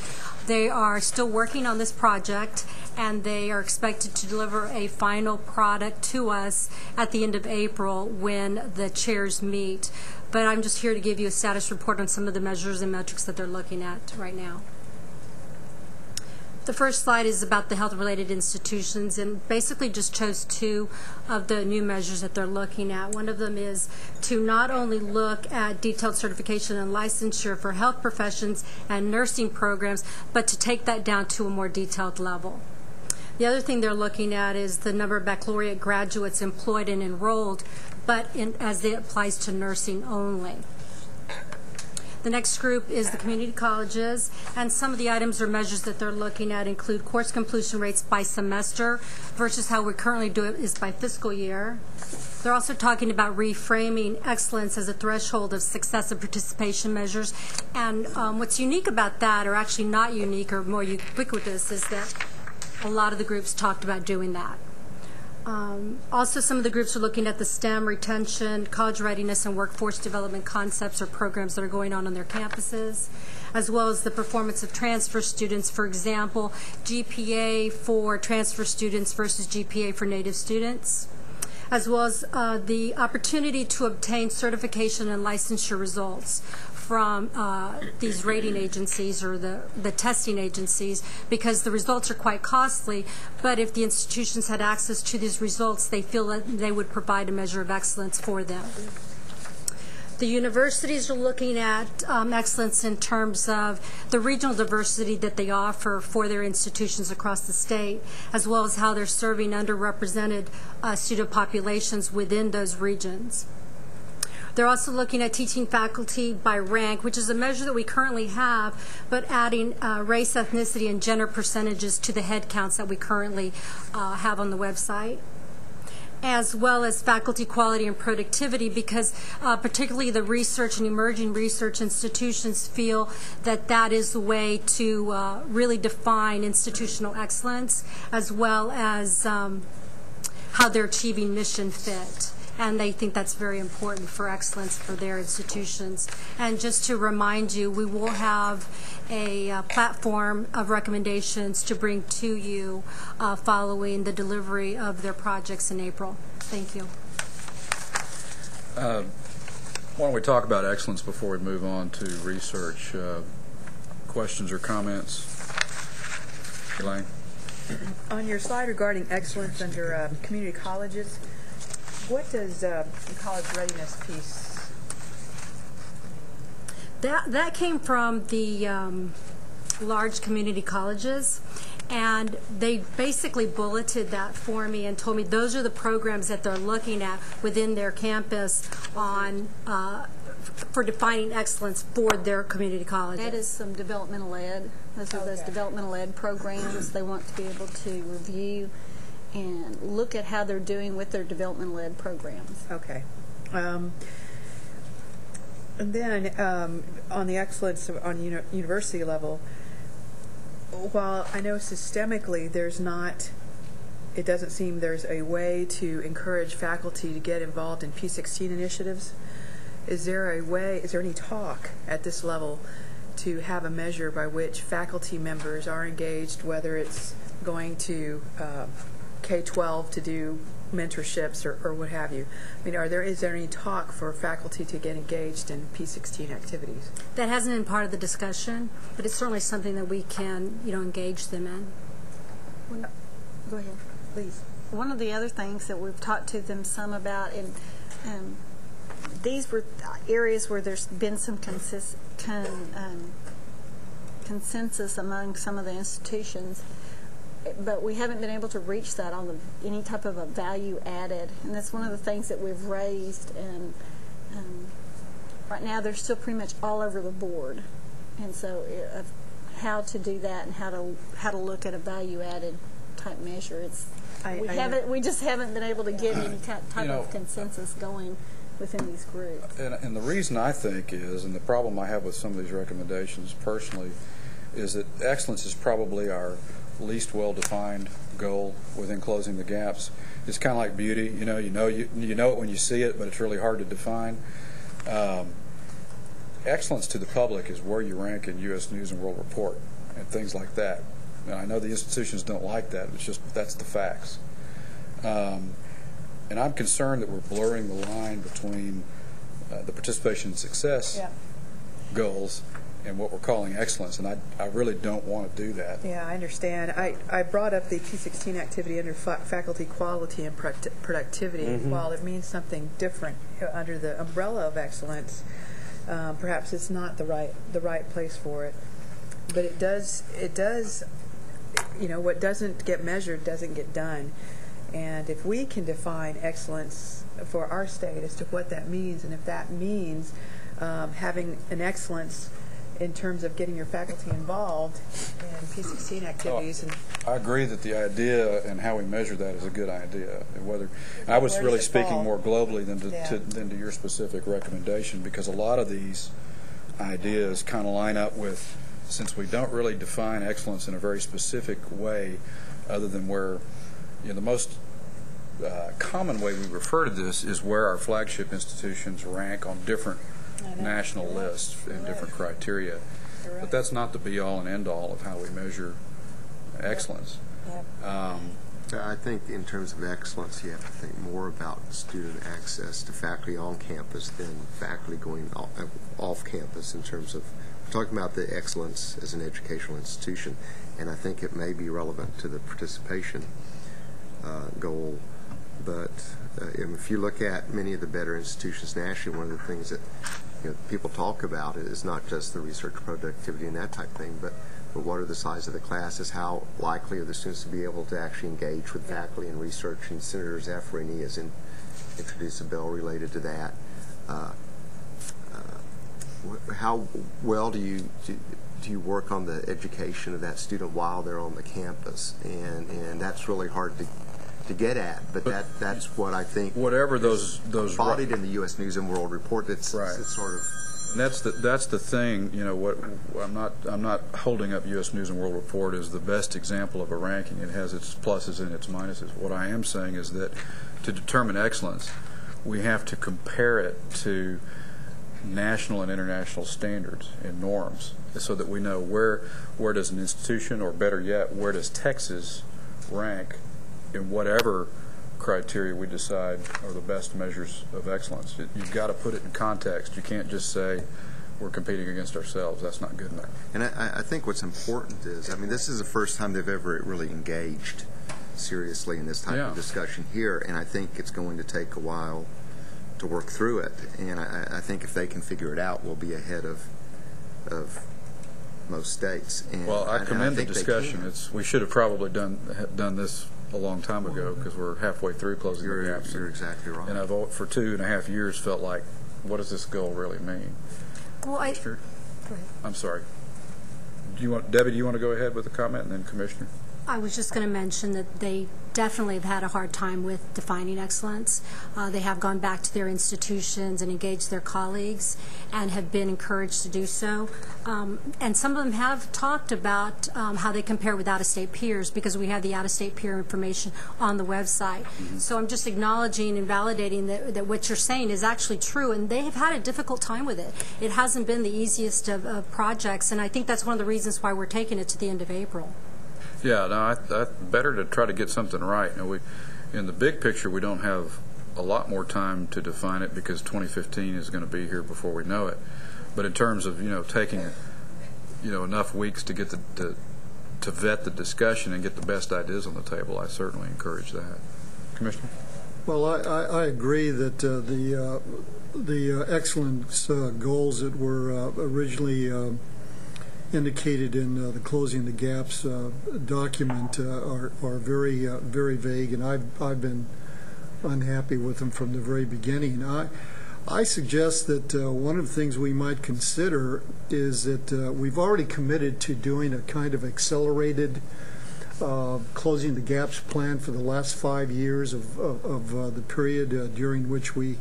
They are still working on this project, and they are expected to deliver a final product to us at the end of April when the chairs meet. But I'm just here to give you a status report on some of the measures and metrics that they're looking at right now. The first slide is about the health-related institutions, and basically just chose two of the new measures that they're looking at. One of them is to not only look at detailed certification and licensure for health professions and nursing programs, but to take that down to a more detailed level. The other thing they're looking at is the number of baccalaureate graduates employed and enrolled, but as it applies to nursing only. The next group is the community colleges, and some of the items or measures that they're looking at include course completion rates by semester versus how we currently do it is by fiscal year. They're also talking about reframing excellence as a threshold of success and participation measures. And what's unique about that, or actually not unique or more ubiquitous, is that a lot of the groups talked about doing that. Also, some of the groups are looking at the STEM, retention, college readiness, and workforce development concepts or programs that are going on their campuses, as well as the performance of transfer students. For example, GPA for transfer students versus GPA for native students, as well as the opportunity to obtain certification and licensure results from these rating agencies or the testing agencies, because the results are quite costly, but if the institutions had access to these results, they feel that they would provide a measure of excellence for them. The universities are looking at excellence in terms of the regional diversity that they offer for their institutions across the state, as well as how they're serving underrepresented student populations within those regions. They're also looking at teaching faculty by rank, which is a measure that we currently have, but adding race, ethnicity, and gender percentages to the head counts that we currently have on the website, as well as faculty quality and productivity, because particularly the research and emerging research institutions feel that that is the way to really define institutional excellence, as well as how they're achieving mission fit. And they think that's very important for excellence for their institutions. And just to remind you, we will have a platform of recommendations to bring to you following the delivery of their projects in April. Thank you. Why don't we talk about excellence before we move on to research? Questions or comments? Elaine? On your slide regarding excellence under community colleges, what does the college readiness piece? That came from the large community colleges, and they basically bulleted that for me and told me those are the programs that they're looking at within their campus on for defining excellence for their community colleges. That is some developmental ed. Those are those developmental ed programs they want to be able to review and look at how they're doing with their developmental ed programs. Okay. And then on the excellence on university level, while I know systemically there's not, it doesn't seem there's a way to encourage faculty to get involved in P16 initiatives, is there any talk at this level to have a measure by which faculty members are engaged, whether it's going to K-12 to do mentorships or what have you? I mean, is there any talk for faculty to get engaged in P16 activities? That hasn't been part of the discussion, but it's certainly something that we can, engage them in. Go ahead, please. One of the other things that we've talked to them some about, and these were areas where there's been some consensus among some of the institutions, but we haven't been able to reach that on any type of a value added, and that's one of the things that we've raised. And right now they're still pretty much all over the board, and so how to do that and how to look at a value added type measure, We just haven't been able to get any type of consensus going within these groups. And the reason I think is, and the problem I have with some of these recommendations personally, is that excellence is probably our least well-defined goal within closing the gaps. It's kind of like beauty. You know it when you see it, but it's really hard to define. Excellence to the public is where you rank in U.S. News and World Report and things like that. And I know the institutions don't like that. It's just that's the facts. And I'm concerned that we're blurring the line between the participation and success goals and what we're calling excellence, and I really don't want to do that. Yeah, I understand. I brought up the P16 activity under faculty quality and productivity. Mm-hmm. While it means something different under the umbrella of excellence, perhaps it's not the right place for it. But it does. What doesn't get measured doesn't get done. And if we can define excellence for our state as to what that means, and if that means having an excellence in terms of getting your faculty involved in P16 activities. I agree that the idea and how we measure that is a good idea. And I was really speaking more globally than to your specific recommendation, because a lot of these ideas kind of line up with, since we don't really define excellence in a very specific way, other than where the most common way we refer to this is where our flagship institutions rank on different national lists and different criteria. But that's not the be-all and end-all of how we measure excellence. I think in terms of excellence, you have to think more about student access to faculty on campus than faculty going off campus in terms of talking about the excellence as an educational institution. And I think it may be relevant to the participation goal. But if you look at many of the better institutions nationally, one of the things that people talk about is not just the research productivity and that type of thing, but what are the size of the classes, how likely are the students to be able to actually engage with faculty and research, and Senator Zaffirini has introduced a bill related to that. How well do you work on the education of that student while they're on the campus? And that's really hard to get at, but that's what I think. Whatever those embodied in the U.S. News and World Report. That's right. It's sort of. And that's the thing. What I'm not holding up U.S. News and World Report as the best example of a ranking. It has its pluses and its minuses. What I am saying is that to determine excellence, we have to compare it to national and international standards and norms, so that we know where does an institution, or better yet, where does Texas rank in whatever criteria we decide are the best measures of excellence. You've got to put it in context. You can't just say we're competing against ourselves. That's not good enough. And I think what's important is, this is the first time they've ever really engaged seriously in this type of discussion here, and I think it's going to take a while to work through it. And I think if they can figure it out, we'll be ahead of most states. And I commend the discussion. We should have probably done this a long time ago, because we're halfway through closing the gaps. You're exactly right. And I've, for 2.5 years, felt like, what does this goal really mean? Well, go ahead. I'm sorry. Debbie, do you want to go ahead with the comment, and then Commissioner? I was just going to mention that they definitely have had a hard time with defining excellence. They have gone back to their institutions and engaged their colleagues and have been encouraged to do so. And some of them have talked about how they compare with out-of-state peers, because we have the out-of-state peer information on the website. Mm-hmm. So I'm just acknowledging and validating that what you're saying is actually true, and they have had a difficult time with it. It hasn't been the easiest of projects, and I think that's one of the reasons why we're taking it to the end of April. Yeah, no, better to try to get something right. In the big picture, we don't have a lot more time to define it, because 2015 is going to be here before we know it. But in terms of taking enough weeks to get to vet the discussion and get the best ideas on the table, I certainly encourage that. Commissioner? Well, I agree that the excellence goals that were originally indicated in the Closing the Gaps document are very very vague, and I've been unhappy with them from the very beginning. I suggest that one of the things we might consider is that we've already committed to doing a kind of accelerated closing the gaps plan for the last 5 years of the period during which we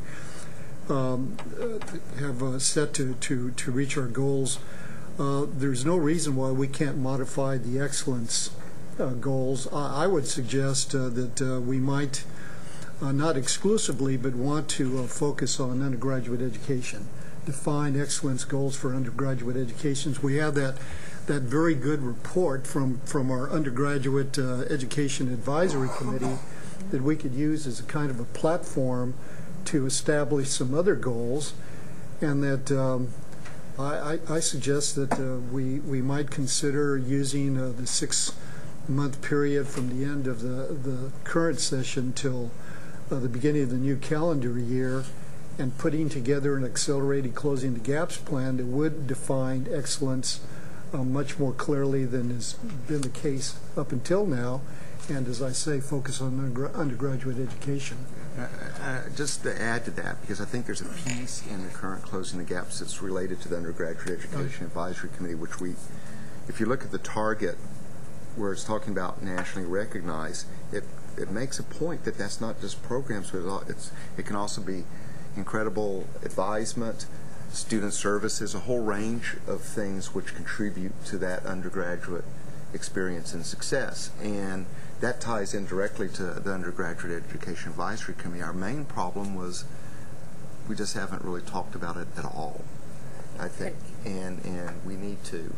have set to reach our goals. There's no reason why we can't modify the excellence goals. I would suggest that we might not exclusively, but want to focus on undergraduate education, define excellence goals for undergraduate educations. We have that very good report from our undergraduate education advisory committee that we could use as a kind of a platform to establish some other goals, and that I suggest that we might consider using the 6-month period from the end of the current session till the beginning of the new calendar year, and putting together an accelerated closing the gaps plan that would define excellence much more clearly than has been the case up until now, and as I say, focus on undergraduate education. Just to add to that, because I think there's a piece in the current Closing the Gaps that's related to the Undergraduate Education Advisory Committee, which if you look at the target where it's talking about nationally recognized, it makes a point that that's not just programs, but it can also be incredible advisement, student services, a whole range of things which contribute to that undergraduate experience and success. And that ties in directly to the Undergraduate Education Advisory Committee. Our main problem was we just haven't really talked about it at all, I think, and we need to.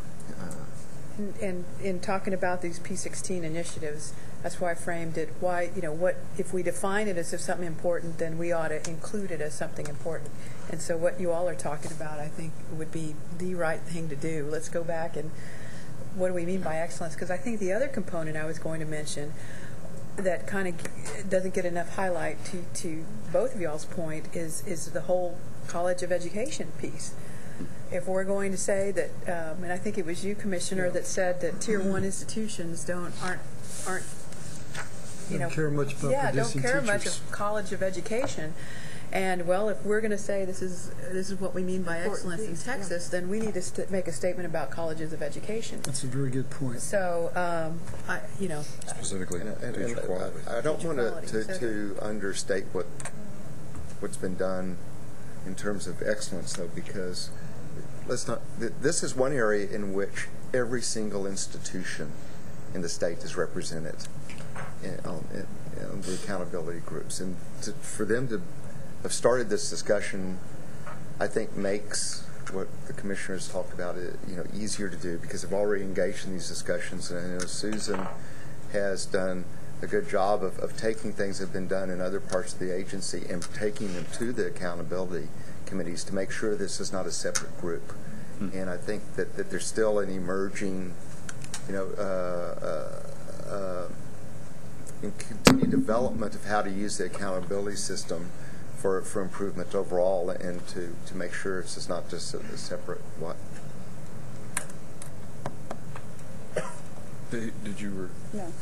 And in talking about these P16 initiatives, that's why I framed it. Why, what if we define it as if something important, then we ought to include it as something important. And so what you all are talking about, I think, would be the right thing to do. Let's go back and what do we mean by excellence? Because I think the other component I was going to mention that kind of doesn't get enough highlight to both of y'all's point is the whole college of education piece. If we're going to say that, and I think it was you, Commissioner, that said that Tier 1 institutions aren't don't care much about producing don't care teachers. much of college of education. And well, if we're going to say this is what we mean by excellence in Texas, then we need to make a statement about colleges of education. That's a very good point. So, specifically, teacher quality. I don't want to understate what's been done in terms of excellence, though, because this is one area in which every single institution in the state is represented on the accountability groups, and for them to have started this discussion, I think makes what the commissioners talked about easier to do, because they've already engaged in these discussions, and I know Susan has done a good job of taking things that have been done in other parts of the agency and taking them to the accountability committees to make sure this is not a separate group. And I think that there's still an emerging, continued development of how to use the accountability system for improvement overall, and to make sure it's just not just a separate what. Did you? No.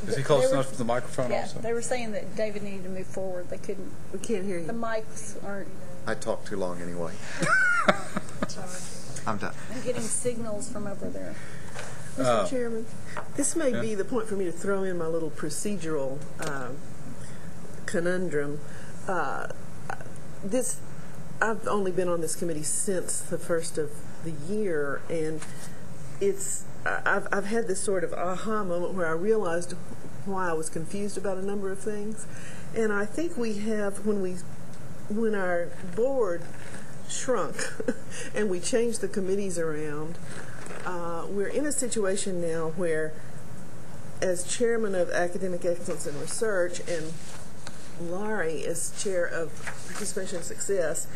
Is he close enough to the microphone? Yeah, also? they were saying that David needed to move forward. They couldn't. We can't hear you. The mics aren't. I talk too long anyway. I'm done. I'm getting signals from over there. Mr. Chairman, this may be the point for me to throw in my little procedural conundrum. I've only been on this committee since the first of the year, and I've had this sort of aha moment where I realized why I was confused about a number of things. And I think we have, when our board shrunk and we changed the committees around, we're in a situation now where, as chairman of Academic Excellence and Research, and Laurie as chair of Participation and Success,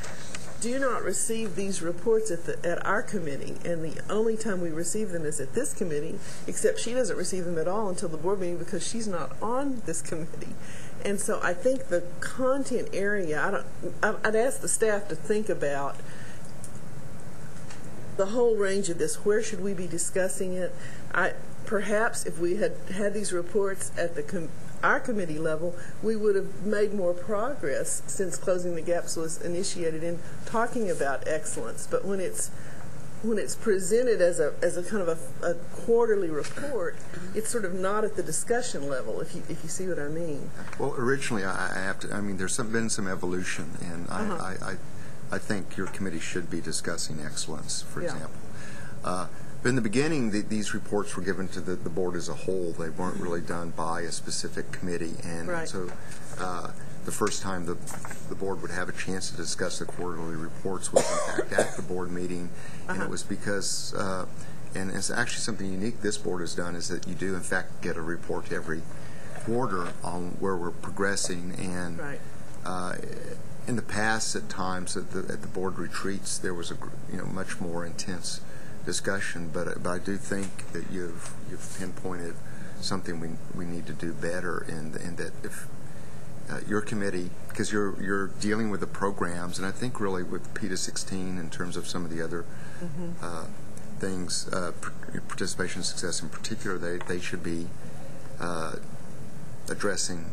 do not receive these reports at our committee, and the only time we receive them is at this committee, except she doesn't receive them at all until the board meeting because she's not on this committee. And so I think the content area, I'd ask the staff to think about the whole range of this. Where should we be discussing it? Perhaps if we had these reports at our committee level, we would have made more progress since Closing the Gaps was initiated in talking about excellence. But when it's when it's presented as a kind of a quarterly report, it's sort of not at the discussion level, if you see what I mean. Well, originally, I have to. I mean, there's been some evolution, and I think your committee should be discussing excellence, for example. But in the beginning, these reports were given to the board as a whole. They weren't really done by a specific committee, and so the first time the board would have a chance to discuss the quarterly reports was in fact at the board meeting, and it was because, and it's actually something unique this board has done, is that you do in fact get a report every quarter on where we're progressing, and in the past at times at the board retreats there was a much more intense discussion, but I do think that you've pinpointed something we need to do better, in that if your committee, because you're dealing with the programs, and I think really with PETA 16 in terms of some of the other things, participation success in particular, they should be addressing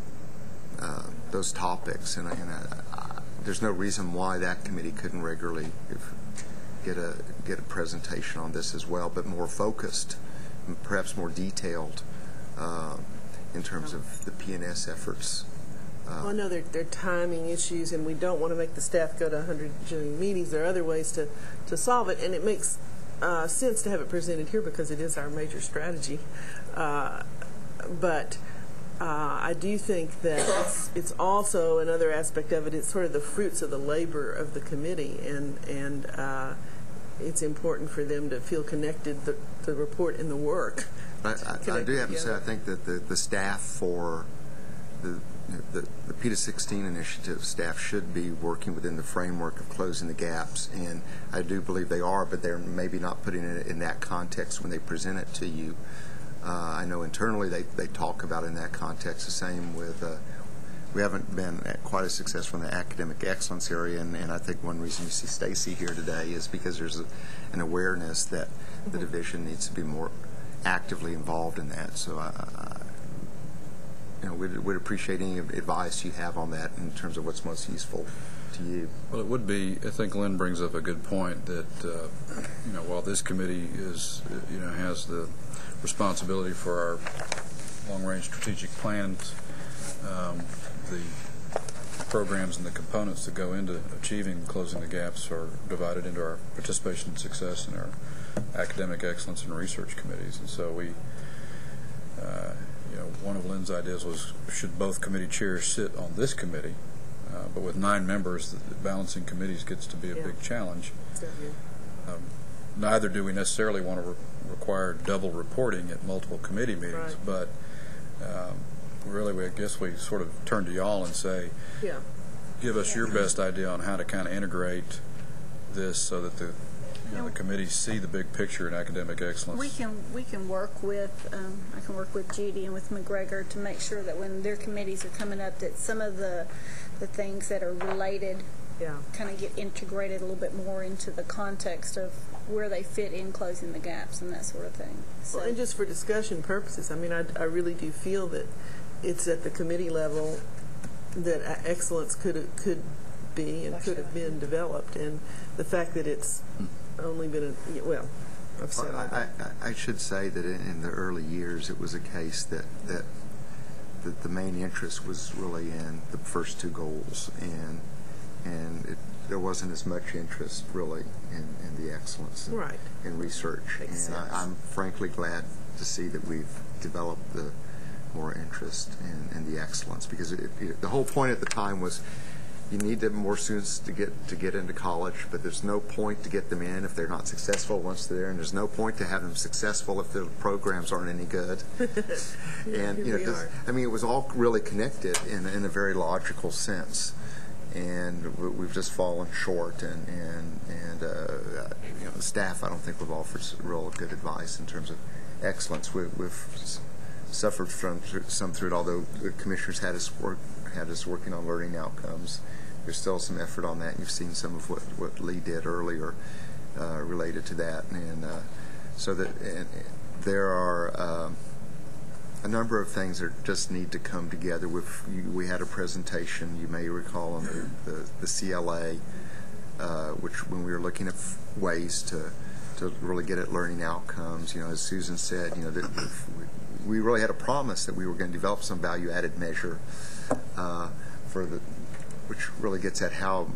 those topics, and there's no reason why that committee couldn't regularly get a presentation on this as well, but more focused, and perhaps more detailed in terms of the P&S efforts. Well, I know there are timing issues, and we don't want to make the staff go to 100 jillion meetings. There are other ways to solve it, and it makes sense to have it presented here because it is our major strategy. But I do think that it's also another aspect of it. It's sort of the fruits of the labor of the committee, and it's important for them to feel connected, the report and the work. I do have to say, I think that the staff for the PETA 16 initiative staff should be working within the framework of closing the gaps, and I do believe they are, but they're maybe not putting it in that context when they present it to you. I know internally they talk about it in that context. The same with, we haven't been quite as successful in the academic excellence area, and I think one reason you see Stacy here today is because there's an awareness that the division needs to be more actively involved in that. So we'd appreciate any advice you have on that in terms of what's most useful to you. Well, it would be, I think Lynn brings up a good point that, while this committee is, has the responsibility for our long-range strategic plans, the programs and the components that go into achieving closing the gaps are divided into our participation and success and our academic excellence and research committees. And so we, one of Lynn's ideas was, should both committee chairs sit on this committee? But with 9 members, the balancing committees gets to be a big challenge. Neither do we necessarily want to require double reporting at multiple committee meetings, but really, I guess we sort of turn to y'all and say, give us your best idea on how to kind of integrate this so that the committees see the big picture in academic excellence. We can work with I can work with Judy and with McGregor to make sure that when their committees are coming up, that some of the things that are related kind of get integrated a little bit more into the context of where they fit in closing the gaps and that sort of thing. So. Well, and just for discussion purposes, I mean, I really do feel that it's at the committee level that excellence could be and could have been developed, and the fact that it's only been I've said all that. I should say that in the early years it was a case that the main interest was really in the first 2 goals, and there wasn't as much interest really in the excellence in research. And I'm frankly glad to see that we've developed the more interest in the excellence, because the whole point at the time was you need more students to get into college, but there's no point to get them in if they're not successful once they're there, and there's no point to have them successful if the programs aren't any good. And it was all really connected in a very logical sense, and we've just fallen short. And the staff, I don't think we've offered real good advice in terms of excellence. We've suffered from some through it, although the commissioners had us working on learning outcomes. There's still some effort on that. You've seen some of what Lee did earlier related to that, and so that there are a number of things that just need to come together. We had a presentation, you may recall, on the CLA, which when we were looking at ways to to really get at learning outcomes. You know, as Susan said, you know, that we really had a promise that we were going to develop some value-added measure which really gets at how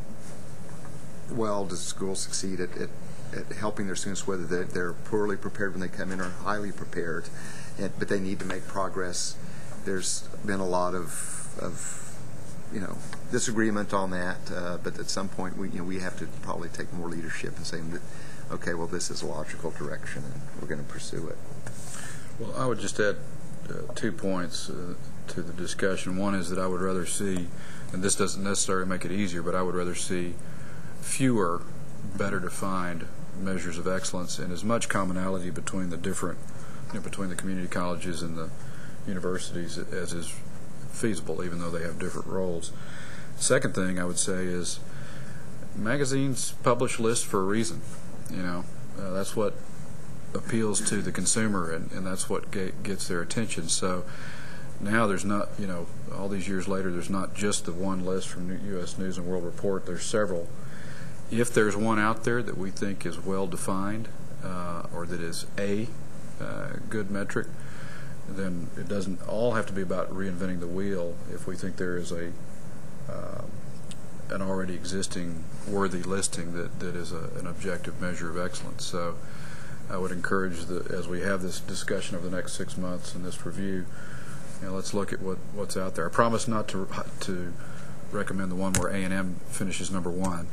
well does schools succeed at helping their students, whether they're poorly prepared when they come in or highly prepared, but they need to make progress. There's been a lot of you know, disagreement on that, but at some point we have to probably take more leadership and saying that, okay, well, this is a logical direction and we're going to pursue it. Well, I would just add 2 points to the discussion. One is that I would rather see, and this doesn't necessarily make it easier, but I would rather see fewer, better defined measures of excellence and as much commonality between the different, between the community colleges and the universities as is feasible, even though they have different roles. Second thing I would say is magazines publish lists for a reason. You know, that's what appeals to the consumer, and that's what gets their attention. So now there's not, you know, all these years later, there's not just the one list from U.S. News and World Report. There's several. If there's one out there that we think is well defined or that is a good metric, then it doesn't all have to be about reinventing the wheel. If we think there is an already existing worthy listing that is an objective measure of excellence. So I would encourage that as we have this discussion over the next 6 months and this review, you know, let's look at what's out there. I promise not to recommend the one where A&M finishes number 1.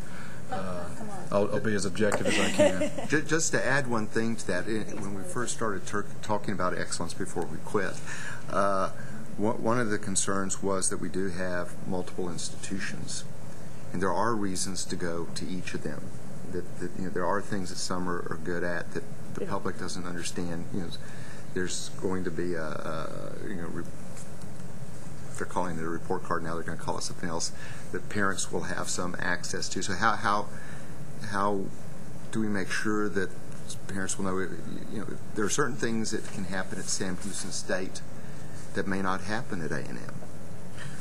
I'll be as objective as I can. Just to add one thing to that, when we first started talking about excellence before we quit, one of the concerns was that we do have multiple institutions, and there are reasons to go to each of them. That you know, there are things that some are good at that the public doesn't understand. You know, there's going to be they're calling it a report card now. They're going to call it something else that parents will have some access to. So how do we make sure that parents will know? You know, there are certain things that can happen at Sam Houston State that may not happen at A&M.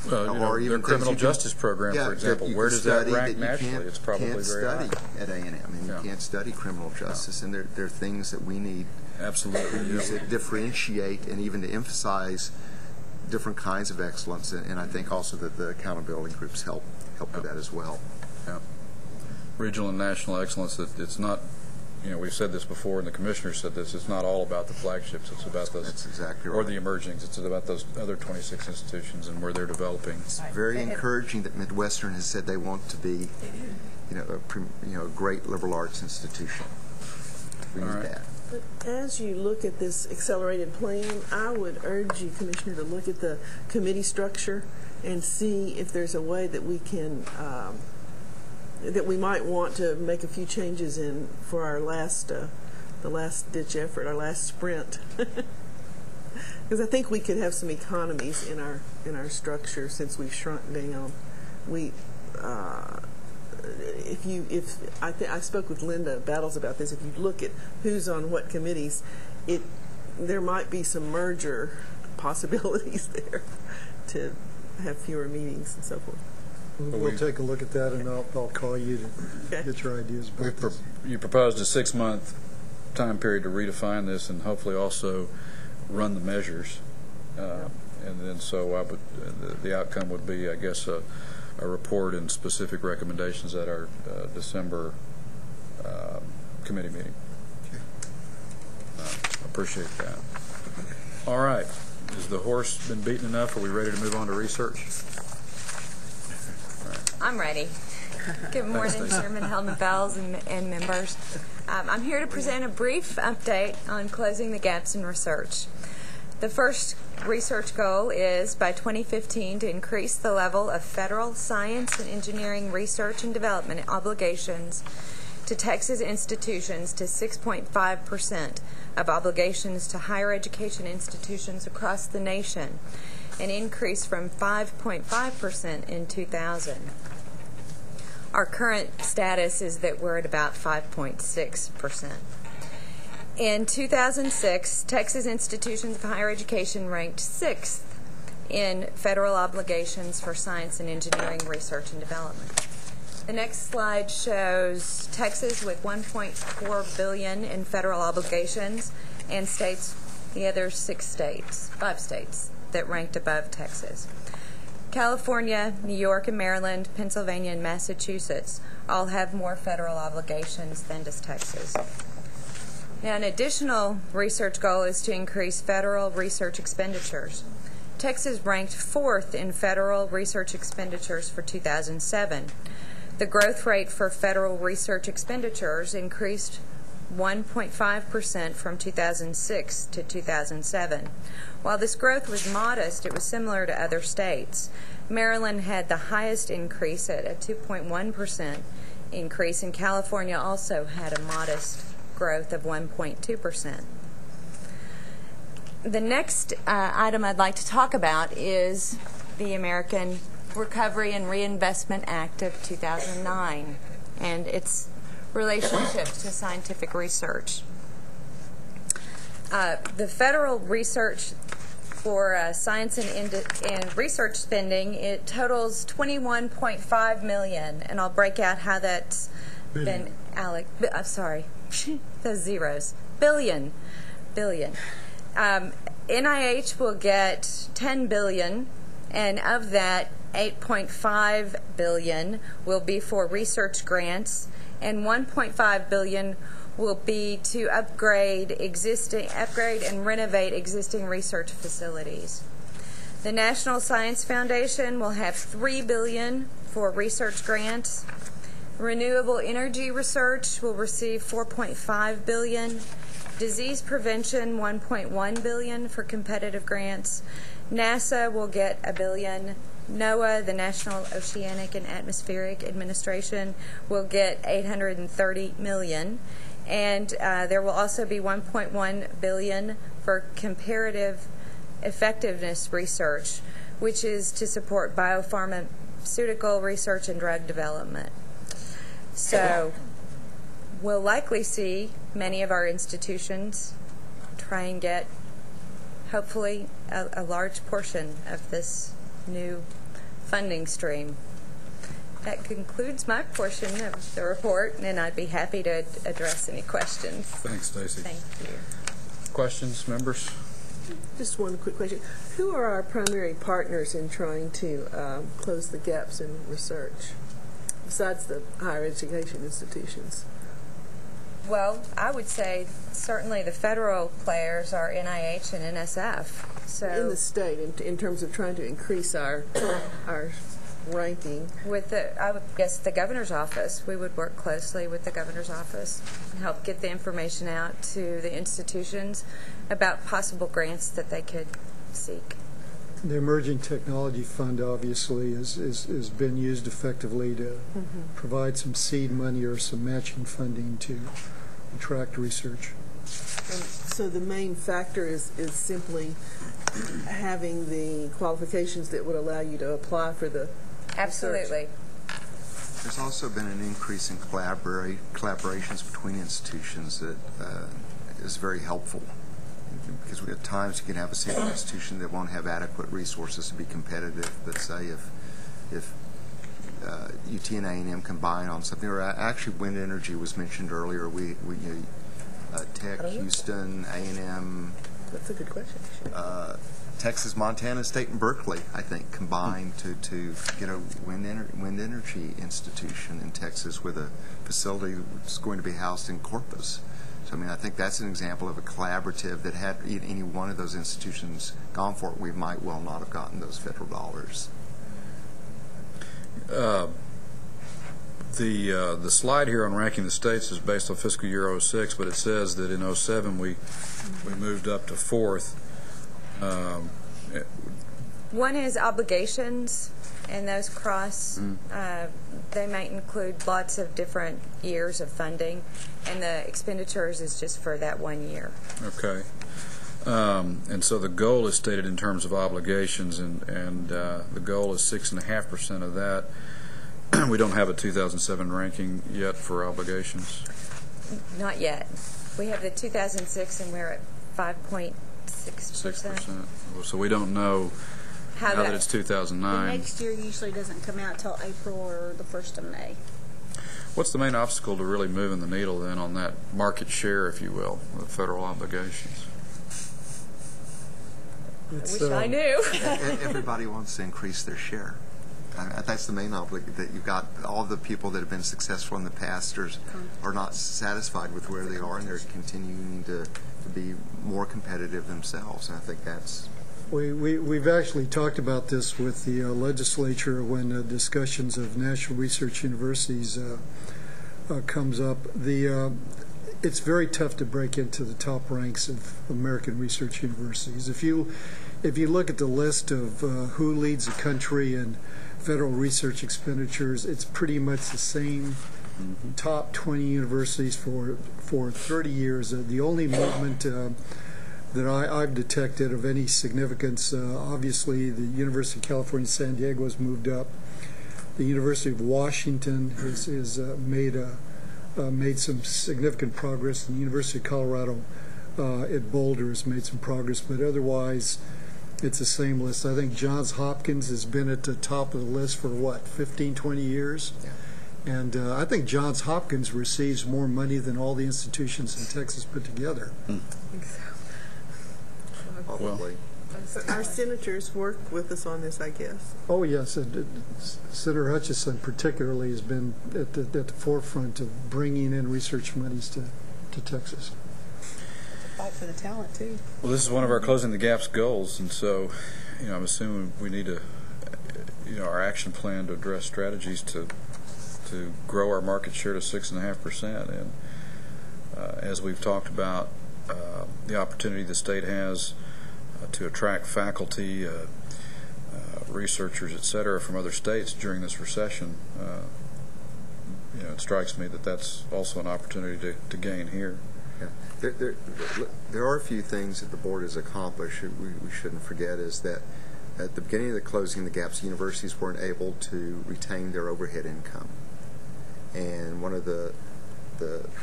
Well, you know, or even their criminal justice program, for example, where does that rank nationally? It's probably very high. You can't study at A&M, and you can't study criminal justice, and there are things that we need absolutely to use that differentiate and even to emphasize different kinds of excellence, and I think also that the accountability groups help with that as well. Yeah. Regional and national excellence, it's not, you know, we've said this before and the commissioner said this, it's not all about the flagships, it's about those, that's exactly right, or the emergings, it's about those other 26 institutions and where they're developing. It's very encouraging that Midwestern has said they want to be, a great liberal arts institution. We need that. But as you look at this accelerated plan, I would urge you, Commissioner, to look at the committee structure and see if there's a way that we can, that we might want to make a few changes in for our the last ditch effort, our last sprint. Because I think we could have some economies in our structure since we've shrunk down. I spoke with Linda Battles about this. If you look at who's on what committees, there might be some merger possibilities there to have fewer meetings and so forth. We'll take a look at that, and I'll call you to get your ideas about this. You proposed a 6-month time period to redefine this and hopefully also run the measures, and then so the outcome would be, I guess, a report and specific recommendations at our December committee meeting. Appreciate that. All right. Has the horse been beaten enough? Are we ready to move on to research? I'm ready. Good morning, Chairman Helman-Bells and members. I'm here to present a brief update on closing the gaps in research. The first research goal is, by 2015, to increase the level of federal science and engineering research and development obligations to Texas institutions to 6.5% of obligations to higher education institutions across the nation, an increase from 5.5% in 2000. Our current status is that we're at about 5.6%. In 2006, Texas institutions of higher education ranked 6th in federal obligations for science and engineering research and development. The next slide shows Texas with $1.4 billion in federal obligations, and states, the other 5 states that ranked above Texas. California, New York and Maryland, Pennsylvania and Massachusetts all have more federal obligations than does Texas. Now, an additional research goal is to increase federal research expenditures. Texas ranked 4th in federal research expenditures for 2007. The growth rate for federal research expenditures increased 1.5% from 2006 to 2007. While this growth was modest, it was similar to other states. Maryland had the highest increase at a 2.1% increase, and California also had a modest growth of 1.2%. The next item I'd like to talk about is the American Recovery and Reinvestment Act of 2009 and its relationship to scientific research. The federal research for science and research spending, it totals $21.5 million, and I'll break out how that's been those zeros. Billion. NIH will get $10 billion, and of that, $8.5 billion will be for research grants, and $1.5 billion will be to upgrade and renovate existing research facilities. The National Science Foundation will have $3 billion for research grants. Renewable energy research will receive $4.5 billion. Disease prevention, $1.1 billion for competitive grants. NASA will get $1 billion. NOAA, the National Oceanic and Atmospheric Administration, will get $830 million. And there will also be $1.1 billion for comparative effectiveness research, which is to support biopharmaceutical research and drug development. So we'll likely see many of our institutions try and get, hopefully, a large portion of this new funding stream. That concludes my portion of the report, and I'd be happy to address any questions. Thanks, Stacy. Thank you. Questions, members? Just one quick question. Who are our primary partners in trying to close the gaps in research, besides the higher education institutions? Well, I would say certainly the federal players are NIH and NSF. So in the state, in terms of trying to increase our ranking, I would guess the governor's office. We would work closely with the governor's office and help get the information out to the institutions about possible grants that they could seek. The Emerging Technology Fund obviously has been used effectively to provide some seed money or some matching funding to attract research. And so the main factor is simply having the qualifications that would allow you to apply for the Absolutely. research. There's also been an increase in collaborations between institutions that is very helpful, because at times you can have a single institution that won't have adequate resources to be competitive. But say if UT and A&M combine on something, or actually wind energy was mentioned earlier. Tech, Houston, A&M. That's a good question. Texas, Montana State, and Berkeley, I think, combined to get a wind energy institution in Texas with a facility that's going to be housed in Corpus. So, I mean, I think that's an example of a collaborative that had any one of those institutions gone for it, we might well not have gotten those federal dollars. The slide here on ranking the states is based on fiscal year 06, but it says that in 07 we moved up to 4th. One is obligations, and those cross. They might include lots of different years of funding, and the expenditures is just for that 1 year. Okay. And so the goal is stated in terms of obligations, and the goal is 6.5% of that. We don't have a 2007 ranking yet for obligations. Not yet. We have the 2006, and we're at 5.6%. 6%. So we don't know now that it's 2009. The next year usually doesn't come out till April or the 1st of May. What's the main obstacle to really moving the needle then on that market share, if you will, of federal obligations? I wish I knew. Everybody wants to increase their share. That's the main obligation, that you've got all the people that have been successful in the past are not satisfied with where they are, and they're continuing to be more competitive themselves. And I think that's... We've actually talked about this with the legislature when discussions of national research universities comes up. It's very tough to break into the top ranks of American research universities. If you look at the list of who leads the country in federal research expenditures, it's pretty much the same top 20 universities for 30 years. The only movement that I've detected of any significance, obviously the University of California, San Diego has moved up. The University of Washington has made some significant progress. The University of Colorado at Boulder has made some progress, but otherwise it's the same list. I think Johns Hopkins has been at the top of the list for, 15, 20 years? Yeah. And I think Johns Hopkins receives more money than all the institutions in Texas put together. I think so. Probably. Our senators work with us on this, I guess. Oh, yes. Senator Hutchison particularly has been at the forefront of bringing in research monies to Texas. Fight for the talent, too. Well, this is one of our Closing the Gaps goals, and so, I'm assuming we need to, our action plan to address strategies to grow our market share to 6.5%. And as we've talked about, the opportunity the state has to attract faculty, researchers, et cetera, from other states during this recession, it strikes me that that's also an opportunity to gain here. Yeah. There are a few things that the board has accomplished we shouldn't forget, is that at the beginning of the Closing the Gaps, universities weren't able to retain their overhead income. And one of the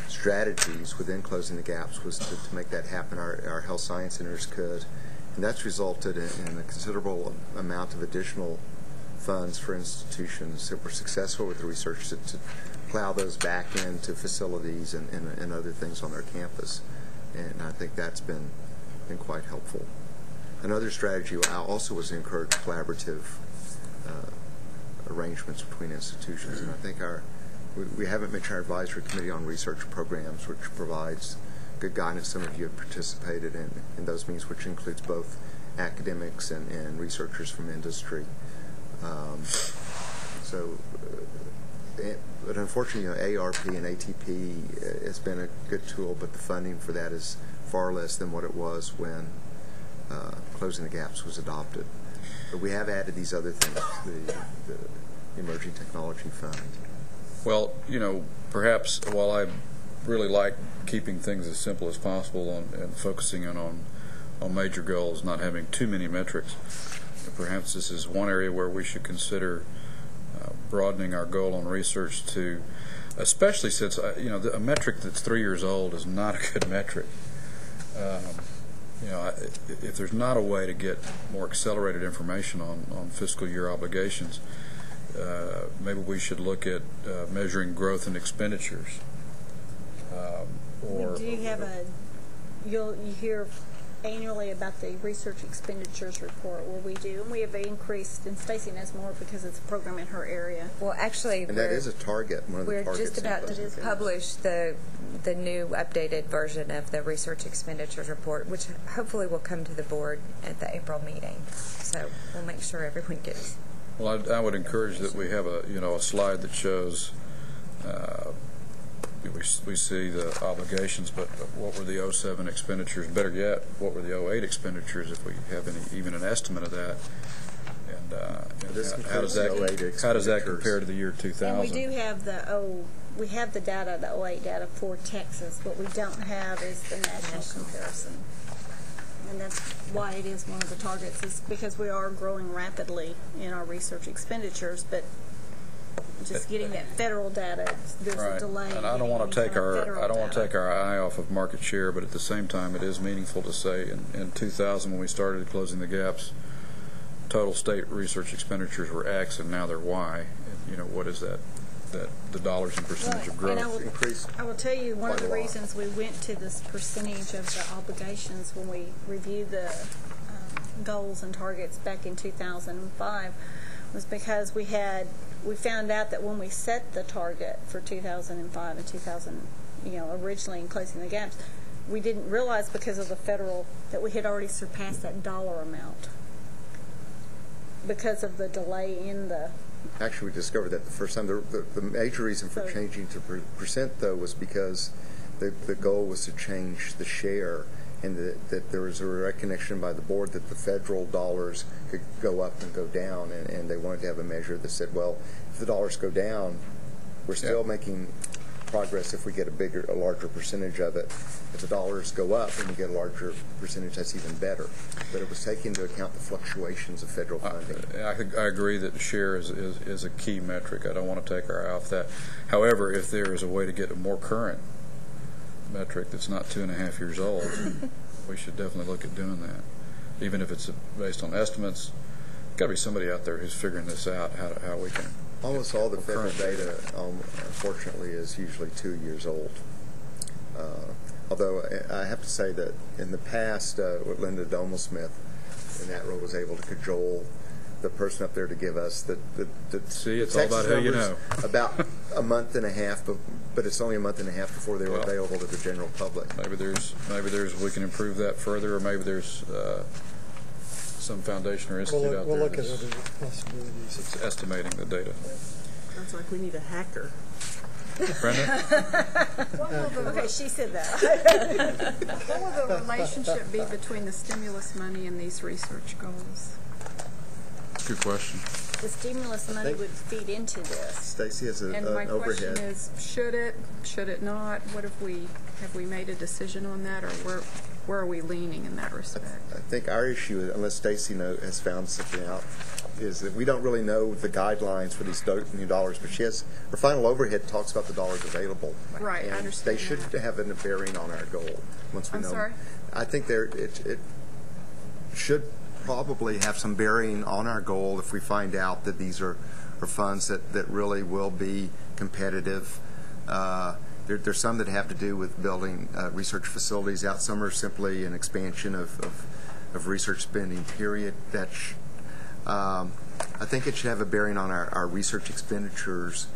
strategies within Closing the Gaps was to make that happen. Our health science centers could. And that's resulted in a considerable amount of additional funds for institutions that were successful with the research to plow those back into facilities and other things on their campus. And I think that's been quite helpful. Another strategy also was to encourage collaborative arrangements between institutions. And I think we haven't mentioned our advisory committee on research programs, which provides good guidance. Some of you have participated in those meetings, which includes both academics and researchers from industry. But unfortunately, ARP and ATP has been a good tool, but the funding for that is far less than what it was when Closing the Gaps was adopted. But we have added these other things, the Emerging Technology Fund. Well, perhaps while I really like keeping things as simple as possible and focusing in on major goals, not having too many metrics, perhaps this is one area where we should consider broadening our goal on research to, especially since a metric that's 3 years old is not a good metric. If there's not a way to get more accelerated information on fiscal year obligations, maybe we should look at measuring growth in expenditures. We do have you hear annually about the research expenditures report where we do, and we have increased, and Stacy knows more because it's a program in her area. Well, actually, and that is a target. One of the targets. We're just about to publish the new updated version of the research expenditures report, which hopefully will come to the board at the April meeting. So we'll make sure everyone gets. Well, I would encourage that we have a slide that shows. We see the obligations, but what were the 07 expenditures? Better yet, what were the 08 expenditures, if we have even an estimate of that? And how does that compare to the year 2000? And we do have the data, the 08 data for Texas. What we don't have is the national comparison. And that's why it is one of the targets, is because we are growing rapidly in our research expenditures, but just getting that federal data, there's a delay. And I don't want to take our eye off of market share, but at the same time, it is meaningful to say in 2000 when we started Closing the Gaps, total state research expenditures were X, and now they're Y. What is that? that the dollars and percentage of growth increase. I will tell you, one of the reasons we went to this percentage of the obligations when we reviewed the goals and targets back in 2005 was because we found out that when we set the target for 2005 and 2000, originally in closing the gaps, we didn't realize because of the federal that we had already surpassed that dollar amount because of the delay in the. Actually, we discovered that the first time. The major reason for changing to percent, though, was because the goal was to change the share, and that there was a recognition by the board that the federal dollars could go up and go down, and they wanted to have a measure that said, well, if the dollars go down, we're still making progress if we get a larger percentage of it. If the dollars go up and we get a larger percentage, that's even better. But it was taking into account the fluctuations of federal funding. I agree that the share is a key metric. I don't want to take our eye off that. However, if there is a way to get a more current metric that's not 2.5 years old, we should definitely look at doing that. Even if it's based on estimates, got to be somebody out there who's figuring this out, how we can. Almost all the federal data, unfortunately, is usually 2 years old. Although I have to say that in the past, with Linda Domo-Smith, in that role, was able to cajole the person up there to give us the See, it's all about who you know. About a month and a half, but it's only a month and a half before they were available to the general public. Maybe there's we can improve that further, or maybe there's some foundation or institute out there. We'll look at other possibilities. It's estimating the data. Sounds like we need a hacker. Brenda? Okay, she said that. What will the relationship be between the stimulus money and these research goals? Good question. The stimulus money would feed into this. Stacy has an And my overhead. question is, should it not? What have we made a decision on that, or where are we leaning in that respect? I think our issue, unless Stacy has found something out, is that we don't really know the guidelines for these new dollars, but her final overhead talks about the dollars available. Right, I understand. They should have a bearing on our goal once we know. I'm sorry? I think it should probably have some bearing on our goal if we find out that these are funds that really will be competitive. There's some that have to do with building research facilities out. Some are simply an expansion of research spending, period. I think it should have a bearing on our research expenditures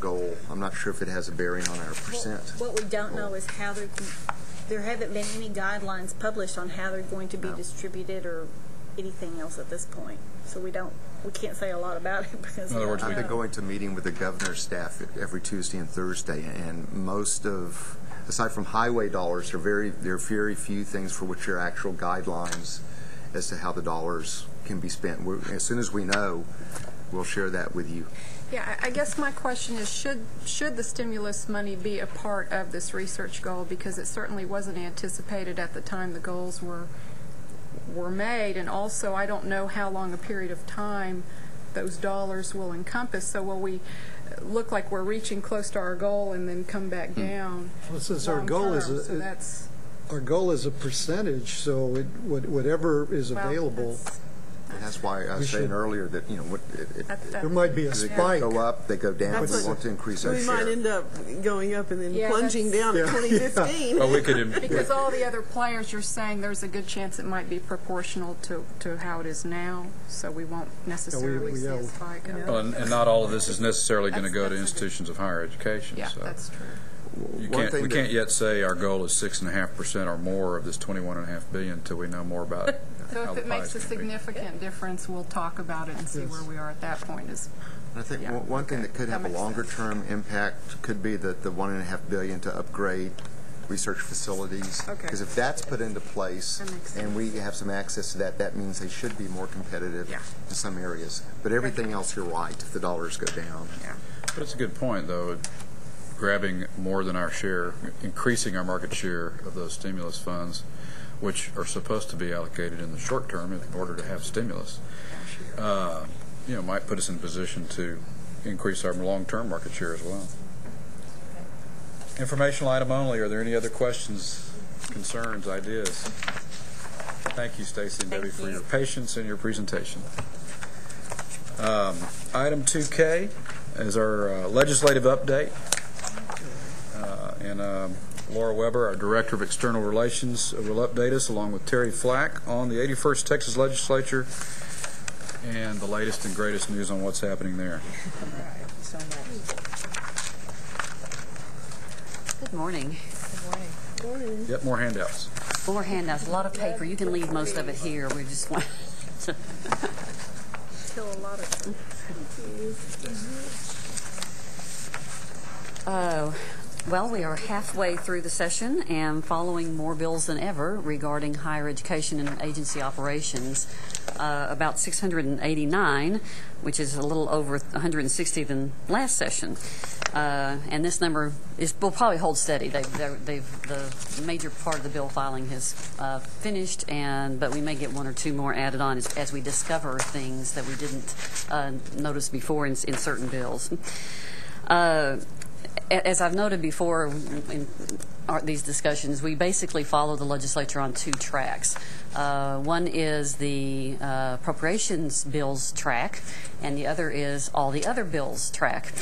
goal. I'm not sure if it has a bearing on our percent. What we don't know is how there haven't been any guidelines published on how they're going to be distributed or anything else at this point. So we can't say a lot about it because in other words, I've been going to meeting with the governor's staff every Tuesday and Thursday, and most of, aside from highway dollars, there are very few things for which there are actual guidelines as to how the dollars can be spent. As soon as we know, we'll share that with you. Yeah, I guess my question is, should the stimulus money be a part of this research goal? Because it certainly wasn't anticipated at the time the goals were made, and also I don't know how long a period of time those dollars will encompass. So will we look like we're reaching close to our goal and then come back down? Well, since our goal is a percentage, so whatever is available. And that's why I was saying earlier that there might be a spike. They go up, they go down. We want to increase our share. We might end up going up and then plunging down in 2015. Well, we could because all the other players, you're saying there's a good chance it might be proportional to how it is now, so we won't necessarily see a spike. Well, and not all of this is necessarily going to go to institutions of higher education. Yeah, so that's true. We can't yet say our goal is 6.5% or more of this $21.5 billion until we know more about it. So if it makes a significant difference, we'll talk about it and see where we are at that point. I think one thing that could have a longer-term impact could be the $1.5 billion to upgrade research facilities. Because if that's put into place and we have some access to that, that means they should be more competitive in some areas. But everything else, you're right, if the dollars go down. Yeah. But it's a good point, though. Grabbing more than our share, increasing our market share of those stimulus funds, which are supposed to be allocated in the short term in order to have stimulus, might put us in a position to increase our long-term market share as well. Informational item only. Are there any other questions, concerns, ideas? Thank you, Stacy and Debbie, for your patience and your presentation. Item 2K, As our legislative update, and Laura Weber, our Director of External Relations, will update us along with Terry Flack on the 81st Texas Legislature and the latest and greatest news on what's happening there. Thank you so much. Good morning. Good morning. Yep, more handouts. More handouts, a lot of paper. You can leave most of it here. We just want to... Still a lot of well, we are halfway through the session and following more bills than ever regarding higher education and agency operations. About 689, which is a little over 160 than last session. And this number will probably hold steady. The major part of the bill filing has finished, but we may get one or two more added on as we discover things that we didn't notice before in certain bills. As I've noted before in these discussions, we basically follow the legislature on two tracks. One is the appropriations bills track, and the other is all the other bills track.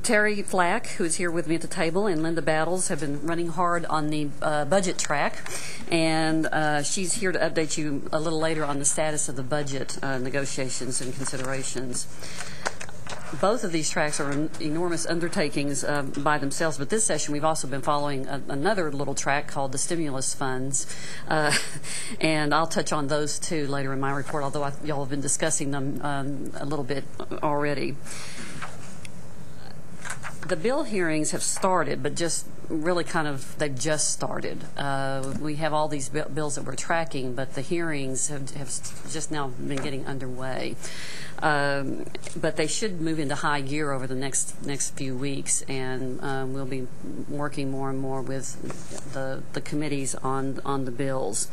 Terry Flack, who is here with me at the table, and Linda Battles have been running hard on the budget track, and she's here to update you a little later on the status of the budget negotiations and considerations. Both of these tracks are enormous undertakings by themselves, but this session we've also been following another little track called the stimulus funds, and I'll touch on those too later in my report, although y'all have been discussing them a little bit already. The bill hearings have started, but just really they've just started. We have all these bills that we're tracking, but the hearings have just now been getting underway. But they should move into high gear over the next few weeks, and we'll be working more and more with the committees on the bills.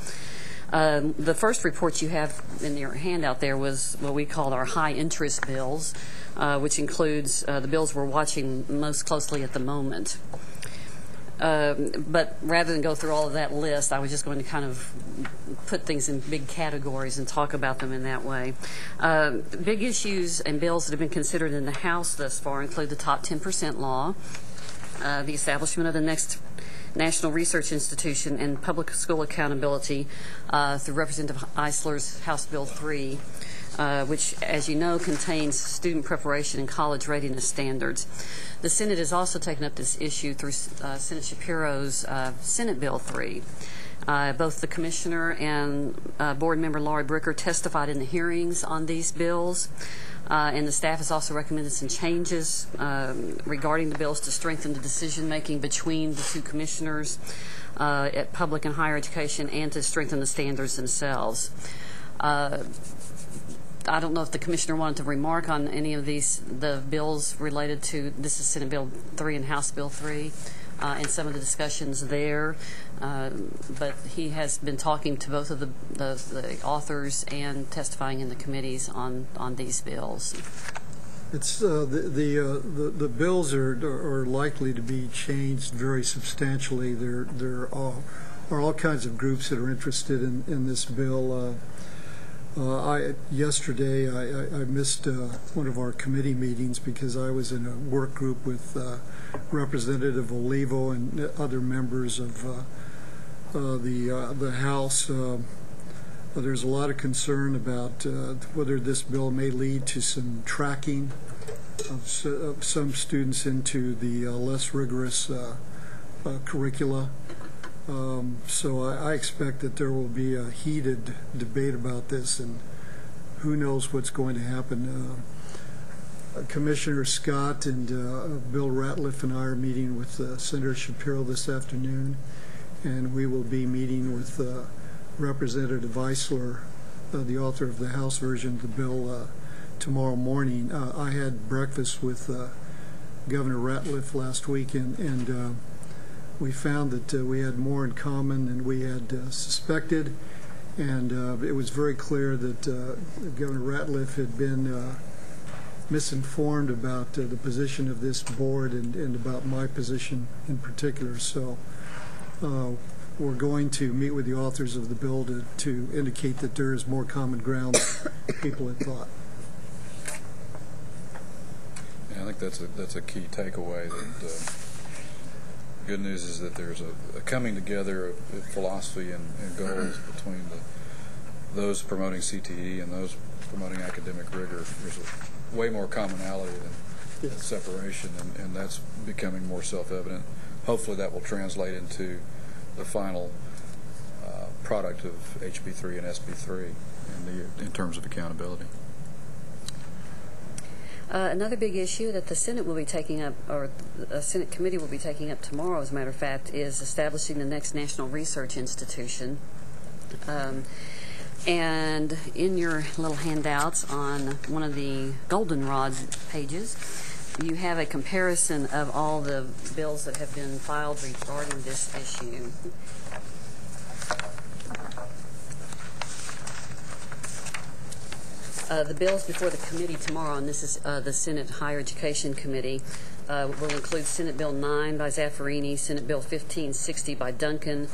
The first report you have in your handout there was what we called our high interest bills, which includes the bills we're watching most closely at the moment. But rather than go through all of that list, I was just going to kind of put things in big categories and talk about them in that way. Big issues and bills that have been considered in the House thus far include the Top 10% law, the establishment of the next National Research Institution, and public school accountability through Representative Eisler's House Bill 3, which, as you know, contains student preparation and college readiness standards. The Senate has also taken up this issue through Senate Shapiro's Senate Bill 3. Both the Commissioner and Board Member Laurie Bricker testified in the hearings on these bills, and the staff has also recommended some changes regarding the bills to strengthen the decision-making between the two commissioners at public and higher education, and to strengthen the standards themselves. I don't know if the Commissioner wanted to remark on any of the bills related to, this is Senate Bill 3 and House Bill 3, and some of the discussions there. But he has been talking to both of the authors and testifying in the committees on these bills. It's the bills are likely to be changed very substantially. There are all kinds of groups that are interested in this bill. Yesterday I missed one of our committee meetings because I was in a work group with Representative Olivo and other members of the House. There's a lot of concern about whether this bill may lead to some tracking of some students into the less rigorous curricula. So I expect that there will be a heated debate about this, and who knows what's going to happen. Commissioner Scott and Bill Ratliff and I are meeting with Senator Shapiro this afternoon, and we will be meeting with Representative Eisler, the author of the House version of the bill, tomorrow morning. I had breakfast with Governor Ratliff last week, and we found that we had more in common than we had suspected, and it was very clear that Governor Ratliff had been misinformed about the position of this board and about my position in particular. So we're going to meet with the authors of the bill to indicate that there is more common ground than people had thought. I think that's a key takeaway. That good news is that there's a coming together of philosophy and goals between those promoting CTE and those promoting academic rigor. There's way more commonality than separation, and that's becoming more self-evident. Hopefully that will translate into the final product of HB3 and SB3 in terms of accountability. Another big issue that the Senate will be taking up, or a Senate committee will be taking up tomorrow, as a matter of fact, is establishing the next National Research Institution. And in your little handouts on one of the goldenrod pages, you have a comparison of all the bills that have been filed regarding this issue. The bills before the committee tomorrow, and this is the Senate Higher Education Committee, will include Senate Bill 9 by Zaffarini, Senate Bill 1560 by Duncan,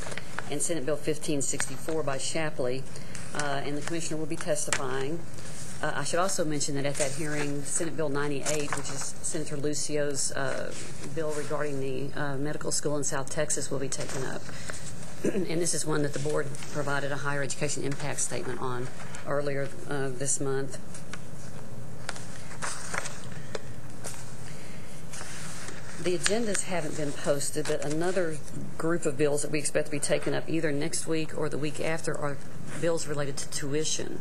and Senate Bill 1564 by Shapley, and the Commissioner will be testifying. I should also mention that at that hearing, Senate Bill 98, which is Senator Lucio's bill regarding the medical school in South Texas, will be taken up. And this is one that the board provided a higher education impact statement on earlier this month. The agendas haven't been posted, but another group of bills that we expect to be taken up either next week or the week after are bills related to tuition.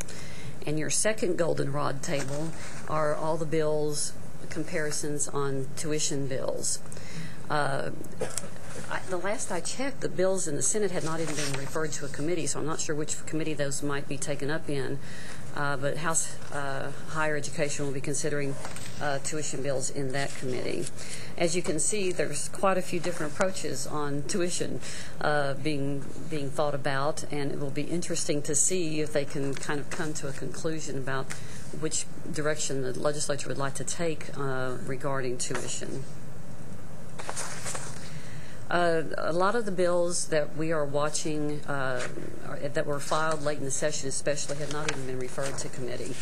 And your second goldenrod table are all the bills, comparisons on tuition bills. The last I checked, the bills in the Senate had not even been referred to a committee, so I'm not sure which committee those might be taken up in. But House Higher Education will be considering tuition bills in that committee. As you can see, there's quite a few different approaches on tuition being thought about, and it will be interesting to see if they can kind of come to a conclusion about which direction the legislature would like to take regarding tuition. A lot of the bills that we are watching that were filed late in the session especially have not even been referred to committee.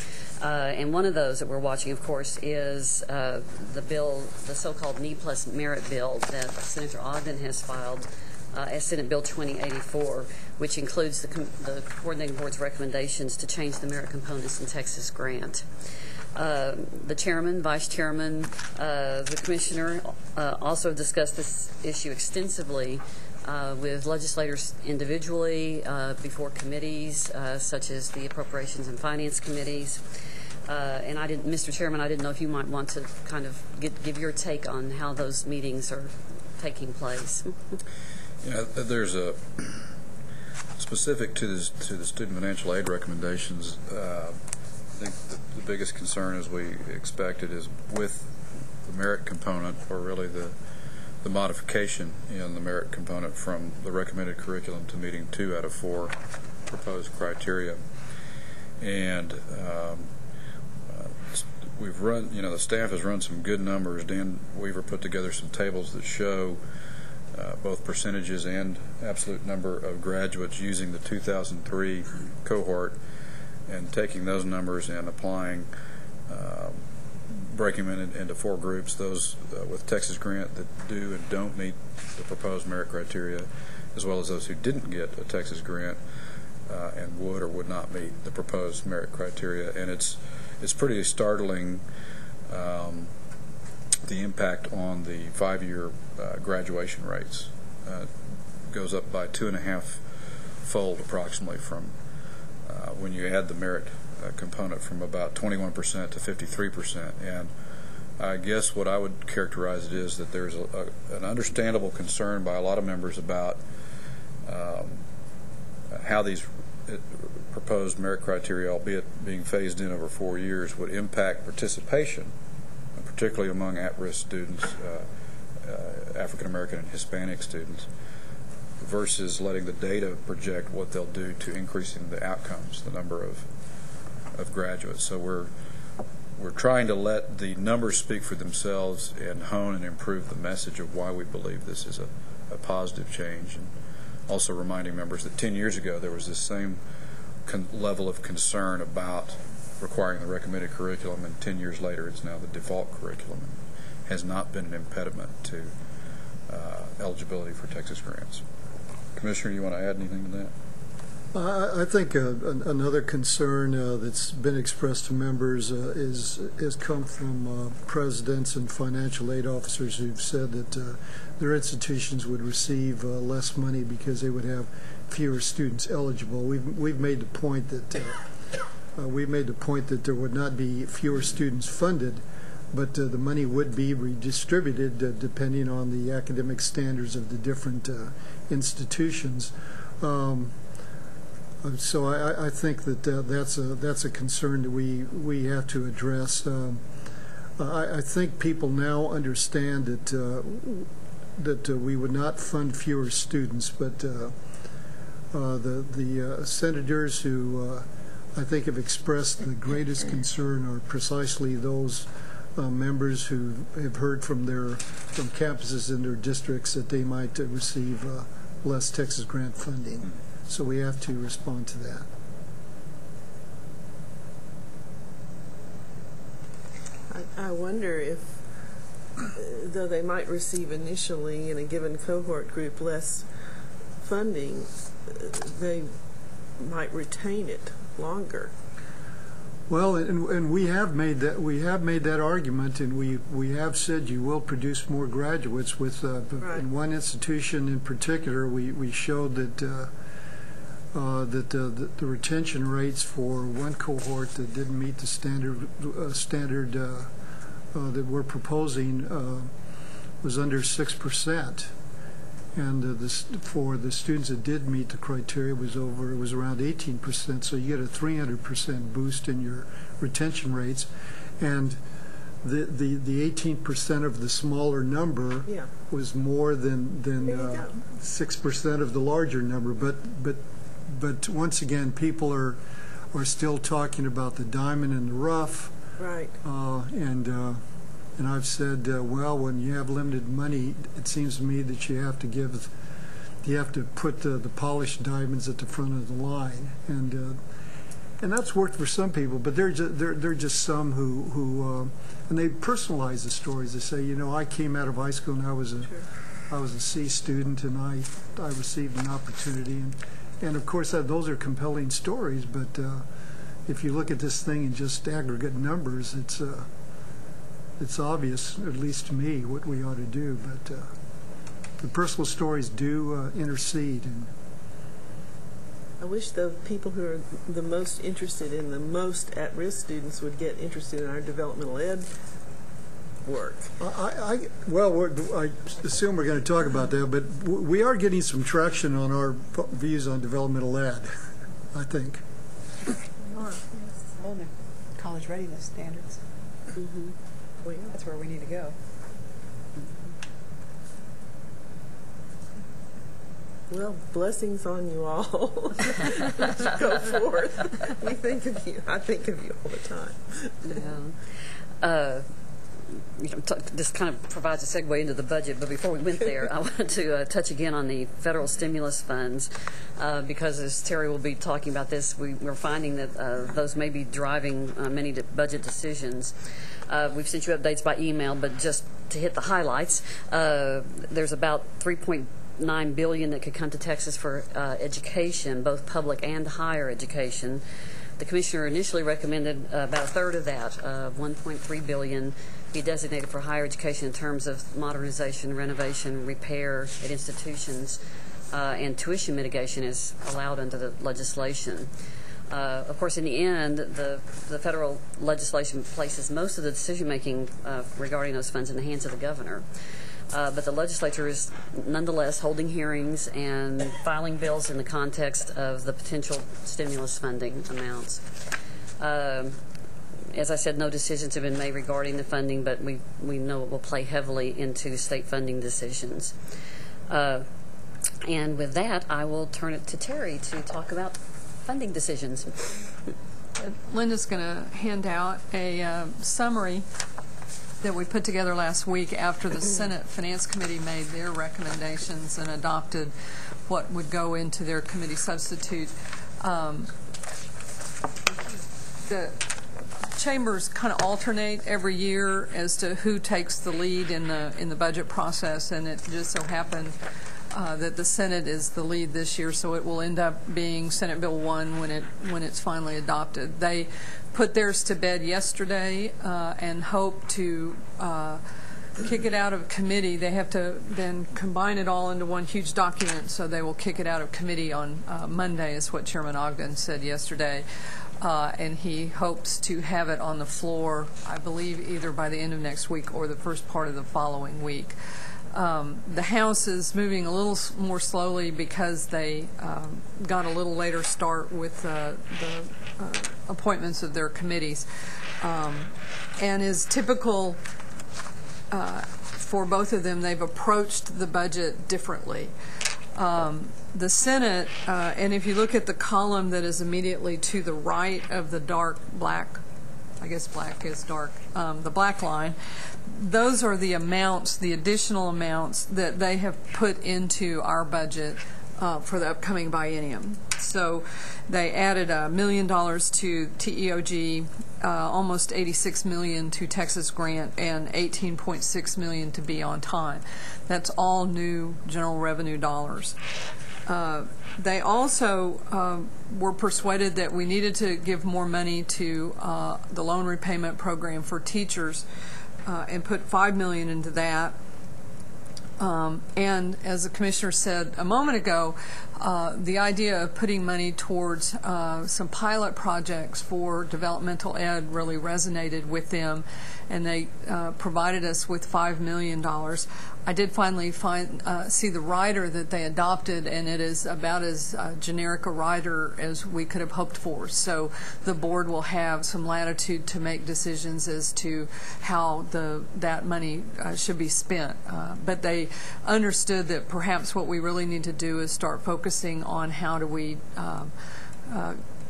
And one of those that we're watching, of course, is the bill, the so-called Need Plus Merit bill that Senator Ogden has filed as Senate Bill 2084, which includes the coordinating board's recommendations to change the merit components in Texas grant. The chairman, vice chairman, the commissioner also discussed this issue extensively with legislators individually, before committees such as the Appropriations and Finance Committees. And Mr. Chairman, I didn't know if you might want to kind of give your take on how those meetings are taking place. Yeah, there's a specific to the student financial aid recommendations. I think the biggest concern, as we expected, is with the merit component, or really the modification in the merit component from the recommended curriculum to meeting 2 out of 4 proposed criteria. And we've run, the staff has run some good numbers. Dan Weaver put together some tables that show both percentages and absolute number of graduates using the 2003 cohort, and taking those numbers and applying, breaking them into 4 groups, those with Texas grant that do and don't meet the proposed merit criteria, as well as those who didn't get a Texas grant and would or would not meet the proposed merit criteria. And it's pretty startling, the impact on the 5-year graduation rates. Goes up by 2.5-fold approximately from when you add the merit component from about 21% to 53%. And I guess what I would characterize it is that there's an understandable concern by a lot of members about how these proposed merit criteria, albeit being phased in over 4 years, would impact participation, particularly among at-risk students, African American and Hispanic students, versus letting the data project what they'll do to increasing the outcomes, the number of graduates. So we're trying to let the numbers speak for themselves and hone and improve the message of why we believe this is a positive change, and also reminding members that 10 years ago there was this same level of concern about requiring the recommended curriculum, and 10 years later it's now the default curriculum. has not been an impediment to eligibility for Texas grants. Commissioner, you want to add anything to that? I think another concern that's been expressed to members has come from presidents and financial aid officers who've said that their institutions would receive less money because they would have fewer students eligible. We've made the point that there would not be fewer students funded, but the money would be redistributed depending on the academic standards of the different institutions. So I think that that's a concern that we have to address. I think people now understand that we would not fund fewer students, but the senators who I think have expressed the greatest concern are precisely those members who have heard from campuses in their districts that they might receive less Texas grant funding. So we have to respond to that. I wonder if, though they might receive initially in a given cohort group less funding, they might retain it longer. Well, and we have made that argument, and we have said you will produce more graduates. With right. In one institution in particular, we showed that the retention rates for one cohort that didn't meet the standard that we're proposing was under 6%, and for the students that did meet the criteria it was around 18%. So you get a 300% boost in your retention rates, and the 18% of the smaller number was more than 6% of the larger number. But once again, people are still talking about the diamond in the rough. Right. And I've said, well, when you have limited money, it seems to me that you have to put the polished diamonds at the front of the line, and that's worked for some people. But there are just some who and they personalize the stories. They say, I came out of high school and I was a C student, and I received an opportunity. And of course, those are compelling stories, but if you look at this thing in just aggregate numbers, it's obvious, at least to me, what we ought to do. But the personal stories do intercede. And I wish the people who are the most interested in the most at-risk students would get interested in our developmental ed work. I assume we're going to talk about that, but we are getting some traction on our views on developmental ed, I think. Well, the college readiness standards. Mm-hmm. Well, yeah, that's where we need to go. Well, blessings on you all. Go forth. We think of you. I think of you all the time. Yeah. This kind of provides a segue into the budget, but before we went there, I wanted to touch again on the federal stimulus funds, because as Terry will be talking about this, we're finding that those may be driving many budget decisions. We've sent you updates by email, but just to hit the highlights, there's about $3.9 billion that could come to Texas for education, both public and higher education. The commissioner initially recommended about a third of that, $1.3 billion, be designated for higher education in terms of modernization, renovation, repair at institutions, and tuition mitigation is allowed under the legislation. Of course, in the end, the federal legislation places most of the decision-making regarding those funds in the hands of the governor. But the legislature is nonetheless holding hearings and filing bills in the context of the potential stimulus funding amounts. As I said, no decisions have been made regarding the funding, but we know it will play heavily into state funding decisions. And with that, I will turn it to Terry to talk about funding decisions. Linda's going to hand out a summary that we put together last week after the Senate Finance Committee made their recommendations and adopted what would go into their committee substitute. The chambers kind of alternate every year as to who takes the lead in the budget process, and it just so happened that the Senate is the lead this year, so it will end up being Senate Bill 1 when it's finally adopted. They put theirs to bed yesterday and hope to kick it out of committee. They have to then combine it all into one huge document, so they will kick it out of committee on Monday, is what Chairman Ogden said yesterday. And he hopes to have it on the floor, I believe, either by the end of next week or the first part of the following week. The House is moving a little more slowly because they got a little later start with the appointments of their committees. And is typical for both of them, they've approached the budget differently. The Senate, and if you look at the column that is immediately to the right of the dark black, I guess black is dark, the black line, those are the amounts, the additional amounts that they have put into our budget for the upcoming biennium. So they added $1 million to TEOG, almost $86 million to Texas Grant, and $18.6 million to Be On Time. That's all new general revenue dollars. They also were persuaded that we needed to give more money to the loan repayment program for teachers and put $5 million into that. And as the Commissioner said a moment ago, the idea of putting money towards some pilot projects for developmental ed really resonated with them, and they provided us with $5 million. I did finally see the rider that they adopted, and it is about as generic a rider as we could have hoped for. So the board will have some latitude to make decisions as to how that money should be spent. But they understood that perhaps what we really need to do is start focusing on how do we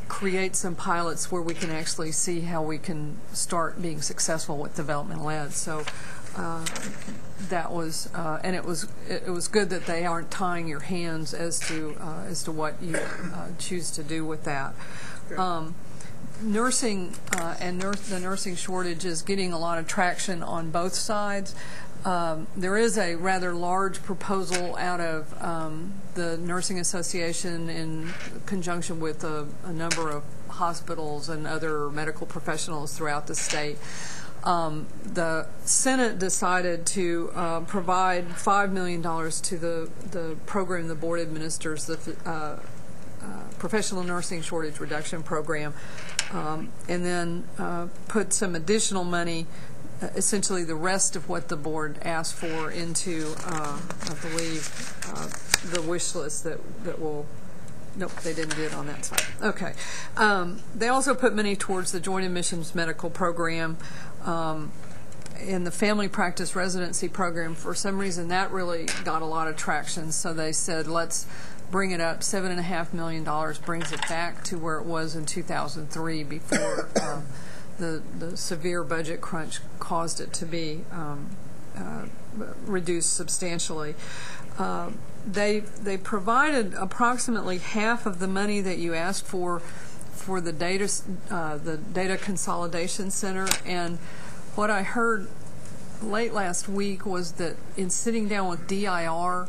create some pilots where we can actually see how we can start being successful with developmental ed. So that was, and it was good that they aren't tying your hands as to what you choose to do with that. Nursing and the nursing shortage is getting a lot of traction on both sides. There is a rather large proposal out of the Nursing Association in conjunction with a number of hospitals and other medical professionals throughout the state. The Senate decided to provide $5 million to the program the board administers, the Professional Nursing Shortage Reduction Program, and then put some additional money, essentially the rest of what the board asked for, into, I believe, the wish list that will. Nope, they didn't do it on that side. Okay. They also put money towards the Joint Admissions Medical Program and the Family Practice Residency Program. For some reason, that really got a lot of traction, so they said, let's bring it up. $7.5 million brings it back to where it was in 2003 before the severe budget crunch caused it to be reduced substantially. They provided approximately half of the money that you asked for the data consolidation center, and what I heard late last week was that in sitting down with DIR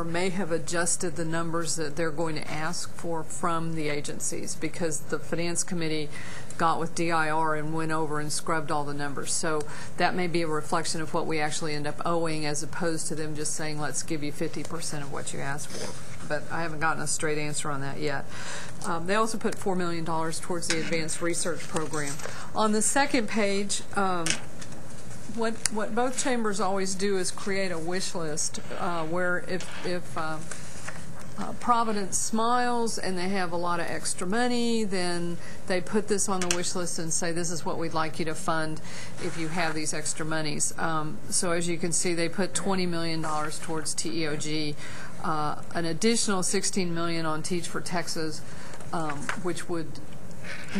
may have adjusted the numbers that they're going to ask for from the agencies, because the Finance Committee got with DIR and went over and scrubbed all the numbers. So that may be a reflection of what we actually end up owing, as opposed to them just saying, let's give you 50% of what you asked for. But I haven't gotten a straight answer on that yet. They also put $4 million towards the Advanced Research Program. On the second page, what both chambers always do is create a wish list where if Providence smiles and they have a lot of extra money, then they put this on the wish list and say, this is what we'd like you to fund if you have these extra monies. So as you can see, they put $20 million towards TEOG, an additional $16 million on Teach for Texas, which would,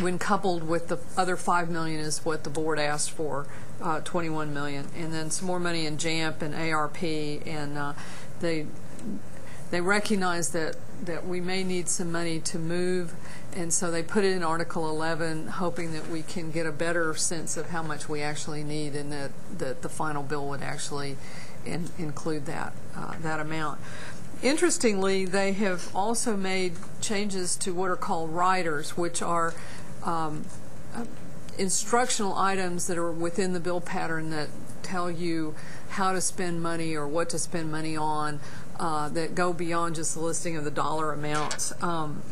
when coupled with the other $5 million, is what the board asked for, $21 million, and then some more money in JAMP and ARP, and they recognize that we may need some money to move, and so they put it in Article 11, hoping that we can get a better sense of how much we actually need, and that the final bill would actually include that amount. Interestingly, they have also made changes to what are called riders, which are instructional items that are within the bill pattern that tell you how to spend money or what to spend money on, that go beyond just the listing of the dollar amounts.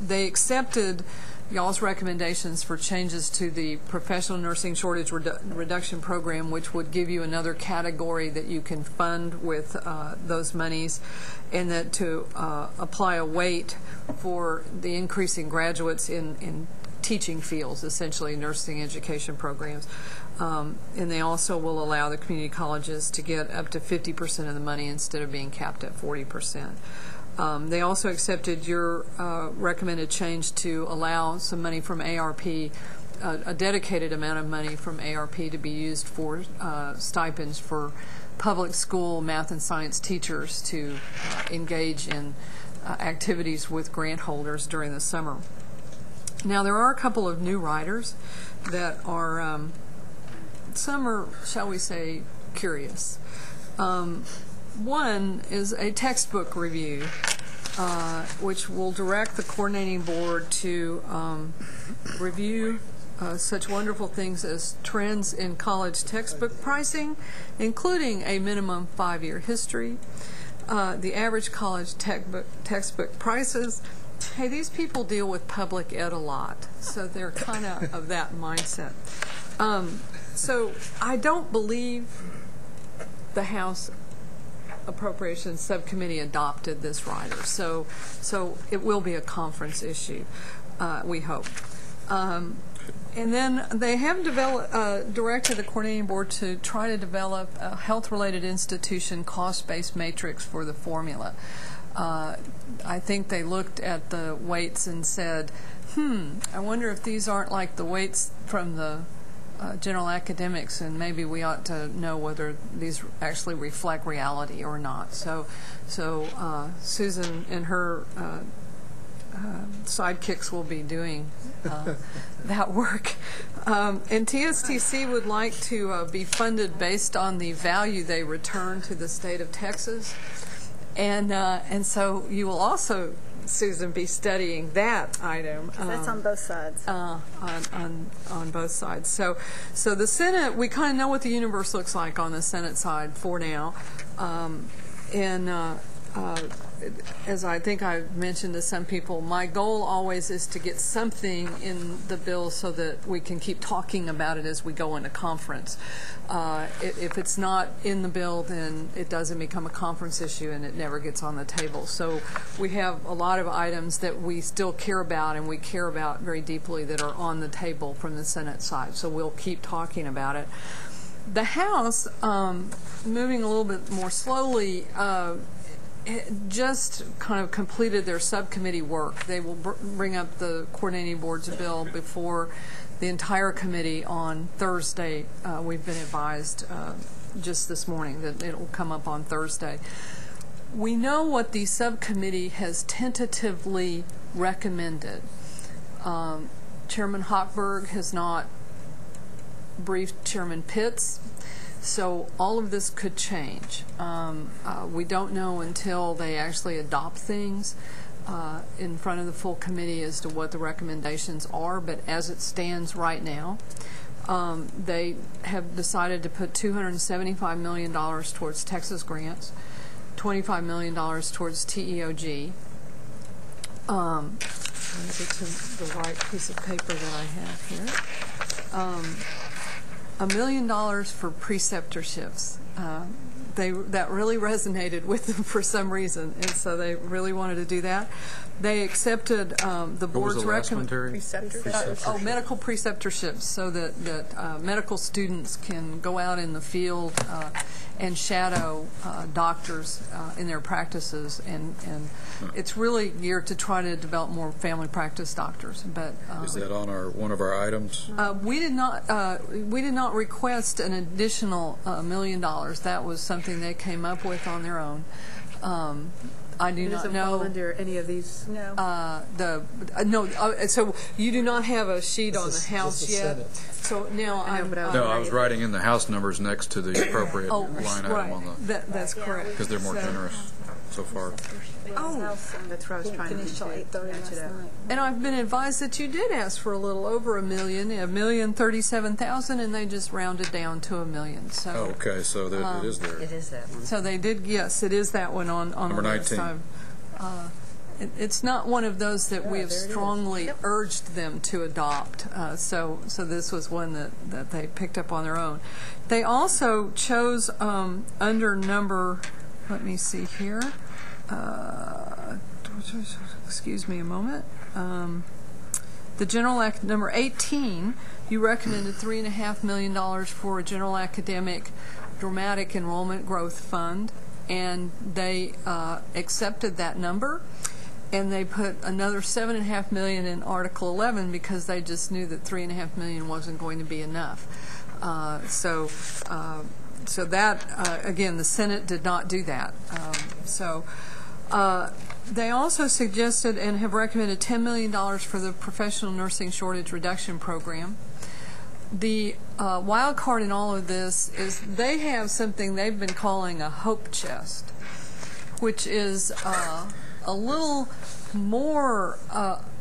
They accepted y'all's recommendations for changes to the professional nursing shortage reduction program, which would give you another category that you can fund with those monies, and that to apply a weight for the increasing graduates in teaching fields, essentially nursing education programs. And they also will allow the community colleges to get up to 50% of the money instead of being capped at 40%. They also accepted your recommended change to allow some money from ARP, a dedicated amount of money from ARP to be used for stipends for public school math and science teachers to engage in activities with grant holders during the summer. Now, there are a couple of new riders that are, some are, shall we say, curious. One is a textbook review, which will direct the coordinating board to review such wonderful things as trends in college textbook pricing, including a minimum 5-year history, the average college textbook prices. Hey, these people deal with public ed a lot, so they're kind of that mindset. So I don't believe the House Appropriations Subcommittee adopted this rider, so it will be a conference issue, we hope. And then they have directed the coordinating board to try to develop a health-related institution cost-based matrix for the formula. I think they looked at the weights and said, I wonder if these aren't like the weights from the general academics, and maybe we ought to know whether these actually reflect reality or not. So Susan and her sidekicks will be doing that work. And TSTC would like to be funded based on the value they return to the state of Texas. And so you will also, Susan, be studying that item. That's on both sides. On both sides. So the Senate, we kind of know what the universe looks like on the Senate side for now. As I think I've mentioned to some people, my goal always is to get something in the bill so that we can keep talking about it as we go into conference. If it's not in the bill, then it doesn't become a conference issue and it never gets on the table. So we have a lot of items that we still care about and we care about very deeply that are on the table from the Senate side. So we'll keep talking about it. The House, moving a little bit more slowly, just kind of completed their subcommittee work. They will bring up the coordinating board's bill before the entire committee on Thursday. We've been advised just this morning that it will come up on Thursday. We know what the subcommittee has tentatively recommended. Chairman Hochberg has not briefed Chairman Pitts. So all of this could change. We don't know until they actually adopt things in front of the full committee as to what the recommendations are, but as it stands right now, they have decided to put $275 million towards Texas grants, $25 million towards TEOG. Let me get to the right piece of paper that I have here. $1 million for preceptorships. That really resonated with them for some reason, and so they really wanted to do that. They accepted the board's recommendation. Medical preceptorships, so that medical students can go out in the field and shadow doctors in their practices, and it's really geared to try to develop more family practice doctors. But is that on one of our items? We did not request an additional $1 million. That was something they came up with on their own. I do It not doesn't know. fall under any of these? No. So you do not have a sheet on the House just the yet. Senate. So now I was writing in the House numbers next to the appropriate line item right. on the, That's correct. because they're more generous so far. Oh, that's what I was trying to Finished till 8:30 match it last up. night. And I've been advised that you did ask for a little over $1 million, $1,037,000, and they just rounded down to $1 million. So, Oh, okay, so it is there. It is that one. so they did. Yes, it is that one on Number the list. 19. It's not one of those that we have strongly urged them to adopt. So this was one that they picked up on their own. They also chose under number. Let me see here. Excuse me a moment. The general number 18, you recommended $3.5 million for a general academic dramatic enrollment growth fund, and they accepted that number, and they put another $7.5 million in Article 11 because they just knew that $3.5 million wasn't going to be enough. So that again, the Senate did not do that. They also suggested and have recommended $10 million for the professional nursing shortage reduction program. The wild card in all of this is they have something they've been calling a hope chest, which is a little more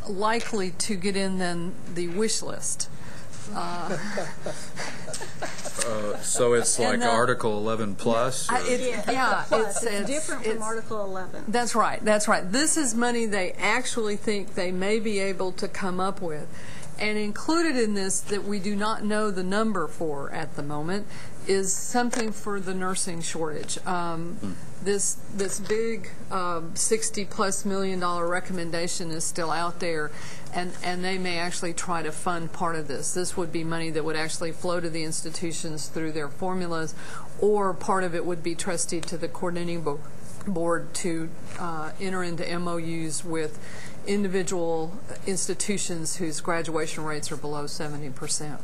likely to get in than the wish list. So it's like Article 11 plus? It's different from Article 11. That's right. This is money they actually think they may be able to come up with. And included in this that we do not know the number for at the moment is something for the nursing shortage. This big $60+ million recommendation is still out there, and they may actually try to fund part of this. This would be money that would actually flow to the institutions through their formulas, or part of it would be trusted to the coordinating board to enter into MOUs with individual institutions whose graduation rates are below 70%.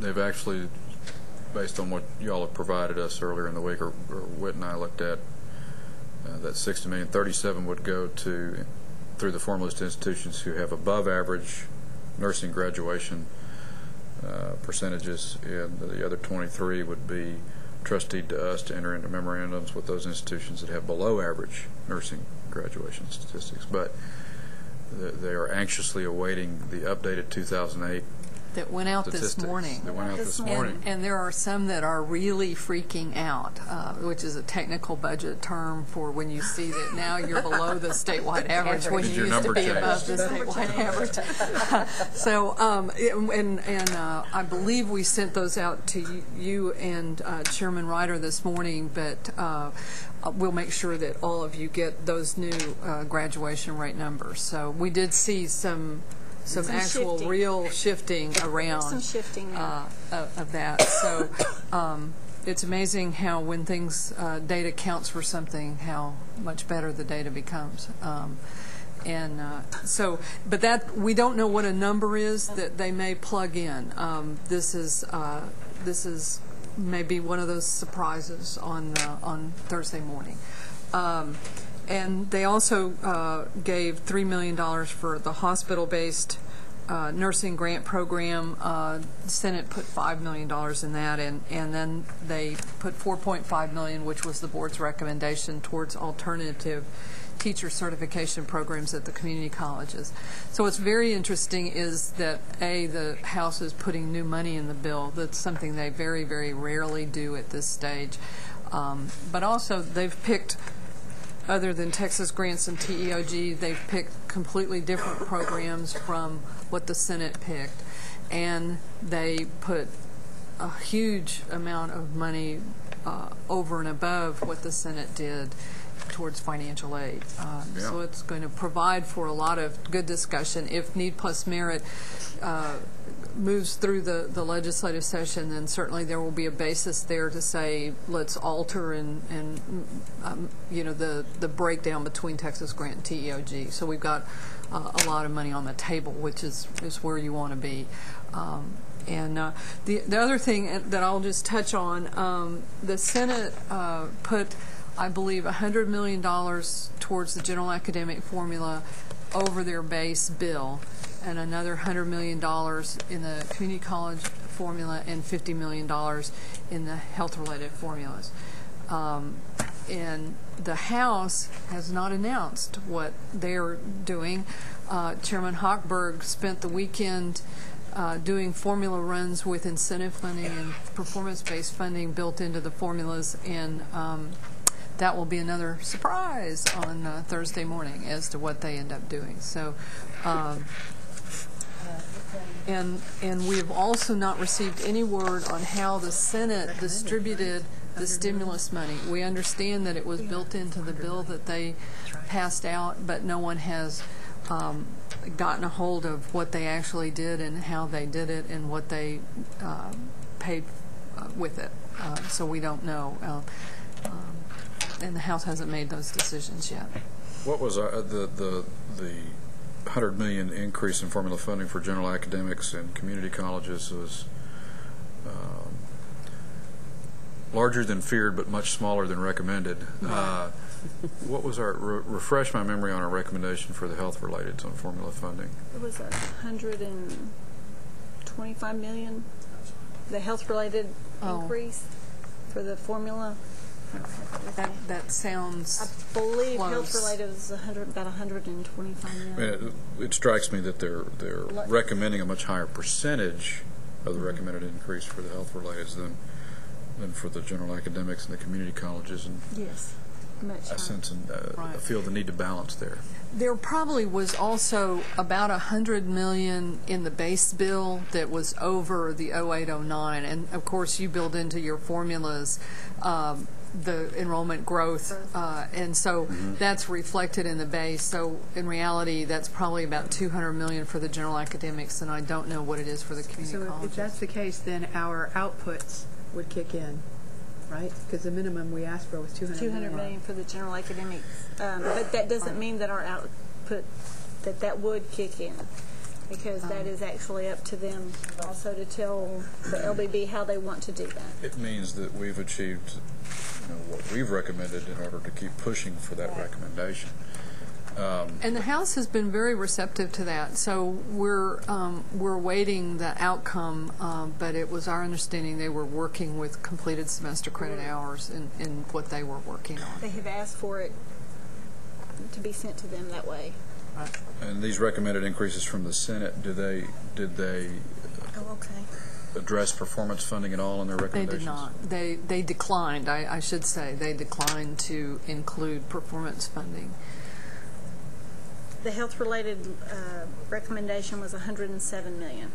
They've actually, based on what y'all have provided us earlier in the week, or Whit and I looked at, that $60 million, 37 would go through the formalist institutions who have above average nursing graduation percentages, and the other 23 would be trusteed to us to enter into memorandums with those institutions that have below average nursing graduation statistics. But they are anxiously awaiting the updated 2008 that went out this morning. And there are some that are really freaking out, which is a technical budget term for when you see that now you're below the statewide average when you used to be above the statewide average. I believe we sent those out to you and Chairman Ryder this morning, but we'll make sure that all of you get those new graduation rate numbers. So we did see some actual shifting. Real shifting around some shifting of that. So it's amazing how when data counts for something, how much better the data becomes. But that we don't know what a number is that they may plug in. This is maybe one of those surprises on Thursday morning. And they also gave $3 million for the hospital-based nursing grant program. The Senate put $5 million in that, and then they put $4.5 million, which was the board's recommendation, towards alternative teacher certification programs at the community colleges. So what's very interesting is that, the House is putting new money in the bill. That's something they very, very rarely do at this stage. But also they've picked, other than Texas Grants and TEOG, they've picked completely different programs from what the Senate picked. And they put a huge amount of money over and above what the Senate did towards financial aid. So it's going to provide for a lot of good discussion. If Need Plus Merit moves through the legislative session, then certainly there will be a basis there to say let's alter and the breakdown between Texas Grant and TEOG. So we've got a lot of money on the table, which is where you want to be. And the other thing that I'll just touch on, the Senate put I believe, $100 million towards the general academic formula over their base bill, and another $100 million in the community college formula, and $50 million in the health-related formulas. And the House has not announced what they're doing. Chairman Hochberg spent the weekend doing formula runs with incentive funding and performance-based funding built into the formulas, and that will be another surprise on Thursday morning as to what they end up doing. So, and we have also not received any word on how the Senate distributed the stimulus money. We understand that it was built into the bill that they passed out, but no one has gotten a hold of what they actually did and how they did it and what they paid with it. So we don't know. And the House hasn't made those decisions yet. What was the $100 million increase in formula funding for general academics and community colleges was larger than feared, but much smaller than recommended. What was our, refresh my memory on our recommendation for the health related on formula funding? It was $125 million, the health related increase for the formula. That sounds I believe close. health related is about $125 million. It strikes me that they're recommending a much higher percentage of the recommended increase for the health relateds than for the general academics and the community colleges. And yes, much I sense I feel the need to balance there. There probably was also about $100 million in the base bill that was over the 08-09, and of course you build into your formulas the enrollment growth, and so that's reflected in the base. So in reality, that's probably about $200 million for the general academics, and I don't know what it is for the community colleges. So if that's the case, then our outputs would kick in, right? Because the minimum we asked for was $200 million for the general academics. But that doesn't mean that our output, that would kick in, because that is actually up to them also to tell the LBB how they want to do that. It means that we've achieved what we've recommended in order to keep pushing for that recommendation. And the House has been very receptive to that. So we're awaiting the outcome, but it was our understanding they were working with completed semester credit hours in what they were working on. They have asked for it to be sent to them that way. And these recommended increases from the Senate, did they address performance funding at all in their recommendations? They did not. They declined. I should say they declined to include performance funding. The health-related recommendation was $107 million.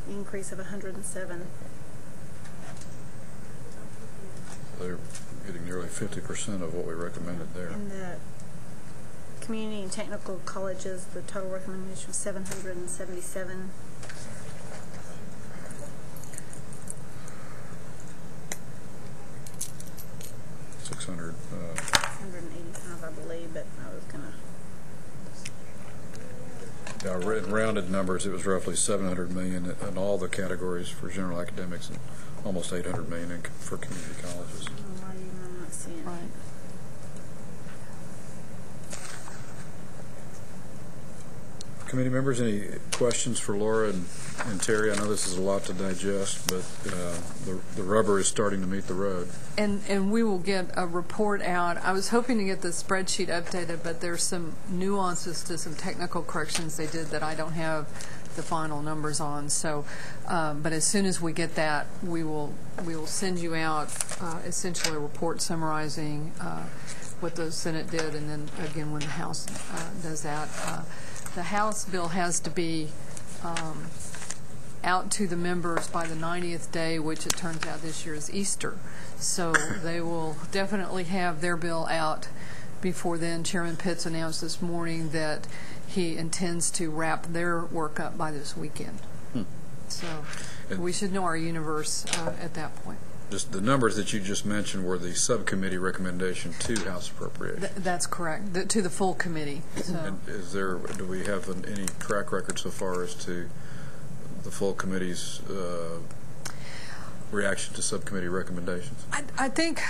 Increase of 107. They're getting nearly 50% of what we recommended there. In the community and technical colleges, the total recommendation was 777. $185, I believe, but I was going to. In rounded numbers, it was roughly $700 million in all the categories for general academics and almost $800 million for community colleges. I'm not seeing it. Right. Committee members, any questions for Laura and Terry? I know this is a lot to digest, but the rubber is starting to meet the road. And we will get a report out. I was hoping to get the spreadsheet updated, but there's some nuances to some technical corrections they did that I don't have the final numbers on. So, but as soon as we get that, we will send you out essentially a report summarizing what the Senate did, and then again when the House does that. The House bill has to be out to the members by the 90th day, which it turns out this year is Easter. So they will definitely have their bill out before then. Chairman Pitts announced this morning that he intends to wrap their work up by this weekend. So we should know our universe at that point. Just the numbers that you just mentioned were the subcommittee recommendation to House Appropriations. That's correct, to the full committee. So. And do we have any track record so far as to the full committee's reaction to subcommittee recommendations? I think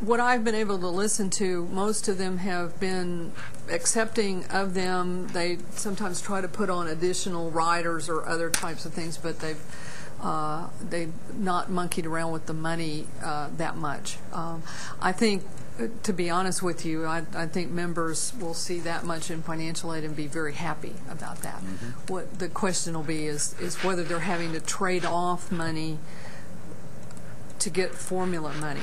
what I've been able to listen to, most of them have been accepting of them. They sometimes try to put on additional riders or other types of things, but they've not monkeyed around with the money that much. I think, to be honest with you, I think members will see that much in financial aid and be very happy about that. Mm-hmm. What the question will be is whether they're having to trade off money to get formula money.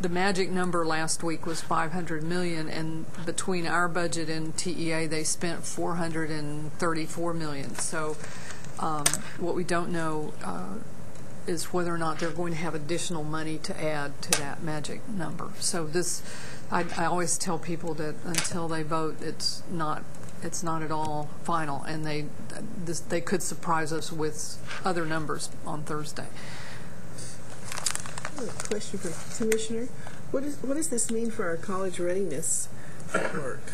The magic number last week was $500 million, and between our budget and TEA, they spent $434 million. So what we don't know is whether or not they're going to have additional money to add to that magic number. So this, I always tell people that until they vote, it's not at all final, and they could surprise us with other numbers on Thursday. Question for the Commissioner. What does this mean for our college readiness work?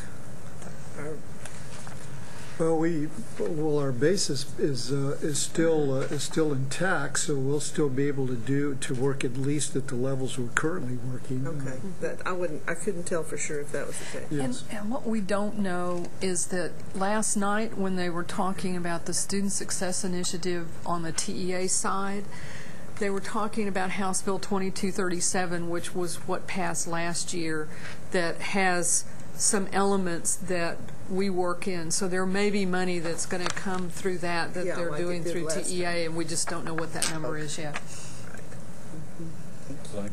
Well, our basis is still intact, so we'll still be able to work at least at the levels we're currently working. Okay, I couldn't tell for sure if that was the case. Yes. And what we don't know is that last night when they were talking about the Student Success Initiative on the TEA side, they were talking about House Bill 2237, which was what passed last year, that has some elements that we work in. So there may be money that's going to come through that they're like doing through TEA, and we just don't know what that number is yet. Right.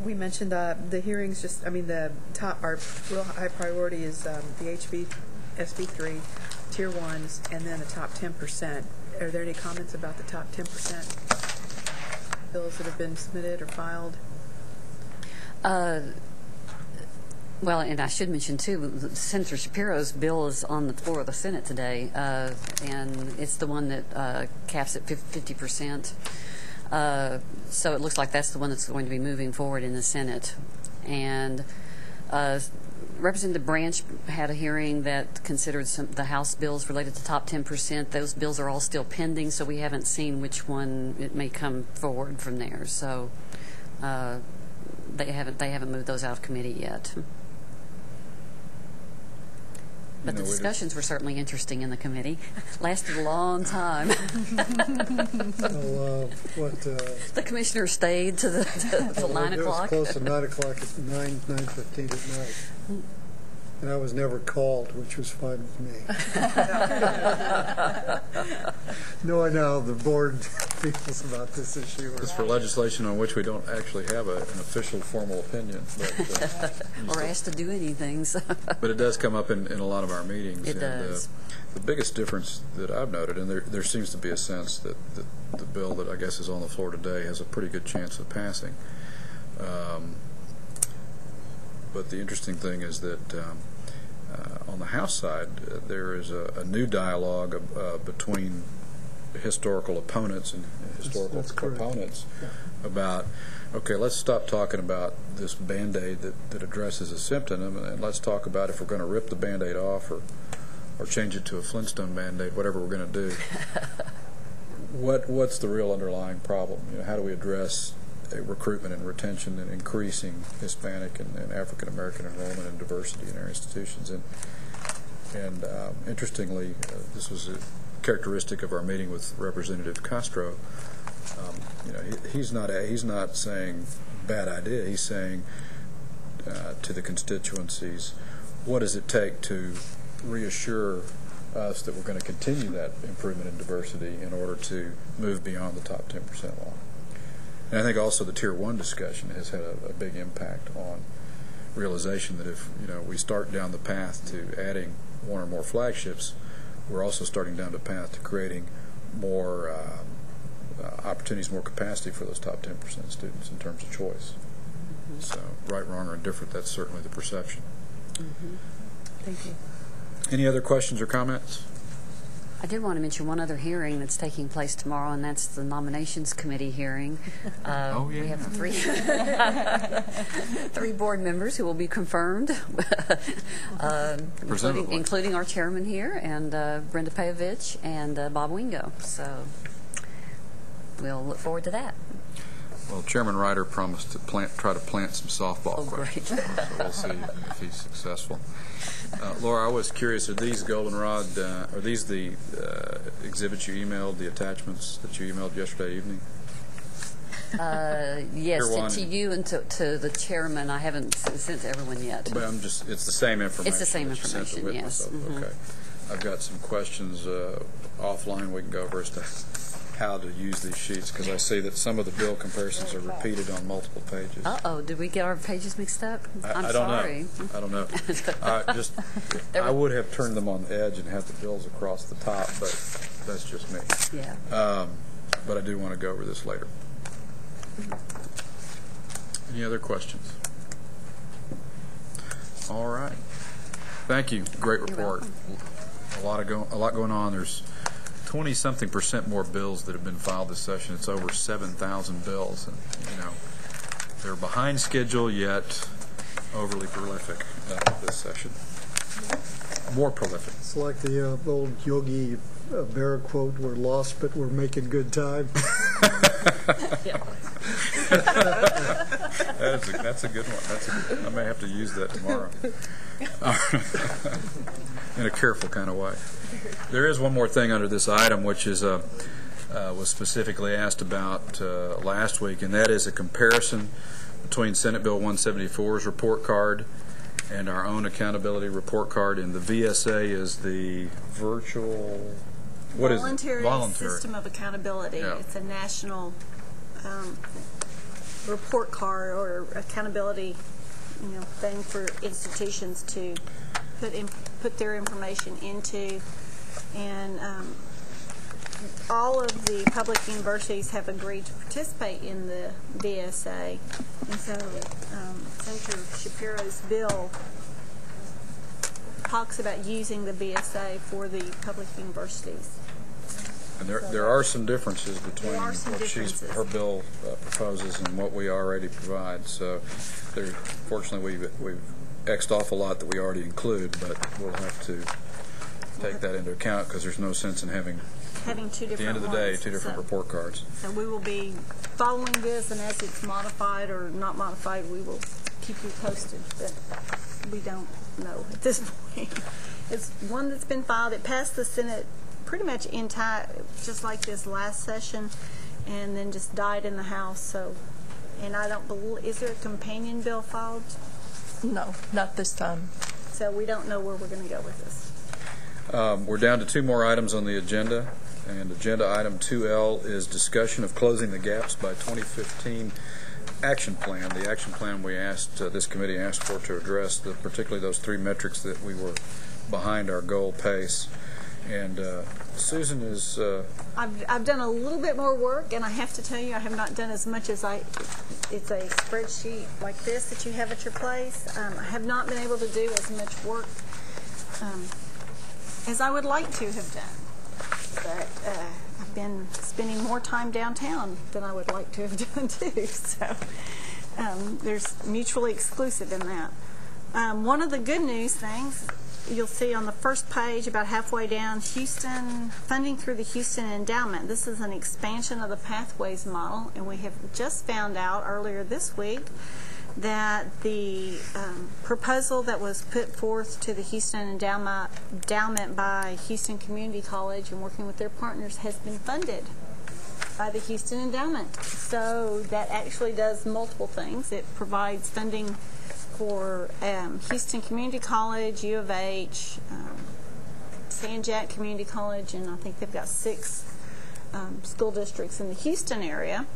We mentioned the hearings. The top, our real high priority is the SB3, Tier 1s, and then the top 10%. Are there any comments about the top 10%? Bills that have been submitted or filed? Well, and I should mention, too, Senator Shapiro's bill is on the floor of the Senate today, and it's the one that caps at 50%. So it looks like that's the one that's going to be moving forward in the Senate. And Representative Branch had a hearing that considered the House bills related to top 10%. Those bills are all still pending, so we haven't seen which one it may come forward from there. So they haven't moved those out of committee yet. But the discussions were certainly interesting in the committee. Lasted a long time. The commissioner stayed to the 9 o'clock. It was close to 9 o'clock at 9:15 at night. And I was never called, which was fine with me. Knowing how the board feels about this issue. It's for legislation on which we don't actually have an official formal opinion. But, or asked to do anything. So. But it does come up in a lot of our meetings. It does. The biggest difference that I've noted, and there seems to be a sense that the bill that I guess is on the floor today has a pretty good chance of passing. But the interesting thing is that on the House side, there is a new dialogue between historical opponents and historical proponents about, okay, let's stop talking about this Band-Aid that addresses a symptom, and let's talk about if we're going to rip the Band-Aid off or change it to a Flintstone Band-Aid, whatever we're going to do. What's the real underlying problem? How do we address recruitment and retention and increasing Hispanic and African American enrollment and diversity in our institutions? And interestingly, this was a characteristic of our meeting with Representative Castro. He's not saying bad idea. He's saying to the constituencies, what does it take to reassure us that we're going to continue that improvement in diversity in order to move beyond the top 10% law? And I think also the Tier 1 discussion has had a big impact on realization that if we start down the path to adding one or more flagships, we're also starting down the path to creating more opportunities, more capacity for those top 10% students in terms of choice. Mm-hmm. So right, wrong, or indifferent, that's certainly the perception. Mm-hmm. Thank you. Any other questions or comments? I did want to mention one other hearing that's taking place tomorrow, and that's the Nominations Committee hearing. Oh, yeah. We have three board members who will be confirmed, including our chairman here, and Brenda Payovich, and Bob Wingo. So we'll look forward to that. Well, Chairman Ryder promised to try to plant some softball questions. Great. So we'll see if he's successful. Laura, I was curious, are these goldenrod, are these the exhibits you emailed, the attachments that you emailed yesterday evening? Yes, to you and to the chairman. I haven't sent to everyone yet. But it's the same information. It's the same information, yes. Mm-hmm. Okay. I've got some questions offline we can go over as to how to use these sheets, because I see that some of the bill comparisons are repeated on multiple pages. Uh-oh, did we get our pages mixed up? I'm I don't sorry. know. I don't know. I would have turned them on the edge and had the bills across the top, but that's just me. Yeah. But I do want to go over this later. Any other questions? All right. Thank you. Great report. A lot going on. There's 20-something% more bills that have been filed this session. It's over 7,000 bills, and they're behind schedule yet overly prolific this session. More prolific. It's like the old Yogi Berra quote: "We're lost, but we're making good time." That's a good one. I may have to use that tomorrow. In a careful kind of way. There is one more thing under this item, which is was specifically asked about last week, and that is a comparison between Senate Bill 174's report card and our own accountability report card. And the VSA is the virtual voluntary system of accountability. Yeah. It's a national report card or accountability thing for institutions to put their information into, and all of the public universities have agreed to participate in the VSA, and so Senator Shapiro's bill talks about using the VSA for the public universities. And there are some differences between what her bill proposes and what we already provide. So, fortunately, we've X'd off a lot that we already include, but we'll have to take that into account, because there's no sense in having two different at the end of the day, ones. two different report cards. So we will be following this, and as it's modified or not modified, we will keep you posted. But we don't know at this point. It's one that's been filed. It passed the Senate pretty much entire, just like this last session, and then just died in the House. So, and I don't believe, is there a companion bill filed? No, not this time. So we don't know where we're going to go with this. We're down to two more items on the agenda, and agenda item 2L is discussion of closing the gaps by 2015 action plan. The action plan we asked, this committee asked for to address particularly those three metrics that we were behind our goal pace. And Susan is... I've done a little bit more work, and I have to tell you, I have not done as much as it's a spreadsheet like this that you have at your place. I have not been able to do as much work as I would like to have done. But I've been spending more time downtown than I would like to have done, too. So there's mutually exclusive in that. One of the good news things you'll see on the first page, about halfway down, Houston, funding through the Houston Endowment. This is an expansion of the Pathways model, and we have just found out earlier this week that the proposal that was put forth to the Houston Endowment by Houston Community College and working with their partners has been funded by the Houston Endowment. So that actually does multiple things. It provides funding for Houston Community College, U of H, San Jac Community College, and I think they've got 6 school districts in the Houston area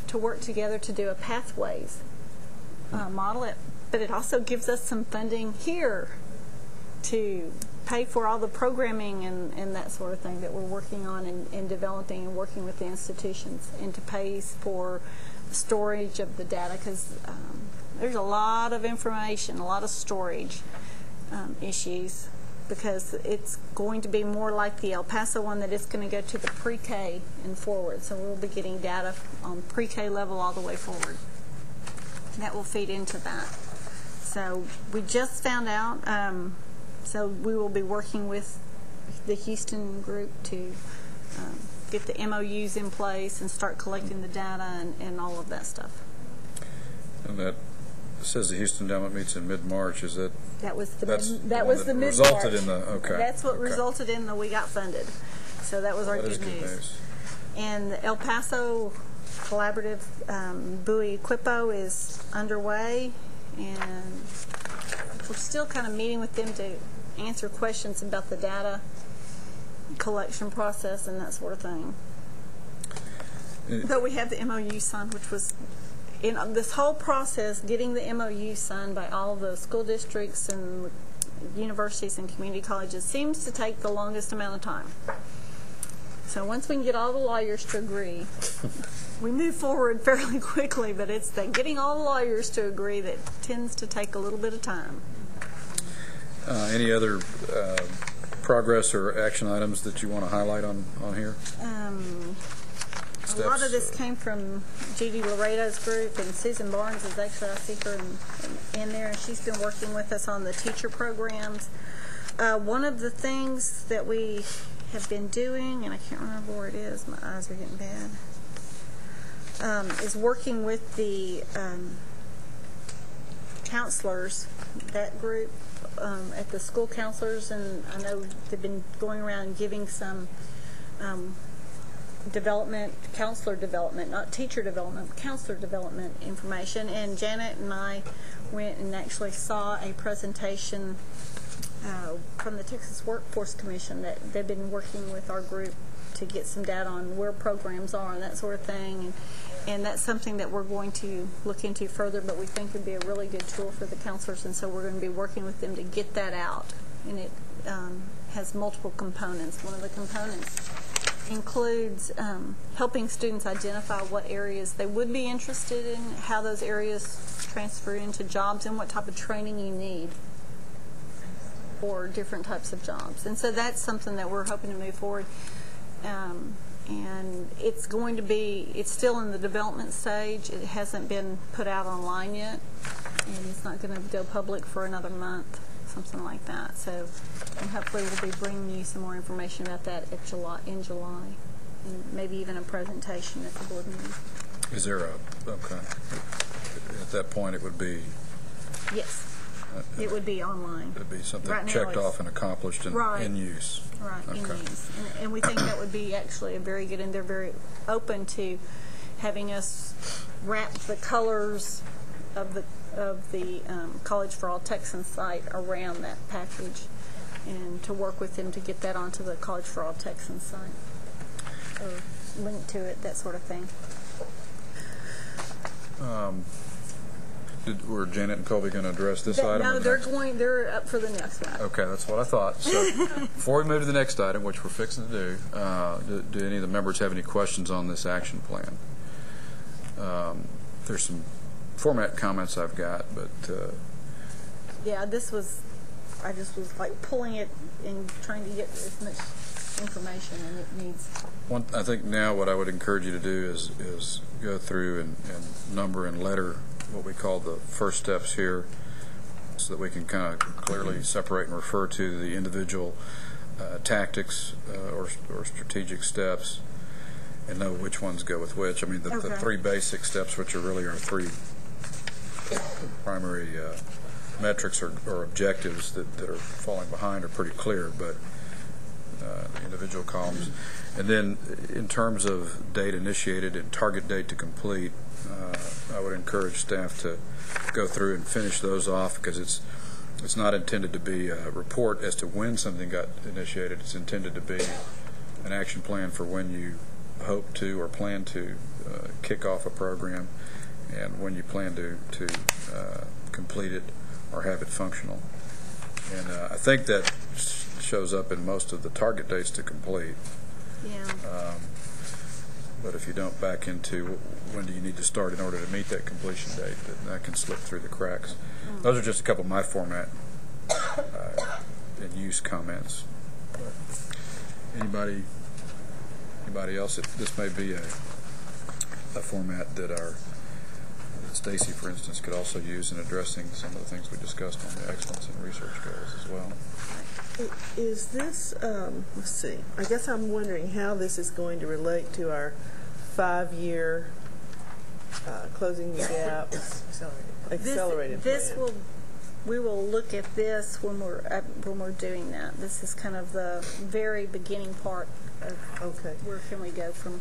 to work together to do a Pathways model. But it also gives us some funding here to pay for all the programming and that sort of thing that we're working on and developing and working with the institutions, and to pay for storage of the data, because there's a lot of information, a lot of storage issues, because it's going to be more like the El Paso one, that it's going to go to the pre-K and forward. So we'll be getting data on pre-K level all the way forward. That will feed into that. So we just found out, so we will be working with the Houston group to get the MOUs in place and start collecting the data and all of that stuff. And that says the Houston Endowment meets in mid-March. Is that? That was the mid-March. resulted in the, okay. That's what okay. resulted in the we got funded. So that was our good news. And the El Paso Collaborative Buoy Equipo is underway, and we're still kind of meeting with them to answer questions about the data collection process and that sort of thing. But we have the MOU signed, which was in this whole process, getting the MOU signed by all the school districts and universities and community colleges seems to take the longest amount of time. So once we can get all the lawyers to agree, we move forward fairly quickly, but it's that getting all the lawyers to agree that tends to take a little bit of time. Any other progress or action items that you want to highlight on here? A lot of this came from Judy Laredo's group, and Susan Barnes is actually, I see her in there, and she's been working with us on the teacher programs. One of the things that we have been doing, and I can't remember where it is, my eyes are getting bad, is working with the counselors, that group, at the school counselors, and I know they've been going around and giving some counselor development, not teacher development, counselor development information. And Janet and I went and actually saw a presentation from the Texas Workforce Commission that they've been working with our group to get some data on where programs are and that sort of thing. And that's something that we're going to look into further, but we think would be a really good tool for the counselors, and so we're going to be working with them to get that out. And it has multiple components. One of the components includes helping students identify what areas they would be interested in, how those areas transfer into jobs, and what type of training you need for different types of jobs. And so that's something that we're hoping to move forward. And it's still in the development stage. It hasn't been put out online yet, and it's not going to go public for another month, something like that. So, and hopefully we'll be bringing you some more information about that in July, and maybe even a presentation at the board meeting. Is there okay. At that point it would be? Yes. It would be online. It would be something right checked off and accomplished and in use. Right, okay. in use. And we think that would be actually a very good, and they're very open to having us wrap the colors of the College for All Texans site around that package, and to work with them to get that onto the College for All Texans site, or link to it, that sort of thing. Were Janet and Colby going to address this item? No, they're up for the next one. Okay, that's what I thought. So before we move to the next item, which we're fixing to do any of the members have any questions on this action plan? There's some format comments I've got, but yeah, I just was like pulling it and trying to get as much information as it needs. I think now what I would encourage you to do is go through and number and letter what we call the first steps here, so that we can kind of clearly separate and refer to the individual tactics or strategic steps and know which ones go with which. I mean, the three basic steps, which are really our three primary metrics or objectives that are falling behind, are pretty clear, but the individual columns. And then in terms of date initiated and target date to complete, I would encourage staff to go through and finish those off, because it's not intended to be a report as to when something got initiated. It's intended to be an action plan for when you hope to or plan to kick off a program, and when you plan to complete it or have it functional. And I think that shows up in most of the target dates to complete. Yeah. But if you don't back into when do you need to start in order to meet that completion date, that can slip through the cracks. Those are just a couple of my format and use comments. But anybody else? This may be a format that Stacy, for instance, could also use in addressing some of the things we discussed on the excellence in research goals as well. Is this, let's see, I guess I'm wondering how this is going to relate to our 5-year closing the gap accelerated plan. We will look at this when we're doing that. This is kind of the very beginning part of where can we go from.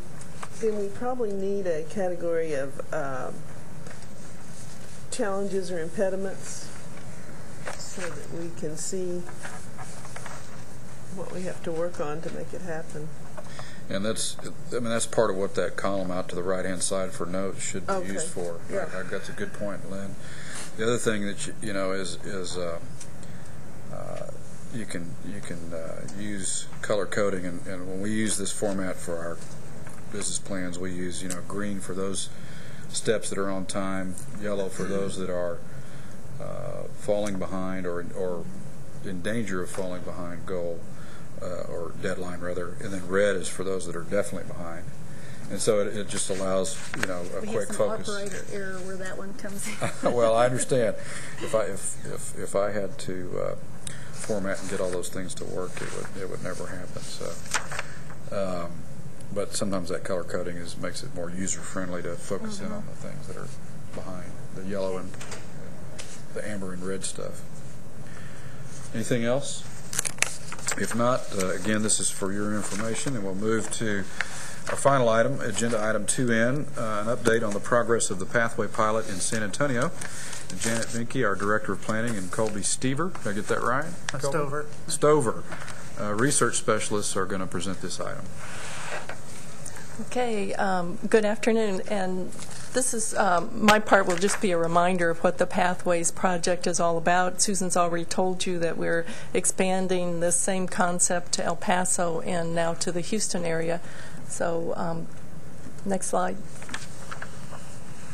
Then we probably need a category of challenges or impediments so that we can see what we have to work on to make it happen. And that's part of what that column out to the right-hand side for notes should be used for. Yeah. That's a good point, Lynn. The other thing that you know is you can use color coding, and when we use this format for our business plans, we use green for those steps that are on time, yellow for those that are falling behind or in danger of falling behind goal or deadline rather, and then red is for those that are definitely behind. And so it just allows a quick focus. Operator error where that one comes in. Well, I understand. If I had to format and get all those things to work, it would never happen. So, but sometimes that color coding makes it more user friendly to focus in on the things that are behind the yellow and the amber and red stuff. Anything else? If not, again, this is for your information, and we'll move to our final item, agenda item 2N, an update on the progress of the Pathway Pilot in San Antonio. And Janet Vinke, our Director of Planning, and Colby Stever, did I get that right? Stover, research specialists are going to present this item. Okay, good afternoon, and this is my part will just be a reminder of what the Pathways project is all about. Susan's already told you that we're expanding this same concept to El Paso and now to the Houston area. So next slide.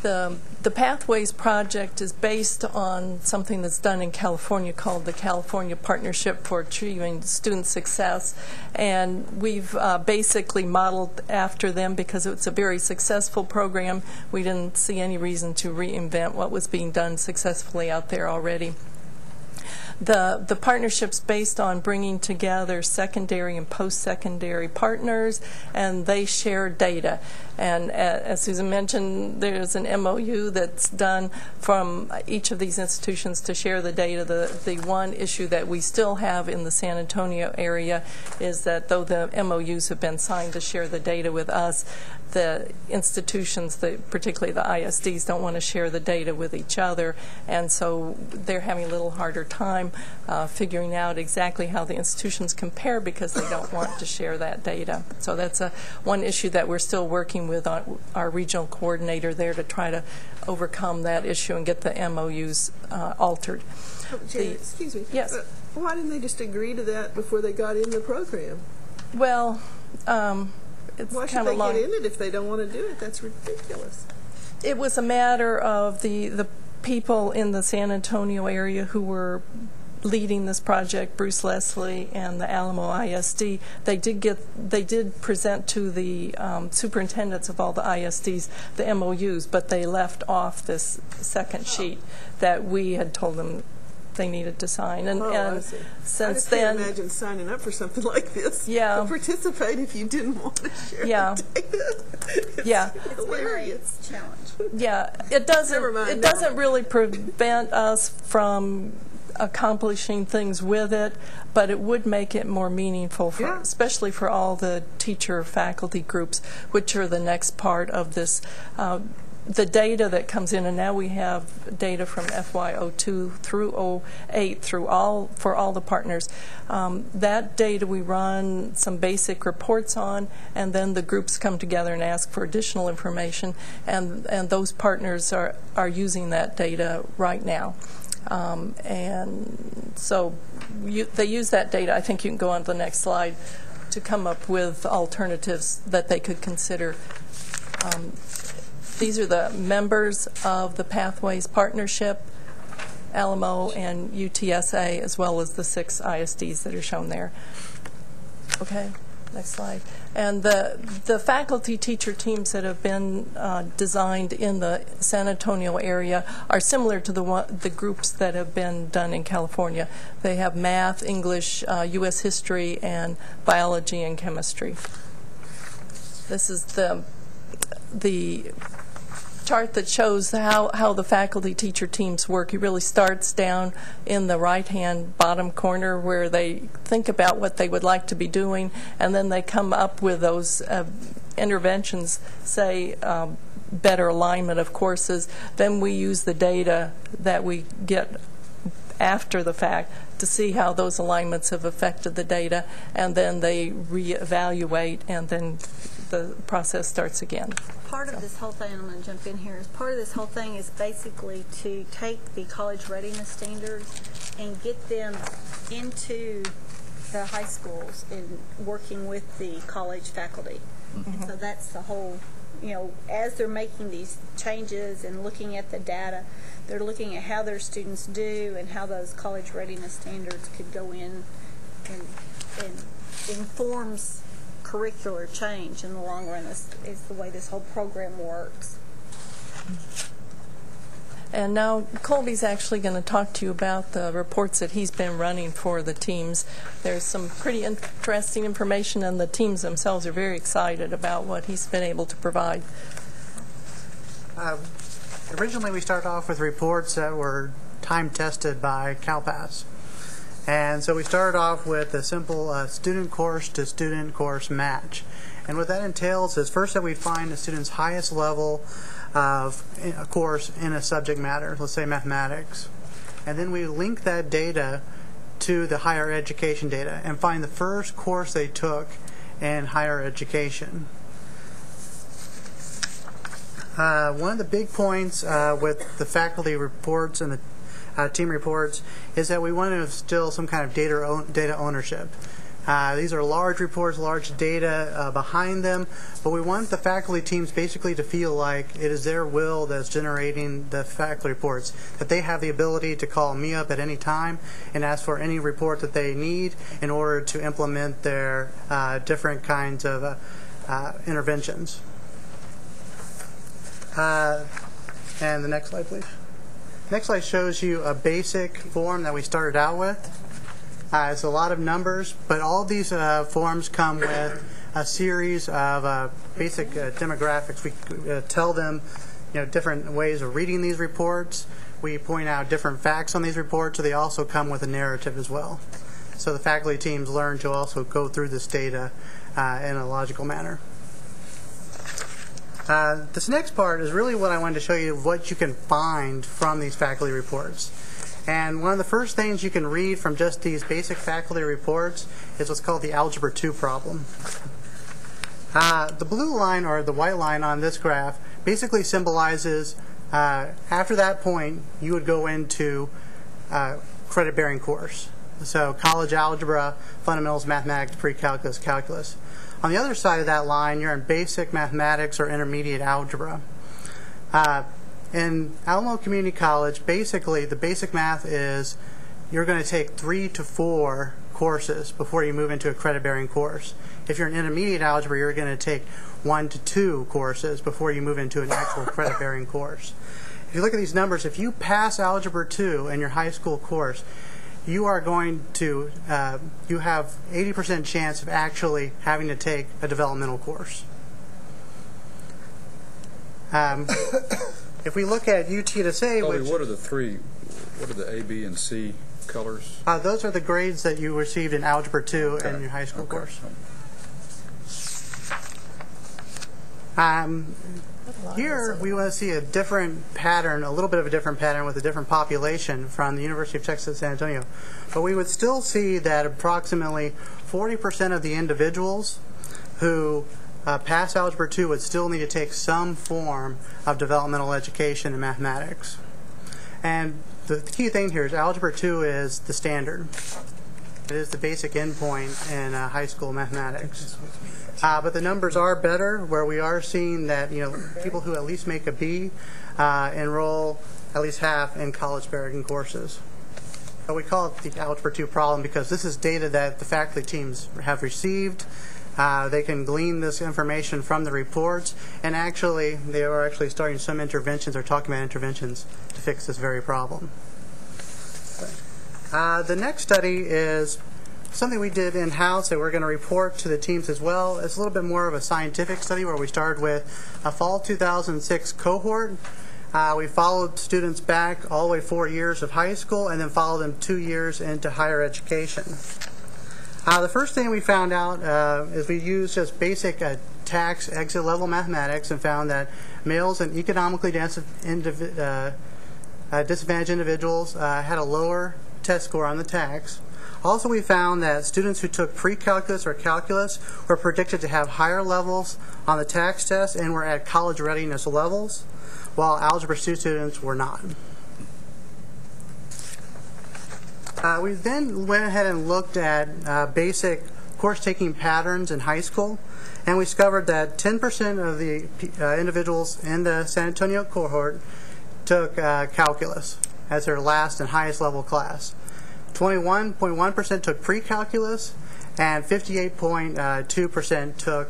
The Pathways project is based on something that's done in California called the California Partnership for Achieving Student Success, and we've basically modeled after them because it's a very successful program. We didn't see any reason to reinvent what was being done successfully out there already. The partnership's based on bringing together secondary and post-secondary partners, and they share data. And as Susan mentioned, there's an MOU that's done from each of these institutions to share the data. The one issue that we still have in the San Antonio area is that though the MOUs have been signed to share the data with us, the institutions, particularly the ISDs, don't want to share the data with each other, and so they're having a little harder time figuring out exactly how the institutions compare because they don't want to share that data. So that's one issue that we're still working with our regional coordinator there to try to overcome that issue and get the MOUs altered. Janet, excuse me. Yes. Why didn't they just agree to that before they got in the program? Well, it's why should kind they of long. get in it if they don't want to do it? That's ridiculous. It was a matter of the people in the San Antonio area who were leading this project, Bruce Leslie and the Alamo ISD. They did present to the superintendents of all the ISDs the MOUs, but they left off this second sheet that we had told them they needed to sign. And I see. since I then, can't imagine signing up for something like this. Yeah. To participate if you didn't want to share the data. It's hilarious. It's a challenge. Yeah, it doesn't. Never mind, It doesn't really prevent us from accomplishing things with it, but it would make it more meaningful, especially for all the teacher faculty groups, which are the next part of this. The data that comes in, and now we have data from FY02 through 08 for all the partners. That data we run some basic reports on, and then the groups come together and ask for additional information, and those partners are using that data right now. And so they use that data. I think you can go on to the next slide to come up with alternatives that they could consider. These are the members of the Pathways Partnership, Alamo and UTSA, as well as the 6 ISDs that are shown there. Okay. Next slide. And the faculty teacher teams that have been designed in the San Antonio area are similar to the groups that have been done in California. They have math, English, U.S. history, and biology and chemistry. This is the chart that shows how the faculty teacher teams work. It really starts down in the right-hand bottom corner where they think about what they would like to be doing, and then they come up with those interventions, say better alignment of courses. Then we use the data that we get after the fact to see how those alignments have affected the data, and then they reevaluate, and then the process starts again. Part of this whole thing, I'm going to jump in here, is part of this whole thing is basically to take the college readiness standards and get them into the high schools and working with the college faculty. Mm-hmm. And so that's the whole, as they're making these changes and looking at the data, they're looking at how their students do and how those college readiness standards could go in and informs curricular change in the long run is the way this whole program works. And now Colby's actually going to talk to you about the reports that he's been running for the teams. There's some pretty interesting information, and the teams themselves are very excited about what he's been able to provide. Originally, we started off with reports that were time-tested by CalPAS. And so we started off with a simple student course to student course match. And what that entails is first that we find the student's highest level of a course in a subject matter, let's say mathematics. And then we link that data to the higher education data and find the first course they took in higher education. One of the big points with the faculty reports and the team reports is that we want to instill some kind of data ownership. These are large reports, large data behind them, but we want the faculty teams basically to feel like it is their will that's generating the faculty reports, that they have the ability to call me up at any time and ask for any report that they need in order to implement their different kinds of interventions. And the next slide, please. Next slide shows you a basic form that we started out with. It's a lot of numbers, but all of these forms come with a series of basic demographics. We tell them, different ways of reading these reports. We point out different facts on these reports, so they also come with a narrative as well. So the faculty teams learn to also go through this data in a logical manner. This next part is really what I wanted to show you, what you can find from these faculty reports. And one of the first things you can read from just these basic faculty reports is what's called the Algebra 2 problem. The blue line or the white line on this graph basically symbolizes after that point you would go into credit-bearing course. So college algebra, fundamentals mathematics, pre-calculus, calculus. On the other side of that line, you're in basic mathematics or intermediate algebra. In Alamo Community College, basically the basic math is you're going to take 3 to 4 courses before you move into a credit-bearing course. If you're in intermediate algebra, you're going to take 1 to 2 courses before you move into an actual credit-bearing course. If you look at these numbers, if you pass Algebra 2 in your high school course, you are going to, you have 80% chance of actually having to take a developmental course. If we look at UTSA, Colby, what are the A, B, and C colors? Those are the grades that you received in Algebra 2 in your high school course. Here we want to see a different pattern, a little bit of a different pattern with a different population from the University of Texas at San Antonio. But we would still see that approximately 40% of the individuals who pass Algebra 2 would still need to take some form of developmental education in mathematics. And the key thing here is Algebra 2 is the standard. It is the basic endpoint in high school mathematics. But the numbers are better, where we are seeing that people who at least make a B enroll at least half in college-bearing courses. So we call it the Algebra 2 problem because this is data that the faculty teams have received. They can glean this information from the reports, and actually, they are actually starting some interventions or talking about interventions to fix this very problem. The next study is something we did in-house that we're going to report to the teams as well. It's a little bit more of a scientific study where we started with a fall 2006 cohort. We followed students back all the way 4 years of high school and then followed them 2 years into higher education. The first thing we found out is we used just basic tax exit level mathematics and found that males and economically disadvantaged individuals had a lower test score on the tax. Also, we found that students who took pre-calculus or calculus were predicted to have higher levels on the tax test and were at college readiness levels, while Algebra 2 students were not. We then went ahead and looked at basic course-taking patterns in high school, and we discovered that 10% of the individuals in the San Antonio cohort took calculus as their last and highest level class. 21.1% took pre-calculus, and 58.2% took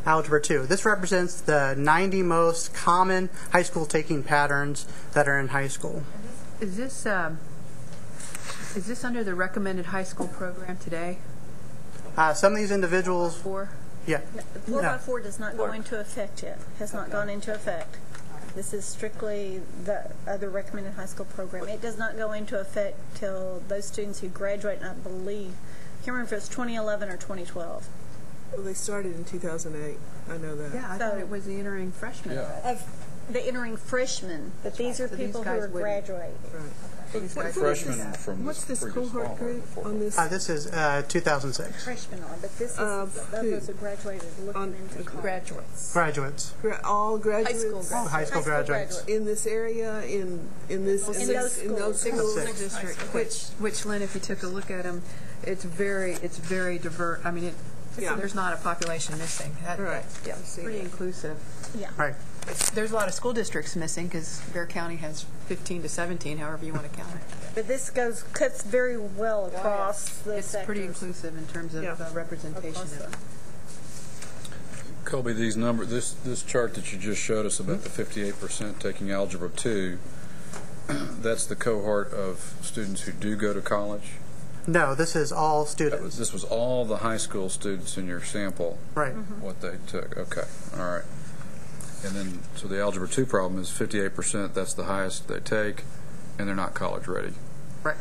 Algebra 2. This represents the 90 most common high school taking patterns that are in high school. Is this under the recommended high school program today? Some of these individuals... 4? Yeah. 4x4 does not go into effect yet, has not gone into effect. This is strictly the other recommended high school program. It does not go into effect till those students who graduate, and I believe, I can't remember if it's 2011 or 2012. Well, they started in 2008. I know that. Yeah, I thought it was the entering freshmen. Yeah. Of the entering freshmen, but these are So these people who guys are wouldn't. graduating. Right. But freshmen from What's this previous cohort fall group before. on this? This is 2006. Freshmen are, but this is those who graduated looking into college. Graduates. Graduates. All graduates? All high school graduates. In this area, in those schools. Which Lynn, if you took a look at them, it's very diverse. I mean, there's not a population missing. Right. Yeah, pretty inclusive. Yeah. Right. There's a lot of school districts missing because Bexar County has 15 to 17, however you want to count it. But this cuts very well across the It's sectors. pretty inclusive in terms of representation of it. Colby, these numbers, this chart that you just showed us about the 58% taking Algebra 2, that's the cohort of students who do go to college? No, this is all students. This was all the high school students in your sample? Right. What they took. Okay. All right. And then, so the Algebra 2 problem is 58%, that's the highest they take, and they're not college ready. Right.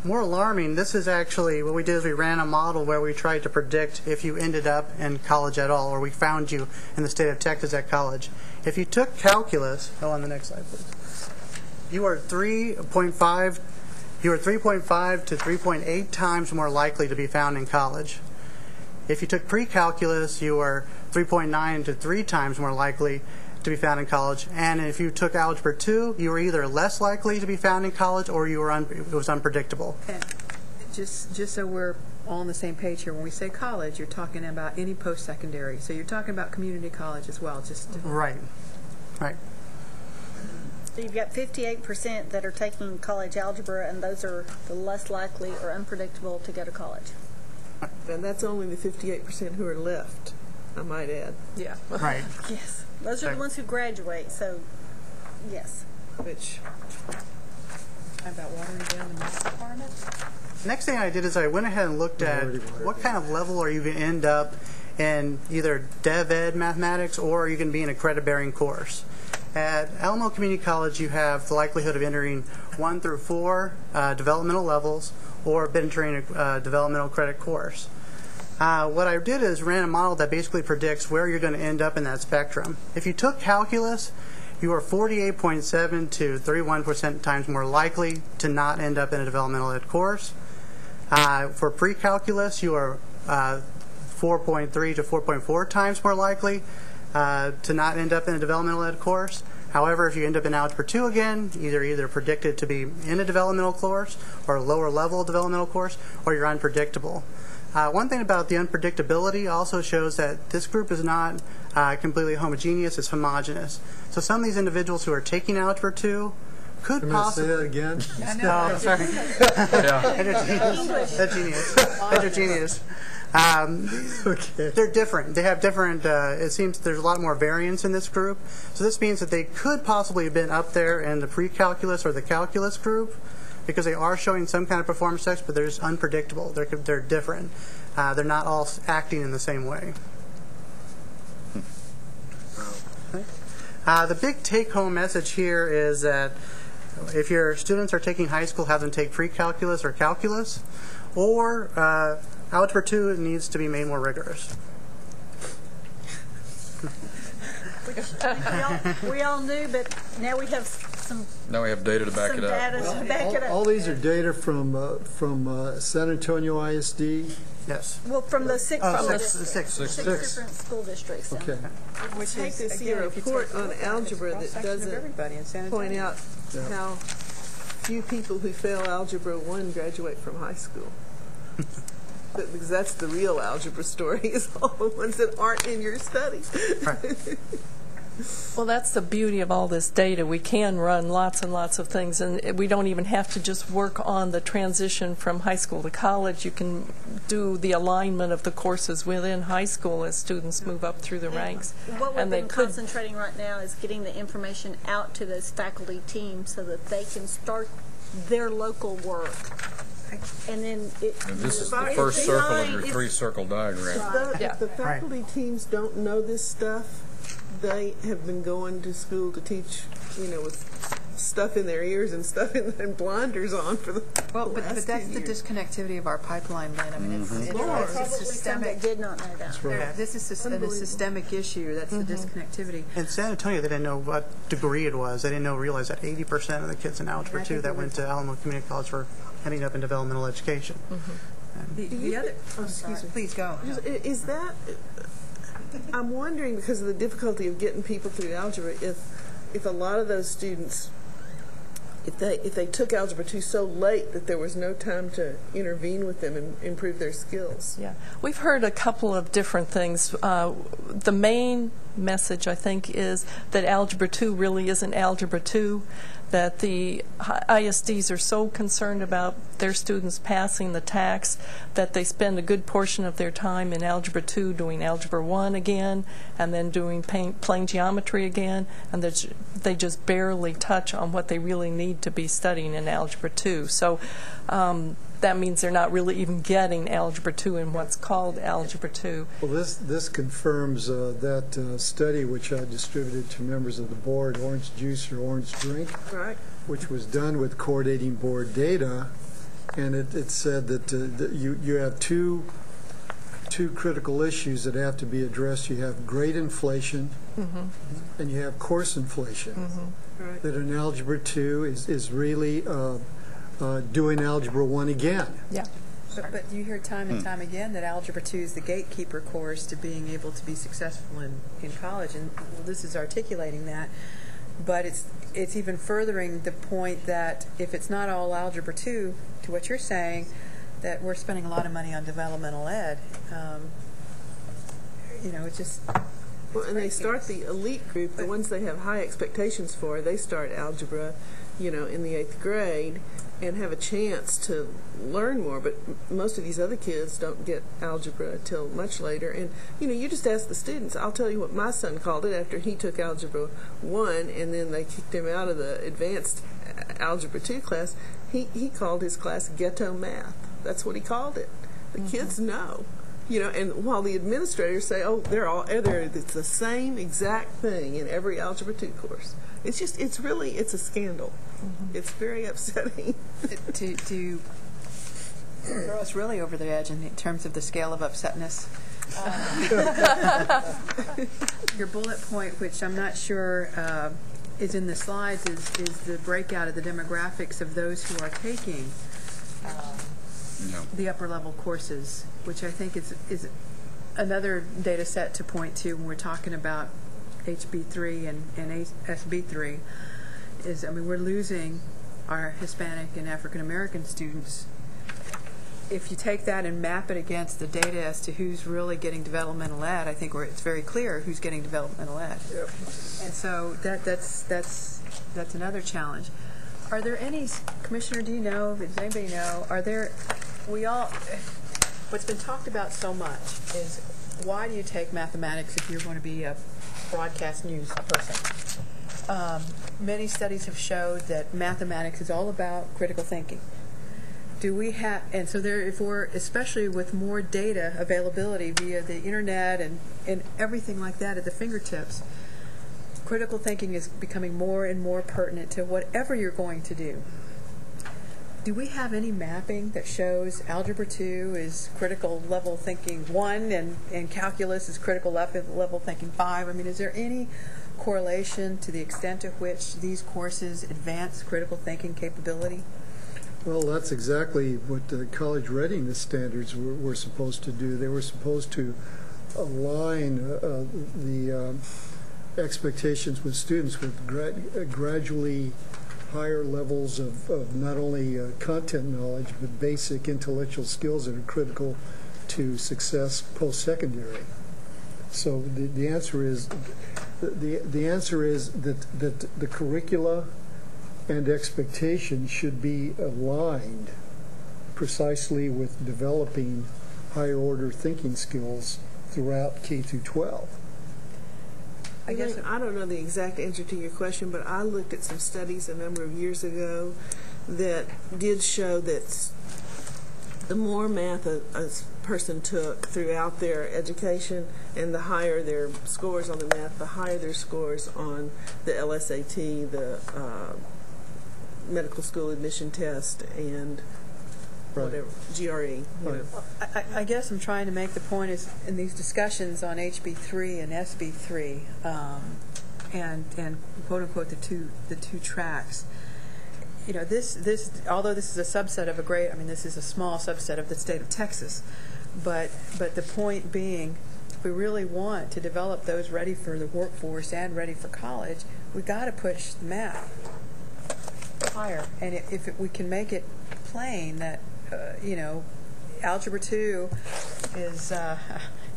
More alarming, this is actually, what we did is we ran a model where we tried to predict if you ended up in college at all, or we found you in the state of Texas at college. If you took calculus, on the next slide, please, you are 3.5 to 3.8 times more likely to be found in college. If you took pre-calculus, you are 3.9 to 3 times more likely to be found in college. And if you took Algebra 2, you were either less likely to be found in college or you were it was unpredictable. And just so we're all on the same page here, when we say college, you're talking about any post-secondary. So you're talking about community college as well. Right. Right. So you've got 58% that are taking college algebra, and those are the less likely or unpredictable to go to college. And that's only the 58% who are left, I might add. Yeah. Right. Yes. Those are the ones who graduate, so yes. Which... How about watering down the math department? Next thing I did is I went ahead and looked at what kind of level are you going to end up in either Dev Ed mathematics or you can be in a credit-bearing course. At Alamo Community College, you have the likelihood of entering 1 through 4 developmental levels or entering a developmental credit course. What I did is ran a model that basically predicts where you're going to end up in that spectrum. If you took calculus, you are 48.7 to 31% times more likely to not end up in a developmental ed course. For pre-calculus, you are 4.3 to 4.4 times more likely to not end up in a developmental ed course. However, if you end up in Algebra 2 again, either predicted to be in a developmental course or a lower level developmental course, or you're unpredictable. One thing about the unpredictability also shows that this group is not completely homogeneous, it's homogeneous. So some of these individuals who are taking Algebra 2 could I'm going to say possibly... that again. No, sorry. Heterogeneous. Okay. They're different. They have different, it seems there's a lot more variance in this group. So this means that they could possibly have been up there in the pre-calculus or the calculus group because they are showing some kind of performance text, but they're just unpredictable. They're different. They're not all acting in the same way. The big take-home message here is that if your students are taking high school, have them take pre-calculus or calculus, or Algebra 2 needs to be made more rigorous. We all knew, but now we have some. Now we have data to back it up. Data to back it up. All these are data from San Antonio ISD. Yes. Well, from the six Six different school districts. Okay. Which I hate is, to see a again, if you report take a on look at it, algebra it's that cross-section of everybody in San doesn't point Antonio. out how few people who fail Algebra 1 graduate from high school. Because that's the real algebra story, is all the ones that aren't in your study. Well, that's the beauty of all this data. We can run lots and lots of things, and we don't even have to just work on the transition from high school to college. You can do the alignment of the courses within high school as students move up through the ranks. What we've And they been could- concentrating right now is getting the information out to those faculty teams so that they can start their local work. And then And this is the first circle of your three-circle diagram. If the faculty teams don't know this stuff, they have been going to school to teach, with stuff in their ears and stuff and blinders on for the But last that's 2 the years. disconnectivity of our pipeline, Lynn. I mean, it's a probably some systemic. that did not know that. This is a systemic issue. That's the disconnectivity. In San Antonio, they didn't know what degree it was. They didn't realize that 80% of the kids in Algebra 2 that went to Alamo Community College were ending up in developmental education. The other, excuse me, please go. Is that? I'm wondering, because of the difficulty of getting people through algebra, if a lot of those students, if they took Algebra 2 so late that there was no time to intervene with them and improve their skills. Yeah, we've heard a couple of different things. The main message, I think, is that Algebra 2 really isn't Algebra 2, that the ISDs are so concerned about their students passing the tax that they spend a good portion of their time in Algebra 2 doing Algebra 1 again and then doing plane geometry again, and they just barely touch on what they really need to be studying in Algebra 2. So that means they're not really even getting Algebra 2 in what's called Algebra 2. Well, this confirms that study which I distributed to members of the board, Orange Juice or Orange Drink, right, which was done with coordinating board data, and it said that you have two critical issues that have to be addressed. You have grade inflation, and you have course inflation. Right. That in Algebra 2 is really doing Algebra 1 again. Yeah. But you hear time and time again that Algebra 2 is the gatekeeper course to being able to be successful in college, and this is articulating that. But it's even furthering the point that if it's not all Algebra 2, to what you're saying, that we're spending a lot of money on developmental ed. It's just... Well, and they start the elite group, the ones they have high expectations for, they start algebra, in the 8th grade and have a chance to learn more. But most of these other kids don't get algebra till much later. And, you just ask the students. I'll tell you what my son called it after he took Algebra 1 and then they kicked him out of the advanced Algebra 2 class. He called his class ghetto math. That's what he called it. The kids know. And while the administrators say, oh, it's the same exact thing in every Algebra 2 course. It's a scandal. It's very upsetting. to throw us really over the edge in terms of the scale of upsetness. Your bullet point, which I'm not sure is in the slides, is the breakout of the demographics of those who are taking the upper level courses, which I think is another data set to point to when we're talking about HB3 and SB3. We're losing our Hispanic and African American students. If you take that and map it against the data as to who's really getting developmental ed, I think it's very clear who's getting developmental ed. Yep. And so that's another challenge. Are there any, Commissioner, do you know, does anybody know, what's been talked about so much is why do you take mathematics if you're going to be a broadcast news person? Many studies have showed that mathematics is all about critical thinking. Do we have, and so therefore, especially with more data availability via the internet and everything like that at the fingertips, critical thinking is becoming more and more pertinent to whatever you're going to do. Do we have any mapping that shows Algebra 2 is critical level thinking 1 and calculus is critical level thinking 5? I mean, is there any correlation to the extent to which these courses advance critical thinking capability? Well, that's exactly what the college readiness standards were supposed to do. They were supposed to align the expectations with students with gradually higher levels of not only content knowledge but basic intellectual skills that are critical to success post-secondary. So the answer is that the curricula and expectations should be aligned precisely with developing higher order thinking skills throughout K through 12. I don't know the exact answer to your question, but I looked at some studies a number of years ago that did show that the more math a person took throughout their education and the higher their scores on the math, the higher their scores on the LSAT, the medical school admission test, and whatever, GRE. Right. I guess I'm trying to make the point is in these discussions on HB3 and SB3 and quote unquote the two tracks. You know, this although this is a subset of this is a small subset of the state of Texas, but the point being, if we really want to develop those ready for the workforce and ready for college, we got to push the math higher. And if we can make it plain that Algebra 2 is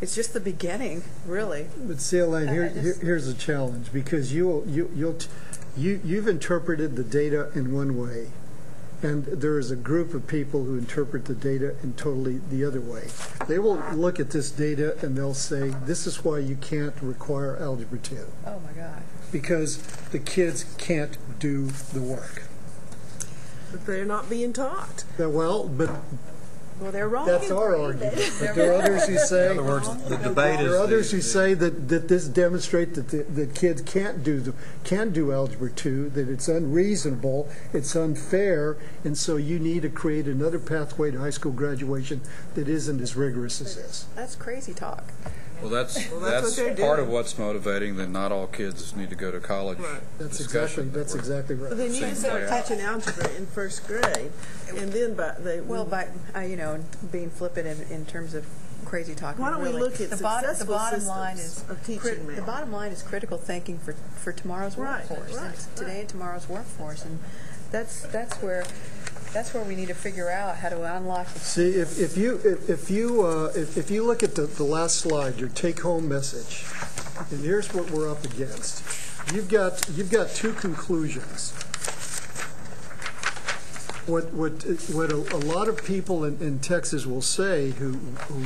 it's just the beginning, really. But see, Elaine, here's a challenge, because you've interpreted the data in one way, and there is a group of people who interpret the data in totally the other way. They will look at this data and they'll say, this is why you can't require Algebra 2. Oh my God. Because the kids can't do the work. But they're not being taught. Well, they're wrong. That's our argument. But there are others who say, in other words, the debate is. There are others who say that this demonstrates that kids can't do Algebra 2, that it's unreasonable, it's unfair, and so you need to create another pathway to high school graduation that isn't as rigorous as this. That's crazy talk. Well, that's part of what's motivating that not all kids need to go to college. Right. That's exactly right. But then you can start teaching algebra in first grade, and then by being flippant in terms of crazy talk. Why don't we look at the bottom line is of teaching math? The bottom line is critical thinking for tomorrow's workforce, today and tomorrow's workforce, and that's where we need to figure out how to unlock. See, if you look at the last slide, your take-home message, and here's what we're up against. You've got two conclusions. What a lot of people in Texas will say who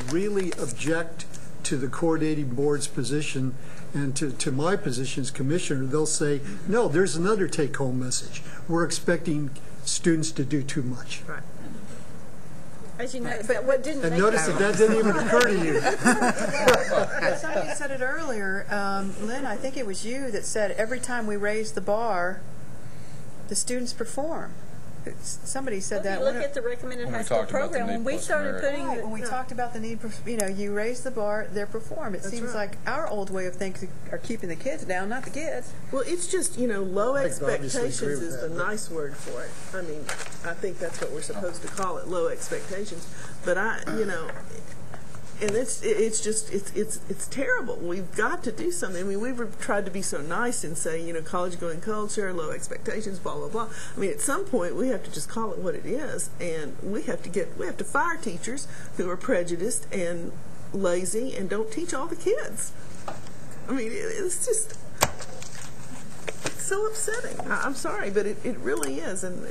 really object to the coordinating board's position and to my position as commissioner, they'll say, no, there's another take-home message. We're expecting students to do too much. Right. As you know, but what didn't and notice that didn't even occur to you. Somebody said it earlier, Lynn, I think it was you that said every time we raise the bar, the students perform. Somebody said that. Look at the recommended high school program. When we started putting when we talked about the need, you raise the bar, they perform. It seems like our old way of thinking are keeping the kids down, not the kids. Well, it's just low expectations is the nice word for it. I mean, I think that's what we're supposed to call it, low expectations. But and it's terrible. We've got to do something. I mean, we've tried to be so nice and say, college going culture, low expectations, blah blah blah. I mean, at some point we have to just call it what it is, and we have to fire teachers who are prejudiced and lazy and don't teach all the kids. I mean, it's so upsetting. I'm sorry, but it really is. And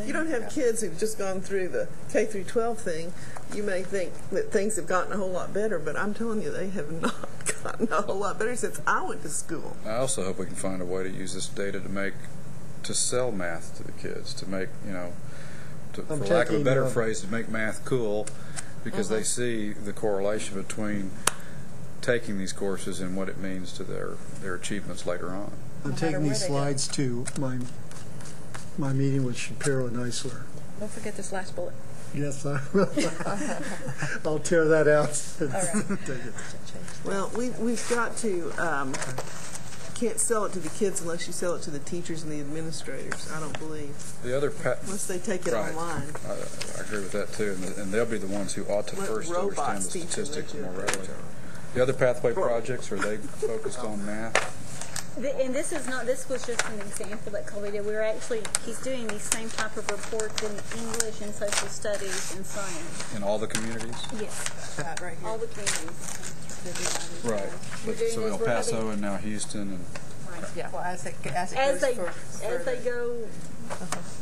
you don't have kids who've just gone through the K through 12 thing. You may think that things have gotten a whole lot better, but I'm telling you, they have not gotten a whole lot better since I went to school. I also hope we can find a way to use this data to sell math to the kids, to make, for lack of a better phrase, to make math cool, because they see the correlation between taking these courses and what it means to their achievements later on. I'm taking these slides to my meeting with Shapiro and Eisler. Don't forget this last bullet. Yes, I will. I'll tear that out. Well, we've got to, can't sell it to the kids unless you sell it to the teachers and the administrators, I don't believe. The other unless they take it online. I agree with that too, and they'll be the ones who ought to first understand the statistics more readily. The other pathway projects, are they focused on math? And this was just an example that Colby did. He's doing these same type of reports in English and social studies and science. In all the communities? Yes. That right here. All the communities. Right. So El Paso and now Houston and. Right. Yeah. Well, as they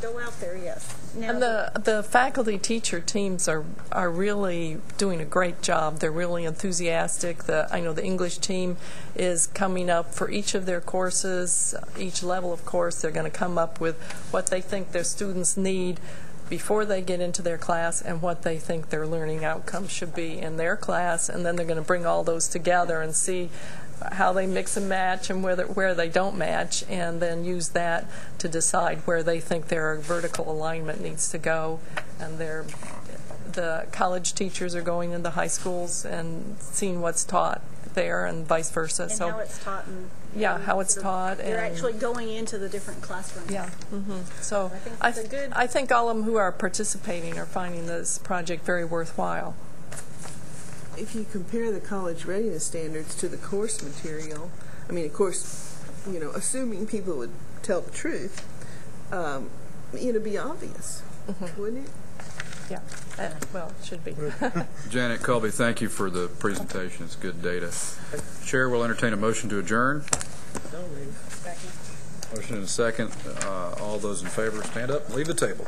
go out there, yes. Now, And the faculty teacher teams are really doing a great job. They're really enthusiastic. I know the English team is coming up for each of their courses, each level of course. They're going to come up with what they think their students need before they get into their class and what they think their learning outcomes should be in their class, and then they're going to bring all those together and see how they mix and match and where they don't match, and then use that to decide where they think their vertical alignment needs to go. And the college teachers are going into high schools and seeing what's taught there and vice versa. And so how it's taught. How it's taught. You're actually going into the different classrooms. Yeah. So I think all of them who are participating are finding this project very worthwhile. If you compare the college readiness standards to the course material, I mean, of course, assuming people would tell the truth, it'd be obvious, wouldn't it? Yeah. Well, it should be. Janet Colby, thank you for the presentation. It's good data. Chair will entertain a motion to adjourn. Motion and a second. All those in favor, stand up and leave the table.